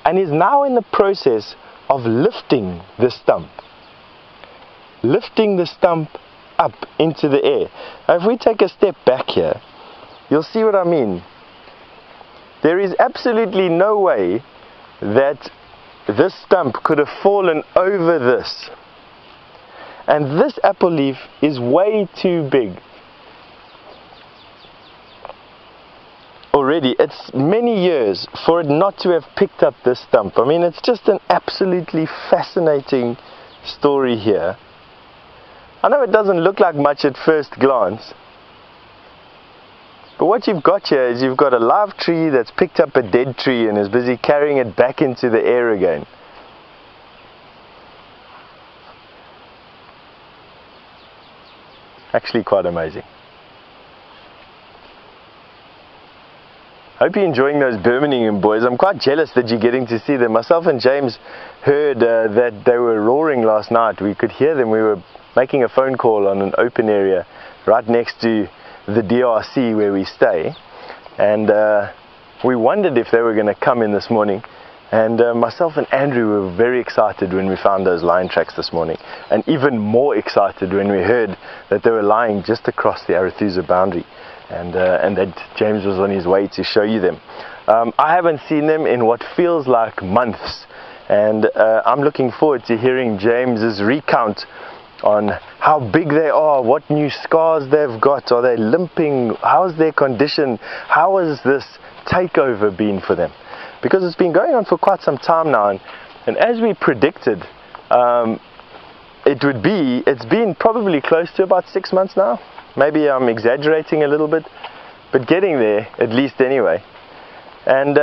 and is now in the process of lifting the stump up into the air. Now if we take a step back here, you'll see what I mean. There is absolutely no way that this stump could have fallen over this, and this apple leaf is way too big already. It's many years for it not to have picked up this stump. I mean, it's just an absolutely fascinating story here. I know it doesn't look like much at first glance, but what you've got here is you've got a live tree that's picked up a dead tree and is busy carrying it back into the air again. Actually quite amazing. Hope you're enjoying those Birmingham boys. I'm quite jealous that you're getting to see them. Myself and James heard that they were roaring last night. We could hear them. We were making a phone call on an open area right next to the DRC where we stay, and we wondered if they were going to come in this morning, and myself and Andrew were very excited when we found those lion tracks this morning, and even more excited when we heard that they were lying just across the Arethusa boundary, and that James was on his way to show you them. I haven't seen them in what feels like months, and I'm looking forward to hearing James's recount on how big they are, what new scars they've got, are they limping, how's their condition, how has this takeover been for them? Because it's been going on for quite some time now, and as we predicted, it's been probably close to about 6 months now. Maybe I'm exaggerating a little bit, but getting there at least anyway. And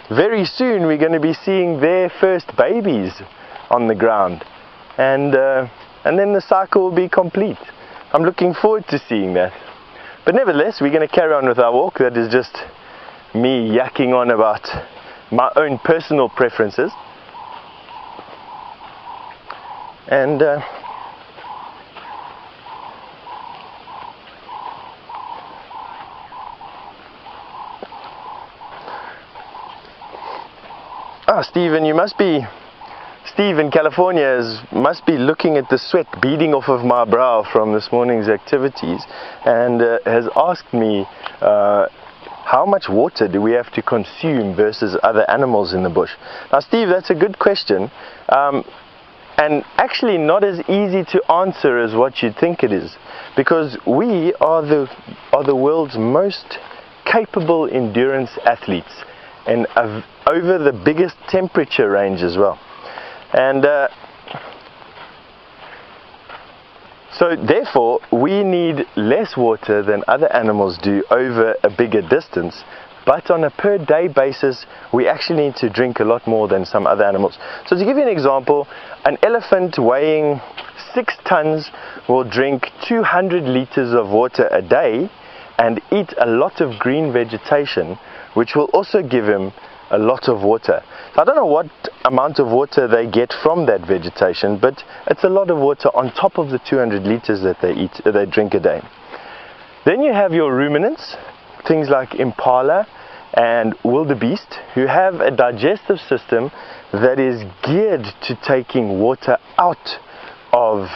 very soon we're going to be seeing their first babies on the ground, and then the cycle will be complete. I'm looking forward to seeing that. But nevertheless, we're going to carry on with our walk. That is just me yakking on about my own personal preferences. And Stephen, Steve in California must be looking at the sweat beading off of my brow from this morning's activities, and has asked me how much water do we have to consume versus other animals in the bush. Now Steve, that's a good question, and actually not as easy to answer as what you'd think it is, because we are the world's most capable endurance athletes, and over the biggest temperature range as well. And so therefore we need less water than other animals do over a bigger distance, but on a per day basis we actually need to drink a lot more than some other animals. So to give you an example, an elephant weighing 6 tons will drink 200 liters of water a day and eat a lot of green vegetation, which will also give him a lot of water. So I don't know what amount of water they get from that vegetation, but it's a lot of water on top of the 200 liters that they drink a day. Then you have your ruminants, things like impala and wildebeest, who have a digestive system that is geared to taking water out of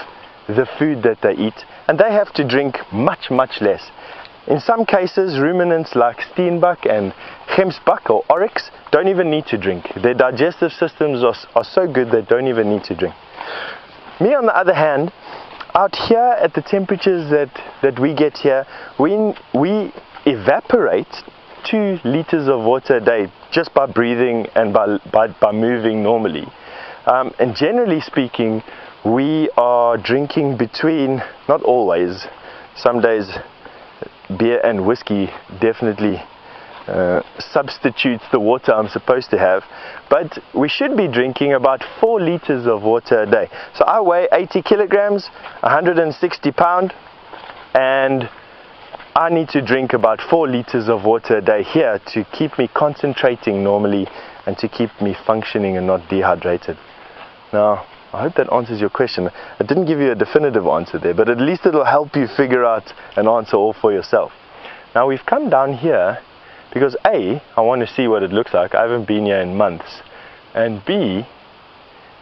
the food that they eat, and they have to drink much less. In some cases, ruminants like steenbok and gemsbok or oryx don't even need to drink. Their digestive systems are so good they don't even need to drink. Me, on the other hand, out here at the temperatures that we get here, we evaporate 2 liters of water a day just by breathing and by moving normally. And generally speaking, we are drinking between, not always, some days beer and whiskey definitely substitutes the water I'm supposed to have, but we should be drinking about 4 liters of water a day. So I weigh 80 kilograms, 160 pounds, and I need to drink about 4 liters of water a day here to keep me concentrating normally and to keep me functioning and not dehydrated. Now, I hope that answers your question. I didn't give you a definitive answer there, but at least it'll help you figure out an answer all for yourself. Now we've come down here because A, I want to see what it looks like. I haven't been here in months. And B,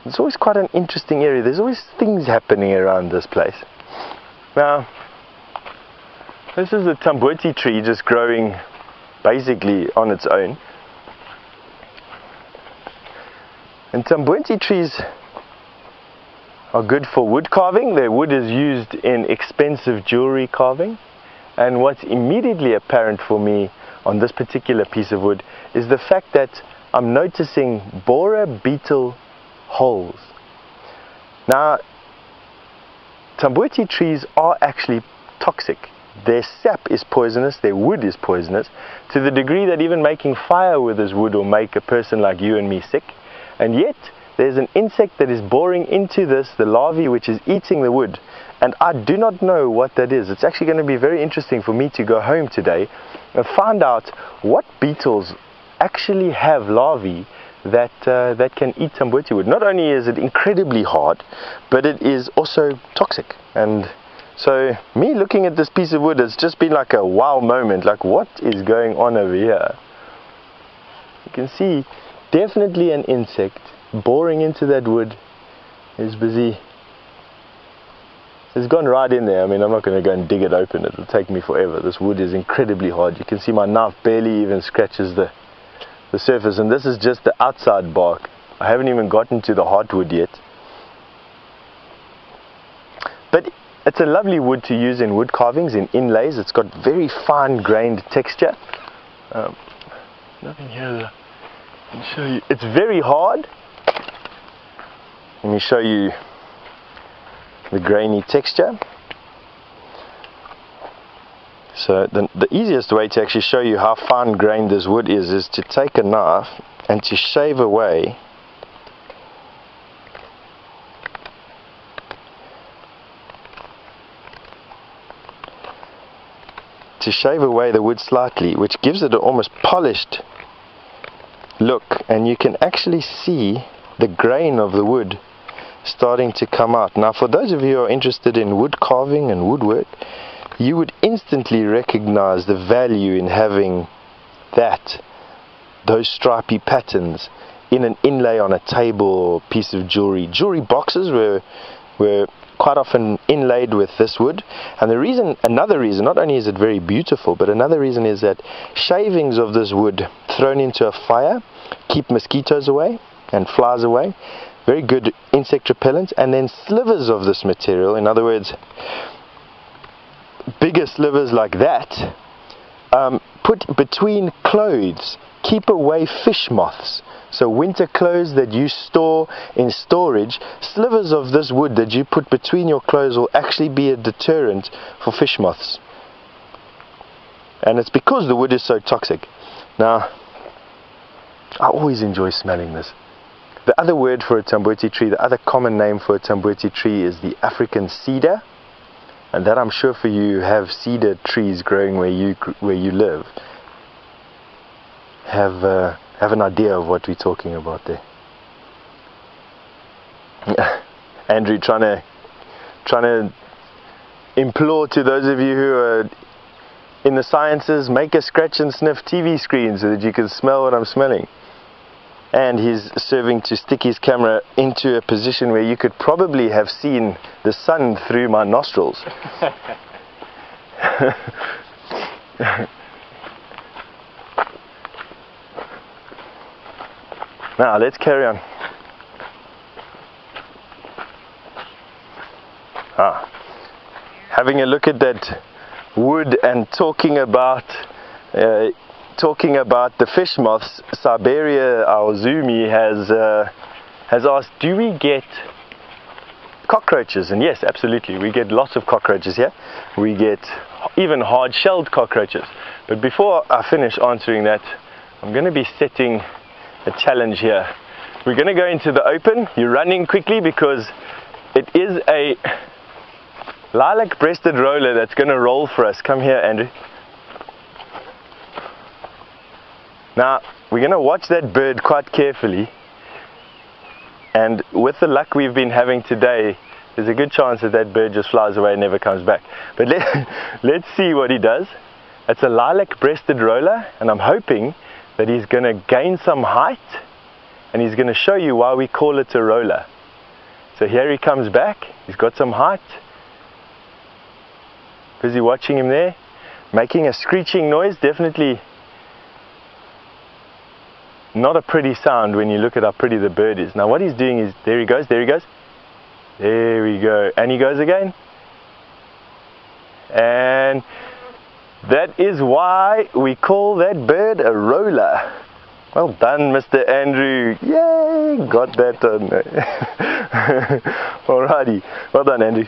it's always quite an interesting area. There's always things happening around this place. Now, this is a tamboti tree just growing basically on its own. And tamboti trees are good for wood carving. Their wood is used in expensive jewelry carving. And what's immediately apparent for me on this particular piece of wood is the fact that I'm noticing borer beetle holes. Now, tamboti trees are actually toxic. Their sap is poisonous, their wood is poisonous, to the degree that even making fire with this wood will make a person like you and me sick. And yet, there's an insect that is boring into this, the larvae, which is eating the wood. And I do not know what that is. It's actually going to be very interesting for me to go home today and find out what beetles actually have larvae that can eat tamboti wood. Not only is it incredibly hard, but it is also toxic. And so me looking at this piece of wood, it's just been like a wow moment. Like, what is going on over here? You can see definitely an insect boring into that wood. Is busy. It's gone right in there. I mean, I'm not going to go and dig it open. It'll take me forever. This wood is incredibly hard. You can see my knife barely even scratches the surface, and this is just the outside bark. I haven't even gotten to the heartwood yet. But it's a lovely wood to use in wood carvings, in inlays. It's got very fine grained texture. Nothing here that I can show you. It's very hard. Let me show you the grainy texture. So the easiest way to actually show you how fine grained this wood is to take a knife and to shave away the wood slightly, which gives it an almost polished look, and you can actually see the grain of the wood starting to come out. Now, for those of you who are interested in wood carving and woodwork, you would instantly recognize the value in having those stripy patterns in an inlay on a table or piece of jewelry. Jewelry boxes were quite often inlaid with this wood, and another reason, not only is it very beautiful, but another reason is that shavings of this wood thrown into a fire keep mosquitoes away and flies away, very good insect repellent. And then slivers of this material, in other words bigger slivers like that, put between clothes, keep away fish moths. So winter clothes that you store in storage, slivers of this wood that you put between your clothes will actually be a deterrent for fish moths. And it's because the wood is so toxic. Now, I always enjoy smelling this. The other word for a tamboti tree, the other common name for a tamboti tree is the African cedar. And that, I'm sure for you have cedar trees growing where you live, have an idea of what we're talking about there. Andrew trying to implore to those of you who are in the sciences, make a scratch and sniff TV screen so that you can smell what I'm smelling. And he's serving to stick his camera into a position where you could probably have seen the sun through my nostrils. Now let's carry on. Having a look at that wood and talking about the fish moths, Siberia, our Zumi, has asked, do we get cockroaches? And yes, absolutely, we get lots of cockroaches here. We get even hard-shelled cockroaches. But before I finish answering that, I'm going to be setting a challenge here. We're going to go into the open. You're running quickly because it is a lilac-breasted roller that's going to roll for us. Come here, Andrew. Now, we're going to watch that bird quite carefully, and with the luck we've been having today, there's a good chance that that bird just flies away and never comes back. But let's see what he does. It's a lilac-breasted roller, and I'm hoping that he's going to gain some height, and he's going to show you why we call it a roller. So here he comes back. He's got some height. Busy watching him there, making a screeching noise. Definitely not a pretty sound when you look at how pretty the bird is. Now what he's doing is, there he goes, there he goes, there we go, and he goes again, and that is why we call that bird a roller. Well done, Mr. Andrew. Yay, got that done. Alrighty, well done, Andrew.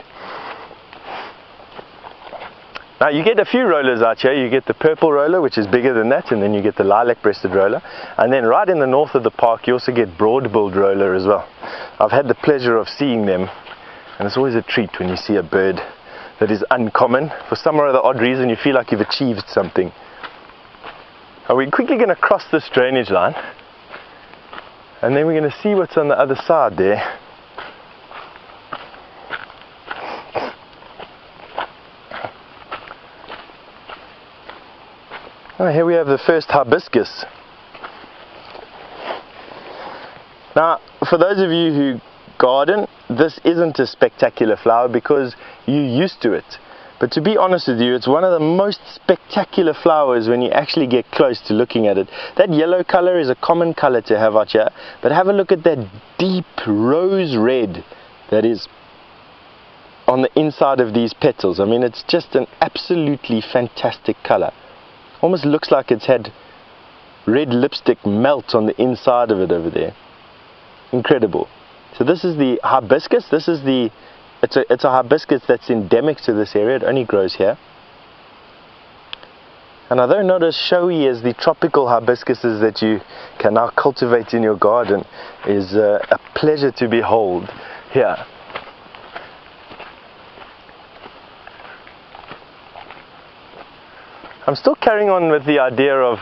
Now you get a few rollers out here. You get the purple roller, which is bigger than that, and then you get the lilac-breasted roller. And then right in the north of the park you also get broad-billed roller as well. I've had the pleasure of seeing them, and it's always a treat when you see a bird that is uncommon. For some or other odd reason you feel like you've achieved something. Now we're quickly going to cross this drainage line, and then we're going to see what's on the other side there. Oh, here we have the first hibiscus. Now, for those of you who garden, this isn't a spectacular flower because you're used to it. But to be honest with you, it's one of the most spectacular flowers when you actually get close to looking at it. That yellow color is a common color to have out here, but have a look at that deep rose red that is on the inside of these petals. I mean, it's just an absolutely fantastic color. Almost looks like it's had red lipstick melt on the inside of it over there. Incredible. So this is the hibiscus. This is it's a hibiscus that's endemic to this area. It only grows here. And although not as showy as the tropical hibiscuses that you can now cultivate in your garden, is a pleasure to behold here. I'm still carrying on with the idea of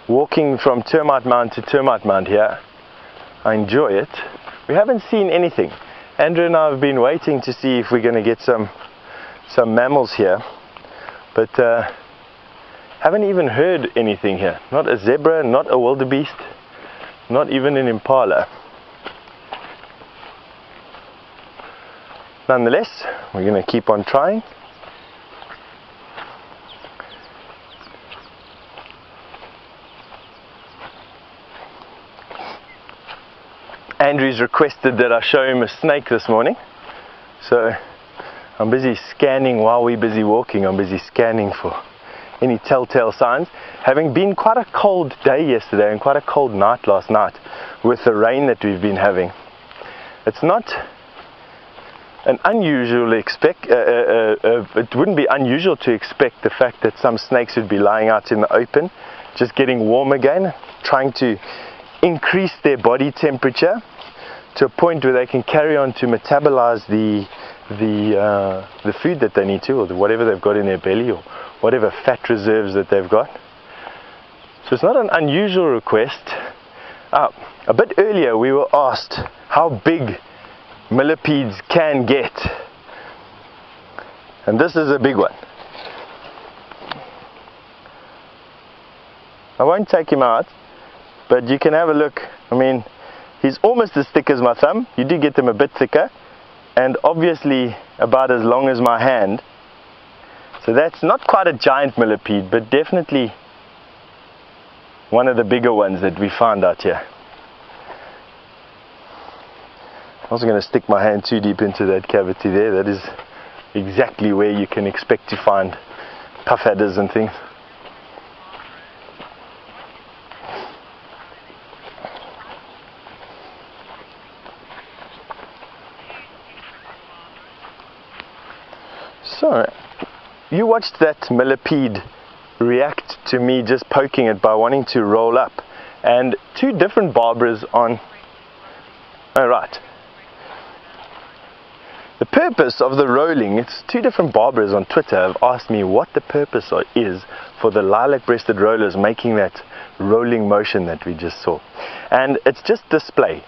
walking from termite mound to termite mound here. I enjoy it. We haven't seen anything. Andrew and I have been waiting to see if we're going to get some mammals here, but haven't even heard anything here. Not a zebra, not a wildebeest, Not even an impala. Nonetheless, we're going to keep on trying. Andrew's requested that I show him a snake this morning, so I'm busy scanning while we're busy walking. I'm busy scanning for any telltale signs. Having been quite a cold day yesterday and quite a cold night last night with the rain that we've been having, it's not an unusual it wouldn't be unusual to expect the fact that some snakes would be lying out in the open, just getting warm again, trying to increase their body temperature to a point where they can carry on to metabolize the food that they need to, or whatever they've got in their belly, or whatever fat reserves that they've got. So it's not an unusual request. A bit earlier we were asked how big millipedes can get, and this is a big one. I won't take him out, but you can have a look. I mean, he's almost as thick as my thumb. You do get them a bit thicker, and obviously about as long as my hand. So that's not quite a giant millipede, but definitely one of the bigger ones that we found out here. I wasn't going to stick my hand too deep into that cavity there. That is exactly where you can expect to find puff adders and things. So, you watched that millipede react to me just poking it by wanting to roll up, and two different Barbaras on... Oh, right. The purpose of the rolling, it's two different Barbaras on Twitter have asked me what the purpose is for the lilac-breasted rollers making that rolling motion that we just saw. And it's just display.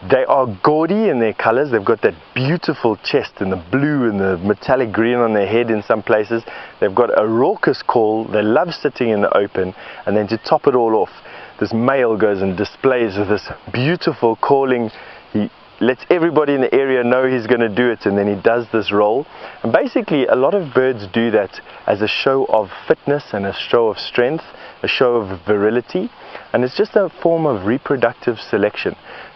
They are gaudy in their colors. They've got that beautiful chest and the blue and the metallic green on their head in some places. They've got a raucous call. They love sitting in the open. And then to top it all off, this male goes and displays with this beautiful calling. He lets everybody in the area know he's going to do it, and then he does this roll. And basically a lot of birds do that as a show of fitness and a show of strength, a show of virility, and it's just a form of reproductive selection.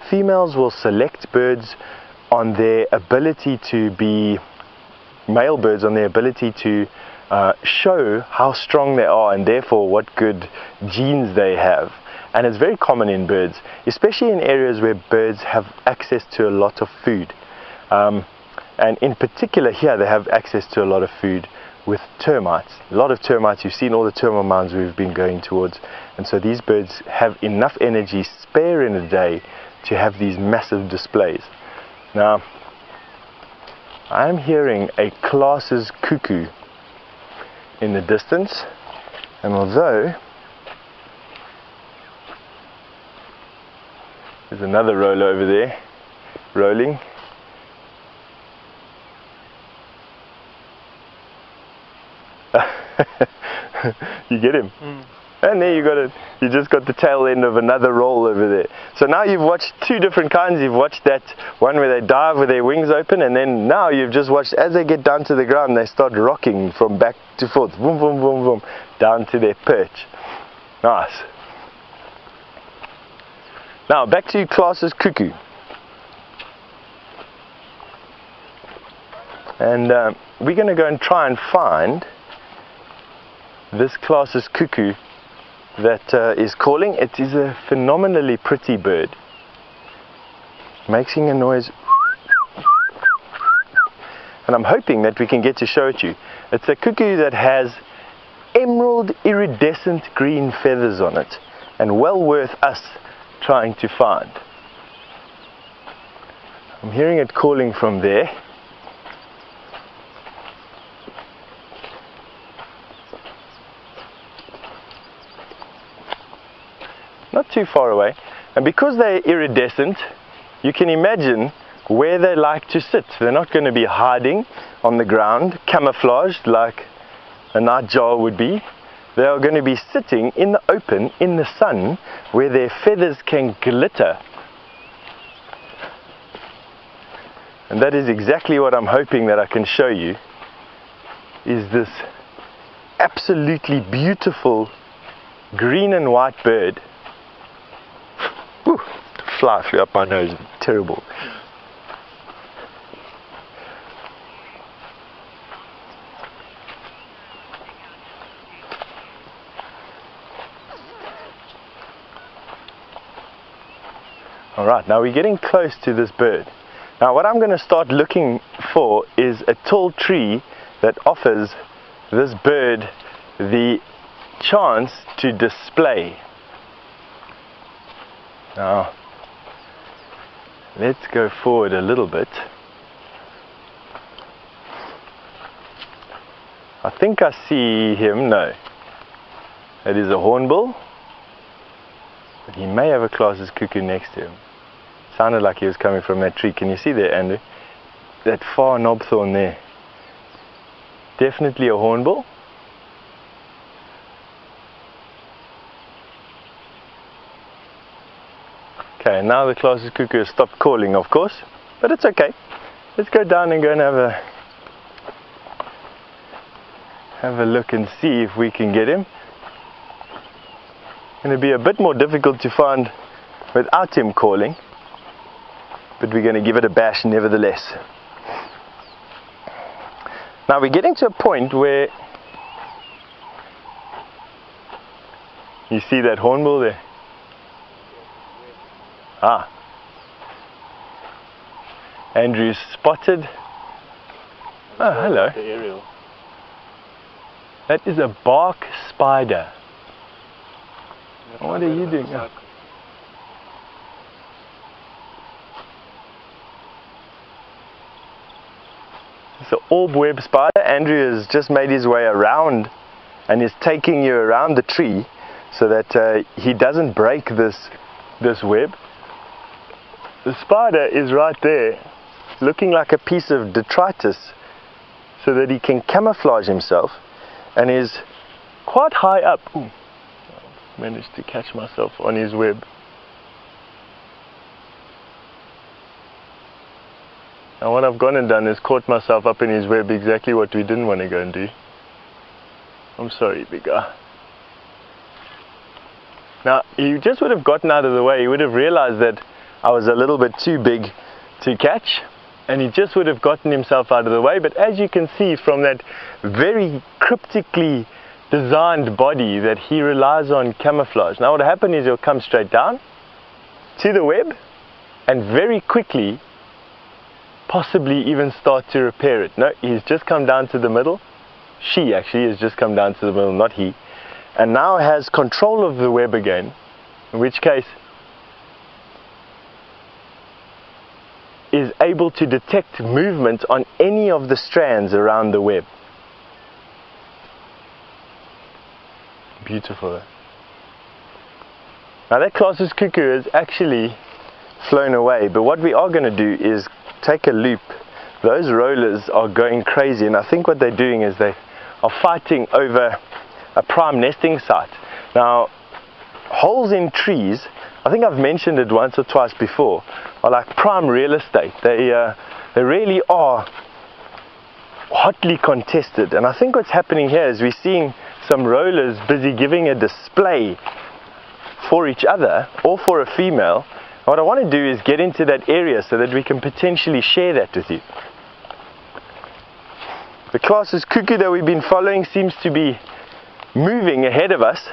Females will select birds on their ability to be, male birds on their ability to show how strong they are and therefore what good genes they have. And it's very common in birds, especially in areas where birds have access to a lot of food. And in particular here they have access to a lot of food with termites. A lot of termites. You've seen all the termite mounds we've been going towards. And so these birds have enough energy spare in a day to have these massive displays. Now, I'm hearing a classes cuckoo in the distance, and although there's another roller over there rolling, you get him? And there you just got the tail end of another roll over there. So now you've watched two different kinds. You've watched that one where they dive with their wings open, and then now you've just watched as they get down to the ground, they start rocking from back to forth, boom, boom, boom, boom, down to their perch. Nice. Now back to classes cuckoo. And we're going to go and try and find this classes cuckoo that is calling. It is a phenomenally pretty bird, making a noise, and I'm hoping that we can get to show it you. It's a cuckoo that has emerald iridescent green feathers on it, and well worth us trying to find. I'm hearing it calling from there. Not too far away, and because they're iridescent, you can imagine where they like to sit. They're not going to be hiding on the ground, camouflaged like a nightjar would be. they are going to be sitting in the open, in the sun, where their feathers can glitter. And that is exactly what I'm hoping that I can show you, is this absolutely beautiful green and white bird. Whew, the fly flew up my nose, terrible. Alright, now we're getting close to this bird. Now what I'm going to start looking for is a tall tree that offers this bird the chance to display. Now let's go forward a little bit. I think I see him. No, it is a hornbill, but he may have a Klaas's cuckoo next to him. Sounded like he was coming from that tree. Can you see there, Andrew? That far knobthorn there. Definitely a hornbill. Okay, now the Klaas's cuckoo has stopped calling, of course, but it's okay. Let's go down and go and have a look and see if we can get him. It's going to be a bit more difficult to find without him calling, but we're going to give it a bash nevertheless. Now we're getting to a point where you see that hornbill there. Ah, Andrew's spotted. Oh, hello. The aerial. That is a bark spider. What are you doing? Oh. It's an orb web spider. Andrew has just made his way around and is taking you around the tree so that he doesn't break this web. The spider is right there, looking like a piece of detritus, so that he can camouflage himself, and is quite high up. Ooh, managed to catch myself on his web. Now what I've gone and done is caught myself up in his web, exactly what we didn't want to go and do. I'm sorry, big guy. Now he just would have gotten out of the way. He would have realized that I was a little bit too big to catch, and he just would have gotten himself out of the way. But as you can see from that very cryptically designed body, that he relies on camouflage. Now what will happen is he'll come straight down to the web and very quickly possibly even start to repair it. No, he's just come down to the middle. She actually has just come down to the middle, not he, and now has control of the web again, in which case is able to detect movement on any of the strands around the web. Beautiful. Now that Klaas's cuckoo has actually flown away, but what we are going to do is take a loop. Those rollers are going crazy, and I think what they're doing is they are fighting over a prime nesting site. Now, holes in trees, I think I've mentioned it once or twice before, are like prime real estate. They really are hotly contested, and I think what's happening here is we're seeing some rollers busy giving a display for each other or for a female. What I want to do is get into that area so that we can potentially share that with you. The Klaas's cuckoo that we've been following seems to be moving ahead of us,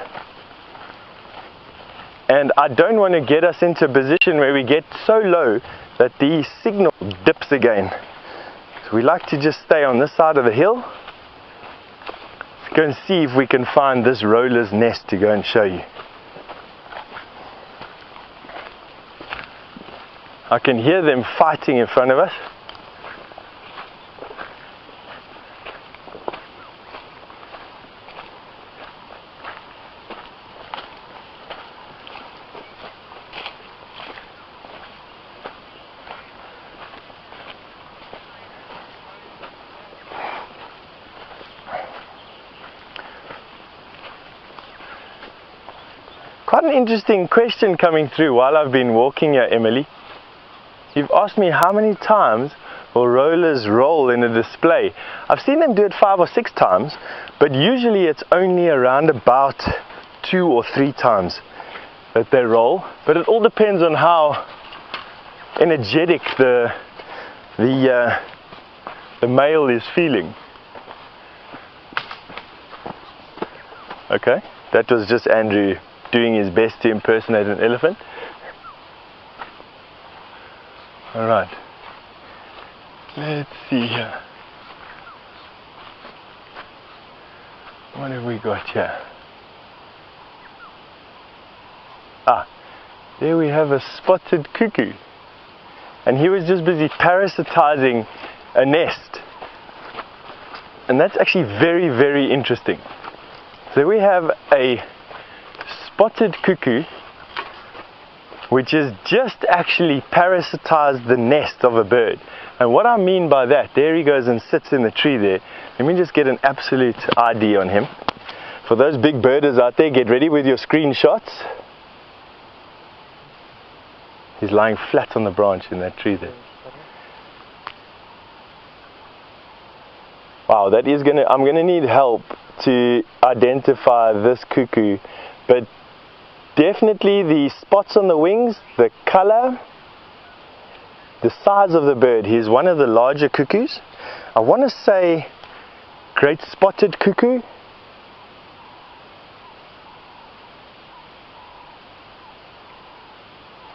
and I don't want to get us into a position where we get so low that the signal dips again. So we like to just stay on this side of the hill. Let's go and see if we can find this roller's nest to go and show you. I can hear them fighting in front of us. Quite an interesting question coming through while I've been walking here, Emily. You've asked me how many times will rollers roll in a display. I've seen them do it 5 or 6 times, but usually it's only around about 2 or 3 times that they roll. But it all depends on how energetic the male is feeling. Okay, that was just Andrew doing his best to impersonate an elephant. Alright, let's see here. What have we got here? Ah, there we have a spotted cuckoo. And he was just busy parasitizing a nest. And that's actually very, very interesting. So we have a spotted cuckoo which has just actually parasitized the nest of a bird. And what I mean by that, there he goes and sits in the tree there. Let me just get an absolute ID on him. For those big birders out there, get ready with your screenshots. He's lying flat on the branch in that tree there. Wow, that is I'm gonna need help to identify this cuckoo, but definitely the spots on the wings, the color, the size of the bird. He's one of the larger cuckoos. I want to say great spotted cuckoo.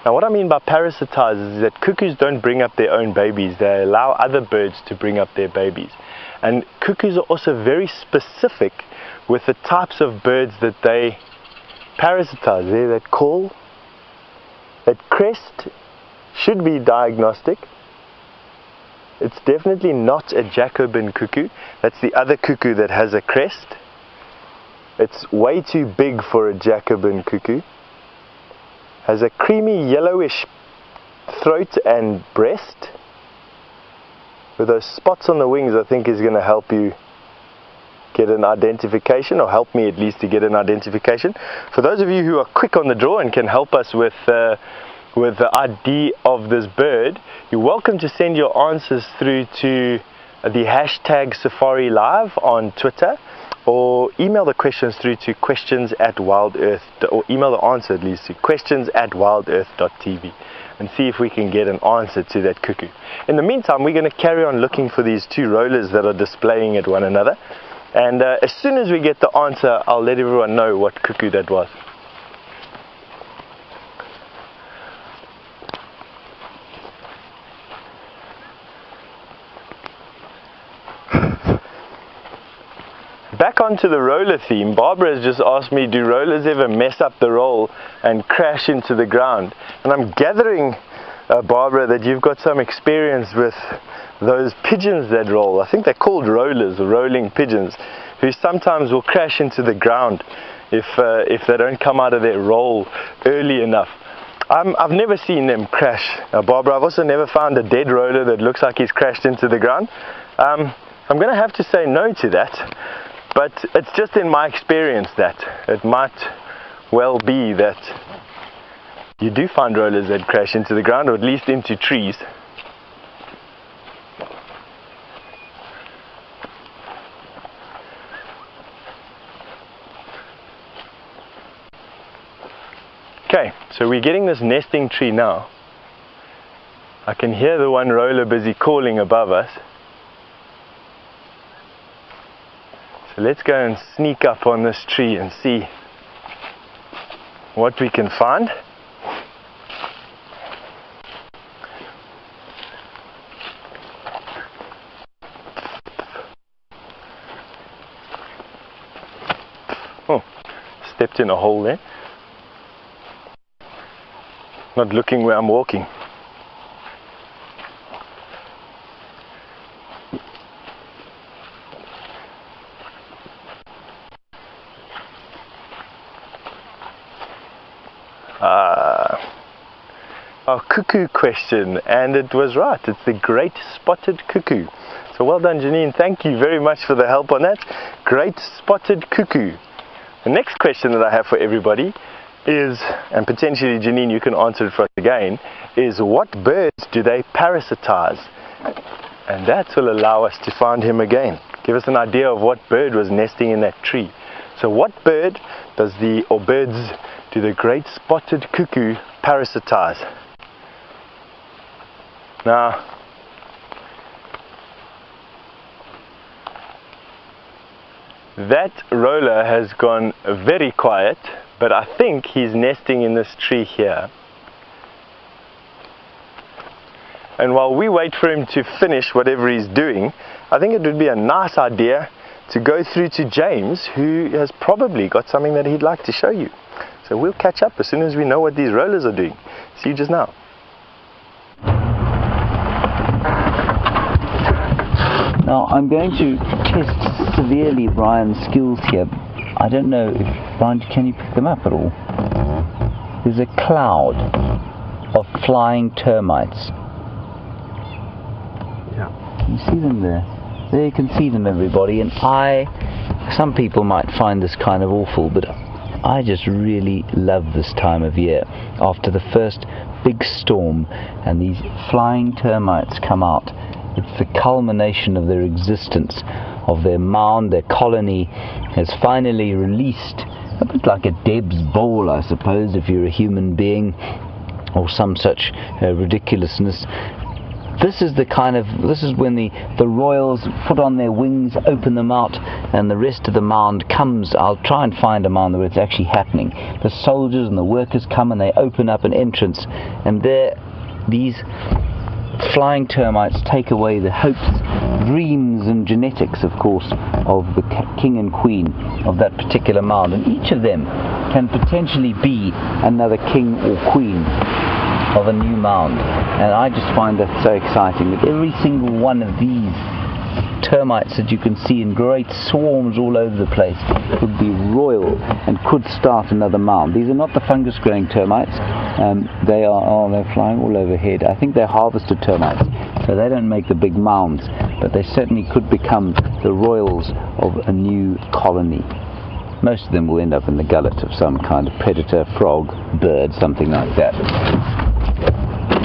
Now what I mean by parasitize is that cuckoos don't bring up their own babies. They allow other birds to bring up their babies. And cuckoos are also very specific with the types of birds that they parasitize. There, that call, that crest should be diagnostic. It's definitely not a Jacobin cuckoo. That's the other cuckoo that has a crest. It's way too big for a Jacobin cuckoo. Has a creamy yellowish throat and breast. With those spots on the wings, I think is going to help you get an identification, or help me at least to get an identification. For those of you who are quick on the draw and can help us with the ID of this bird, you're welcome to send your answers through to the hashtag Safari Live on Twitter, or email the questions through to questions@WildEarth, or email the answer at least to questions@wildearth.tv, and see if we can get an answer to that cuckoo. In the meantime, we're going to carry on looking for these 2 rollers that are displaying at one another, and as soon as we get the answer, I'll let everyone know what cuckoo that was. Back onto the roller theme, Barbara has just asked me, do rollers ever mess up the roll and crash into the ground? And I'm gathering, Barbara, that you've got some experience with those pigeons that roll. I think they're called rollers, or rolling pigeons, who sometimes will crash into the ground if they don't come out of their roll early enough. I've never seen them crash, Barbara. I've also never found a dead roller that looks like he's crashed into the ground. I'm going to have to say no to that. But it's just in my experience that it might well be that you do find rollers that crash into the ground, or at least into trees. Okay, so we're getting this nesting tree now. I can hear the one roller busy calling above us. So let's go and sneak up on this tree and see what we can find. Oh, stepped in a hole there. Not looking where I'm walking. Our cuckoo question, and it was right, it's the great spotted cuckoo. So well done, Janine, thank you very much for the help on that. Great spotted cuckoo. The next question that I have for everybody is, and potentially Janine, you can answer it for us again, is what birds do they parasitize? And that will allow us to find him again. Give us an idea of what bird was nesting in that tree. So what bird does birds do the great spotted cuckoo parasitize? Now, that roller has gone very quiet, but I think he's nesting in this tree here. And while we wait for him to finish whatever he's doing, I think it would be a nice idea to go through to James, who has probably got something that he'd like to show you. So we'll catch up as soon as we know what these rollers are doing. See you just now. Now I'm going to test severely Brian's skills here. I don't know if, Brian, can you pick them up at all? There's a cloud of flying termites. Yeah. You see them there? There you can see them, everybody. And some people might find this kind of awful, but I just really love this time of year. After the first big storm and these flying termites come out, it's the culmination of their existence, of their mound. Their colony has finally released, a bit like a Deb's ball, I suppose, if you're a human being, or some such ridiculousness. This is when the royals put on their wings, open them out, and the rest of the mound comes. I'll try and find a mound where it's actually happening. The soldiers and the workers come and they open up an entrance, and there these flying termites take away the hopes, dreams and genetics, of course, of the king and queen of that particular mound, and each of them can potentially be another king or queen of a new mound. And I just find that so exciting, that every single one of these termites that you can see in great swarms all over the place could be royal and could start another mound. These are not the fungus growing termites. They're flying all overhead. I think they're harvested termites, so they don't make the big mounds, but they certainly could become the royals of a new colony. Most of them will end up in the gullet of some kind of predator, frog, bird, something like that.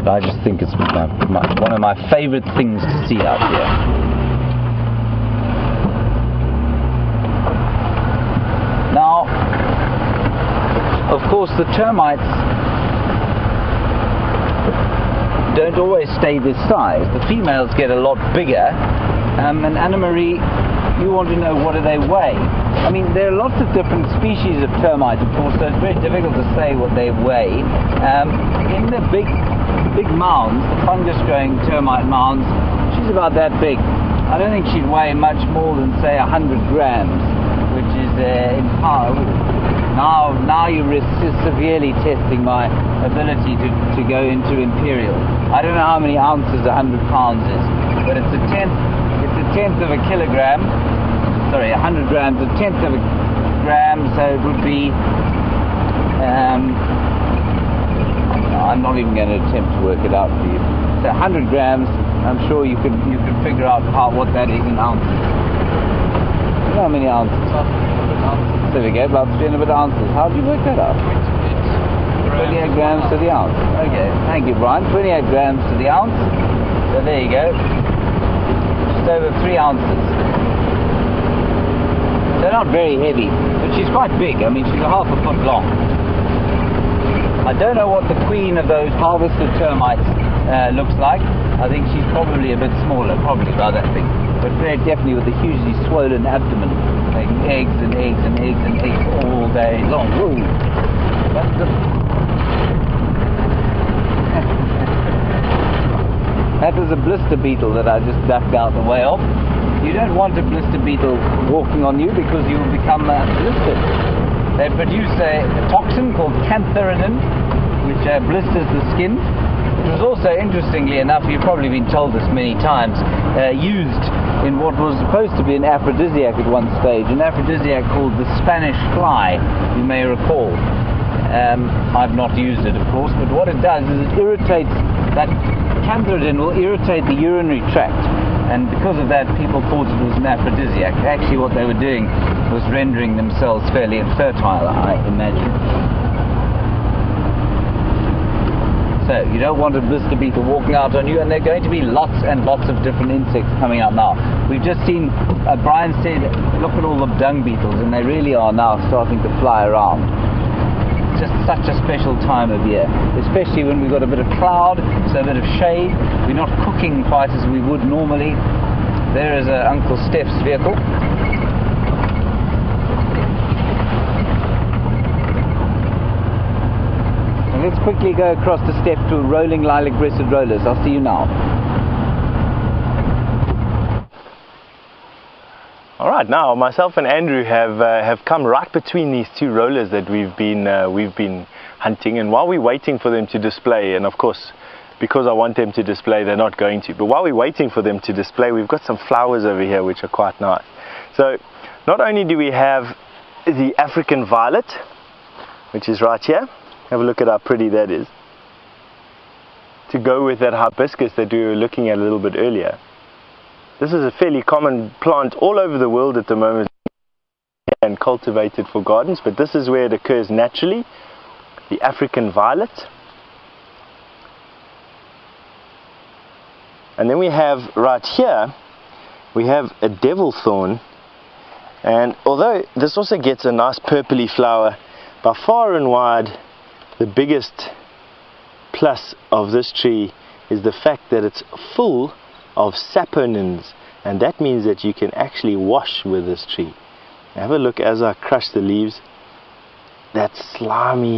But I just think it's one of my favorite things to see out here. Now, of course, the termites don't always stay this size. The females get a lot bigger. And Anna-Marie, you want to know, what do they weigh? I mean, there are lots of different species of termites, of course, so it's very difficult to say what they weigh. In the big mounds, the fungus-growing termite mounds, she's about that big. I don't think she'd weigh much more than, say, 100 grams, which is in power. Now you're severely testing my ability to go into imperial. I don't know how many ounces 100 pounds is, but it's a tenth of a kilogram. Sorry, 100 grams, a tenth of a gram, so it would be, I'm not even going to attempt to work it out for you. So 100 grams, I'm sure you could figure out what that is in ounces. You know how many ounces? There we go, about 300 ounces. How do you work that out? 28 grams to the ounce. Okay, thank you, Brian. 28 grams to the ounce. So there you go. Just over 3 ounces. They're not very heavy, but she's quite big. I mean, she's a half a foot long. I don't know what the queen of those harvested termites looks like. I think she's probably a bit smaller, probably about that big. But very definitely with a hugely swollen abdomen, making eggs and eggs and eggs and eggs all day long. Woo. That was a blister beetle that I just ducked out the way of. You don't want a blister beetle walking on you because you will become blistered. They produce a toxin called cantharidin, which blisters the skin. It was also, interestingly enough, you've probably been told this many times, used in what was supposed to be an aphrodisiac at one stage, an aphrodisiac called the Spanish fly, you may recall. I've not used it, of course, but what it does is it irritates, that cantharidin will irritate the urinary tract, and because of that people thought it was an aphrodisiac. Actually what they were doing was rendering themselves fairly infertile, I imagine. So you don't want a blister beetle walking out on you, and there are going to be lots and lots of different insects coming out now. We've just seen, Brian said, look at all the dung beetles, and they really are now starting to fly around. It's just such a special time of year, especially when we've got a bit of cloud, so a bit of shade. We're not cooking quite as we would normally. There is Uncle Steph's vehicle. And let's quickly go across the step to rolling lilac-breasted rollers. I'll see you now. All right, now myself and Andrew have come right between these two rollers that we've been hunting, and while we're waiting for them to display, and of course because I want them to display, they're not going to, but while we're waiting for them to display, we've got some flowers over here which are quite nice. So not only do we have the African violet, which is right here, have a look at how pretty that is, to go with that hibiscus that we were looking at a little bit earlier. This is a fairly common plant all over the world at the moment and cultivated for gardens, but this is where it occurs naturally, the African violet. And then we have right here, we have a devil thorn, and although this also gets a nice purpley flower, by far and wide the biggest plus of this tree is the fact that it's full of saponins, and that means that you can actually wash with this tree. Have a look as I crush the leaves, that slimy,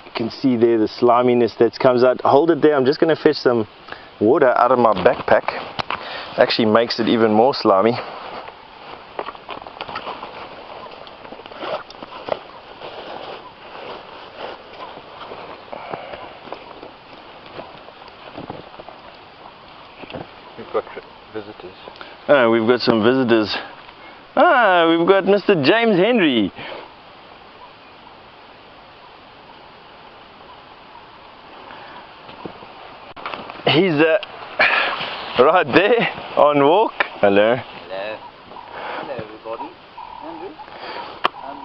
you can see there the sliminess that comes out. Hold it there, I'm just going to fetch some water out of my backpack. Actually makes it even more slimy. We've got visitors. Oh, we've got some visitors. Ah, we've got Mr. James Henry. He's right there on walk. Hello. Hello. Hello everybody. Andrew,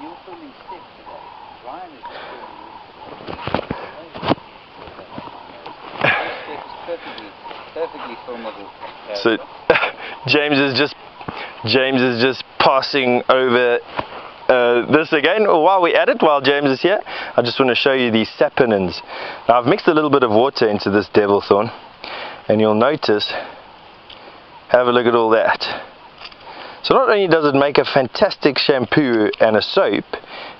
you're filming Steph today. Brian is filming perfectly filmable. So James is just passing over this again. While we're at it, while James is here, I just want to show you these saponins. Now I've mixed a little bit of water into this devil thorn, and you'll notice, have a look at all that. So not only does it make a fantastic shampoo and a soap,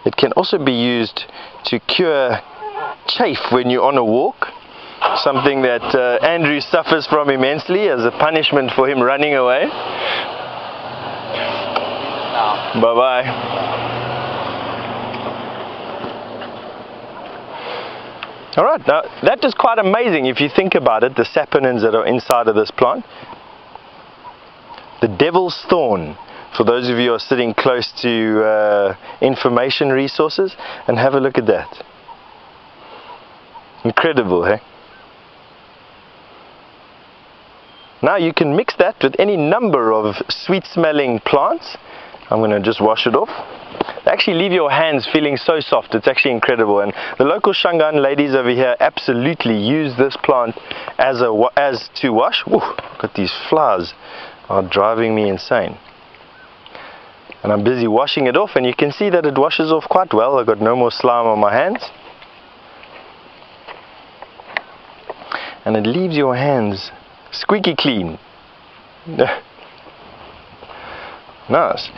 it can also be used to cure chafe when you're on a walk, something that Andrew suffers from immensely as a punishment for him running away. Bye bye. Alright, now that is quite amazing if you think about it, the saponins that are inside of this plant. The devil's thorn, for those of you who are sitting close to information resources, and have a look at that. Incredible, hey? Now you can mix that with any number of sweet smelling plants. I'm going to just wash it off. They actually leave your hands feeling so soft, it's actually incredible. And the local Shangaan ladies over here absolutely use this plant as to wash. Ooh, got these flowers are driving me insane. And I'm busy washing it off, and you can see that it washes off quite well. I've got no more slime on my hands. And it leaves your hands squeaky clean. Nice.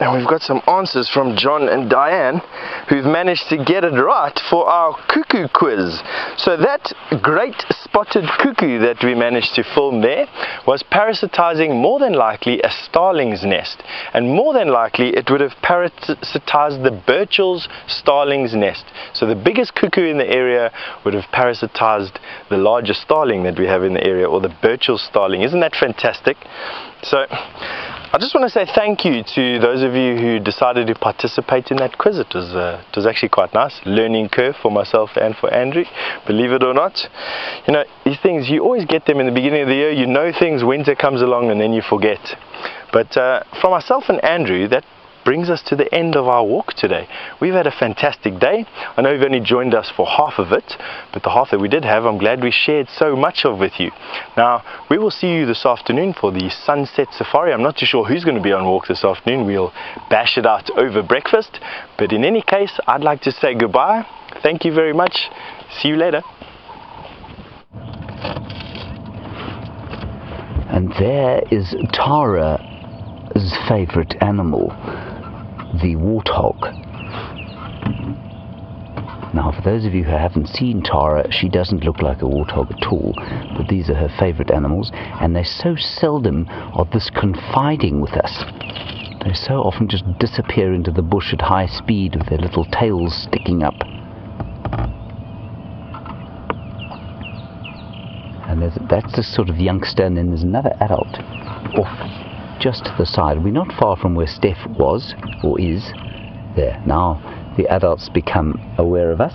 And we've got some answers from John and Diane, who've managed to get it right for our cuckoo quiz. So that great spotted cuckoo that we managed to film there was parasitizing more than likely a starling's nest, and more than likely it would have parasitized the Burchell's starling's nest. So the biggest cuckoo in the area would have parasitized the largest starling that we have in the area, or the Burchell's starling. Isn't that fantastic? So I just want to say thank you to those of you who decided to participate in that quiz. It was actually quite nice. Learning curve for myself and for Andrew, believe it or not. You know, these things, you always get them in the beginning of the year. You know things, winter comes along and then you forget. But for myself and Andrew, that brings us to the end of our walk today. We've had a fantastic day. I know you've only joined us for half of it, but the half that we did have, I'm glad we shared so much of with you. Now, we will see you this afternoon for the sunset safari. I'm not too sure who's going to be on walk this afternoon. We'll bash it out over breakfast. But in any case, I'd like to say goodbye. Thank you very much. See you later. And there is Tara's favourite animal, the warthog. Now, for those of you who haven't seen Tara, she doesn't look like a warthog at all, but these are her favourite animals, and they so seldom are this confiding with us. They so often just disappear into the bush at high speed with their little tails sticking up. And that's this sort of youngster, and then there's another adult off just to the side. We're not far from where Steph was, or is. There. Now the adults become aware of us.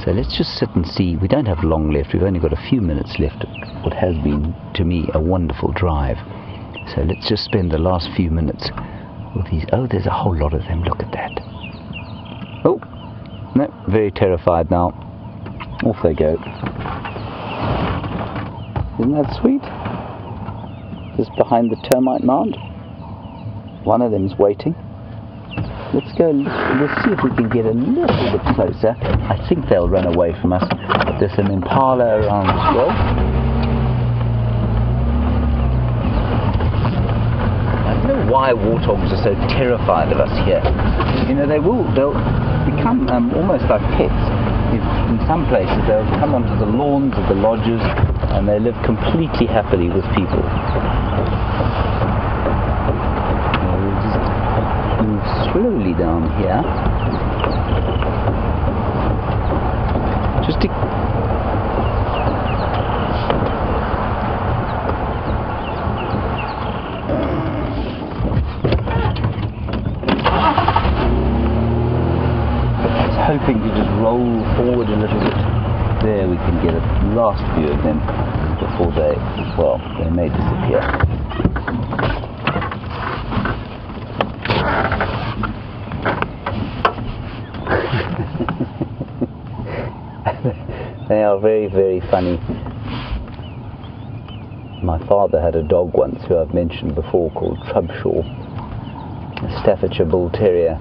So let's just sit and see. We don't have long left. We've only got a few minutes left of what has been, to me, a wonderful drive. So let's just spend the last few minutes with these. Oh, there's a whole lot of them. Look at that. Oh, no, very terrified now. Off they go. Isn't that sweet? Just behind the termite mound. One of them's waiting. Let's go, we'll see if we can get a little bit closer. I think they'll run away from us. There's an impala around as well. I don't know why warthogs are so terrified of us here. You know, they'll become almost like pets. In some places they'll come onto the lawns of the lodges and they live completely happily with people. We'll just move slowly down here. Just to hoping to just roll forward a little bit. There we can get a last view of them before they may disappear. They are very, very funny. My father had a dog once who I've mentioned before called Trubshaw, a Staffordshire Bull Terrier,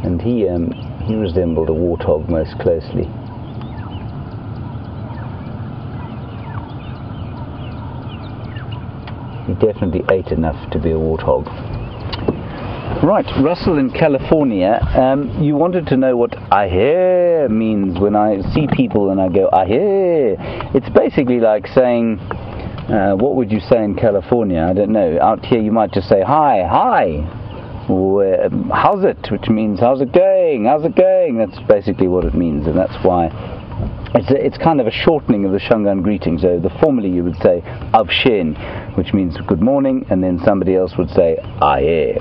and he resembled a warthog most closely. He definitely ate enough to be a warthog. Right, Russell in California, you wanted to know what ahe means. When I see people and I go ahe, it's basically like saying, what would you say in California? I don't know. Out here you might just say hi, hi. Or, how's it, which means how's it going, how's it going. That's basically what it means, and that's why it's kind of a shortening of the Shangaan greeting. So formally you would say avshen, which means good morning, and then somebody else would say ahe.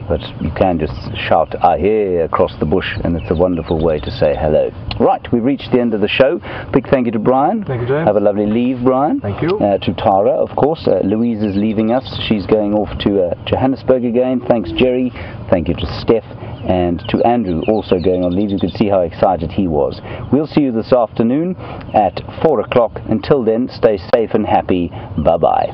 But you can just shout ahe across the bush, and it's a wonderful way to say hello. Right, we've reached the end of the show. Big thank you to Brian. Thank you, James. Have a lovely leave, Brian. Thank you. To Tara, of course. Louise is leaving us. She's going off to Johannesburg again. Thanks, Jerry. Thank you to Steph. And to Andrew, also going on leave. You could see how excited he was. We'll see you this afternoon at 4 o'clock. Until then, stay safe and happy. Bye-bye.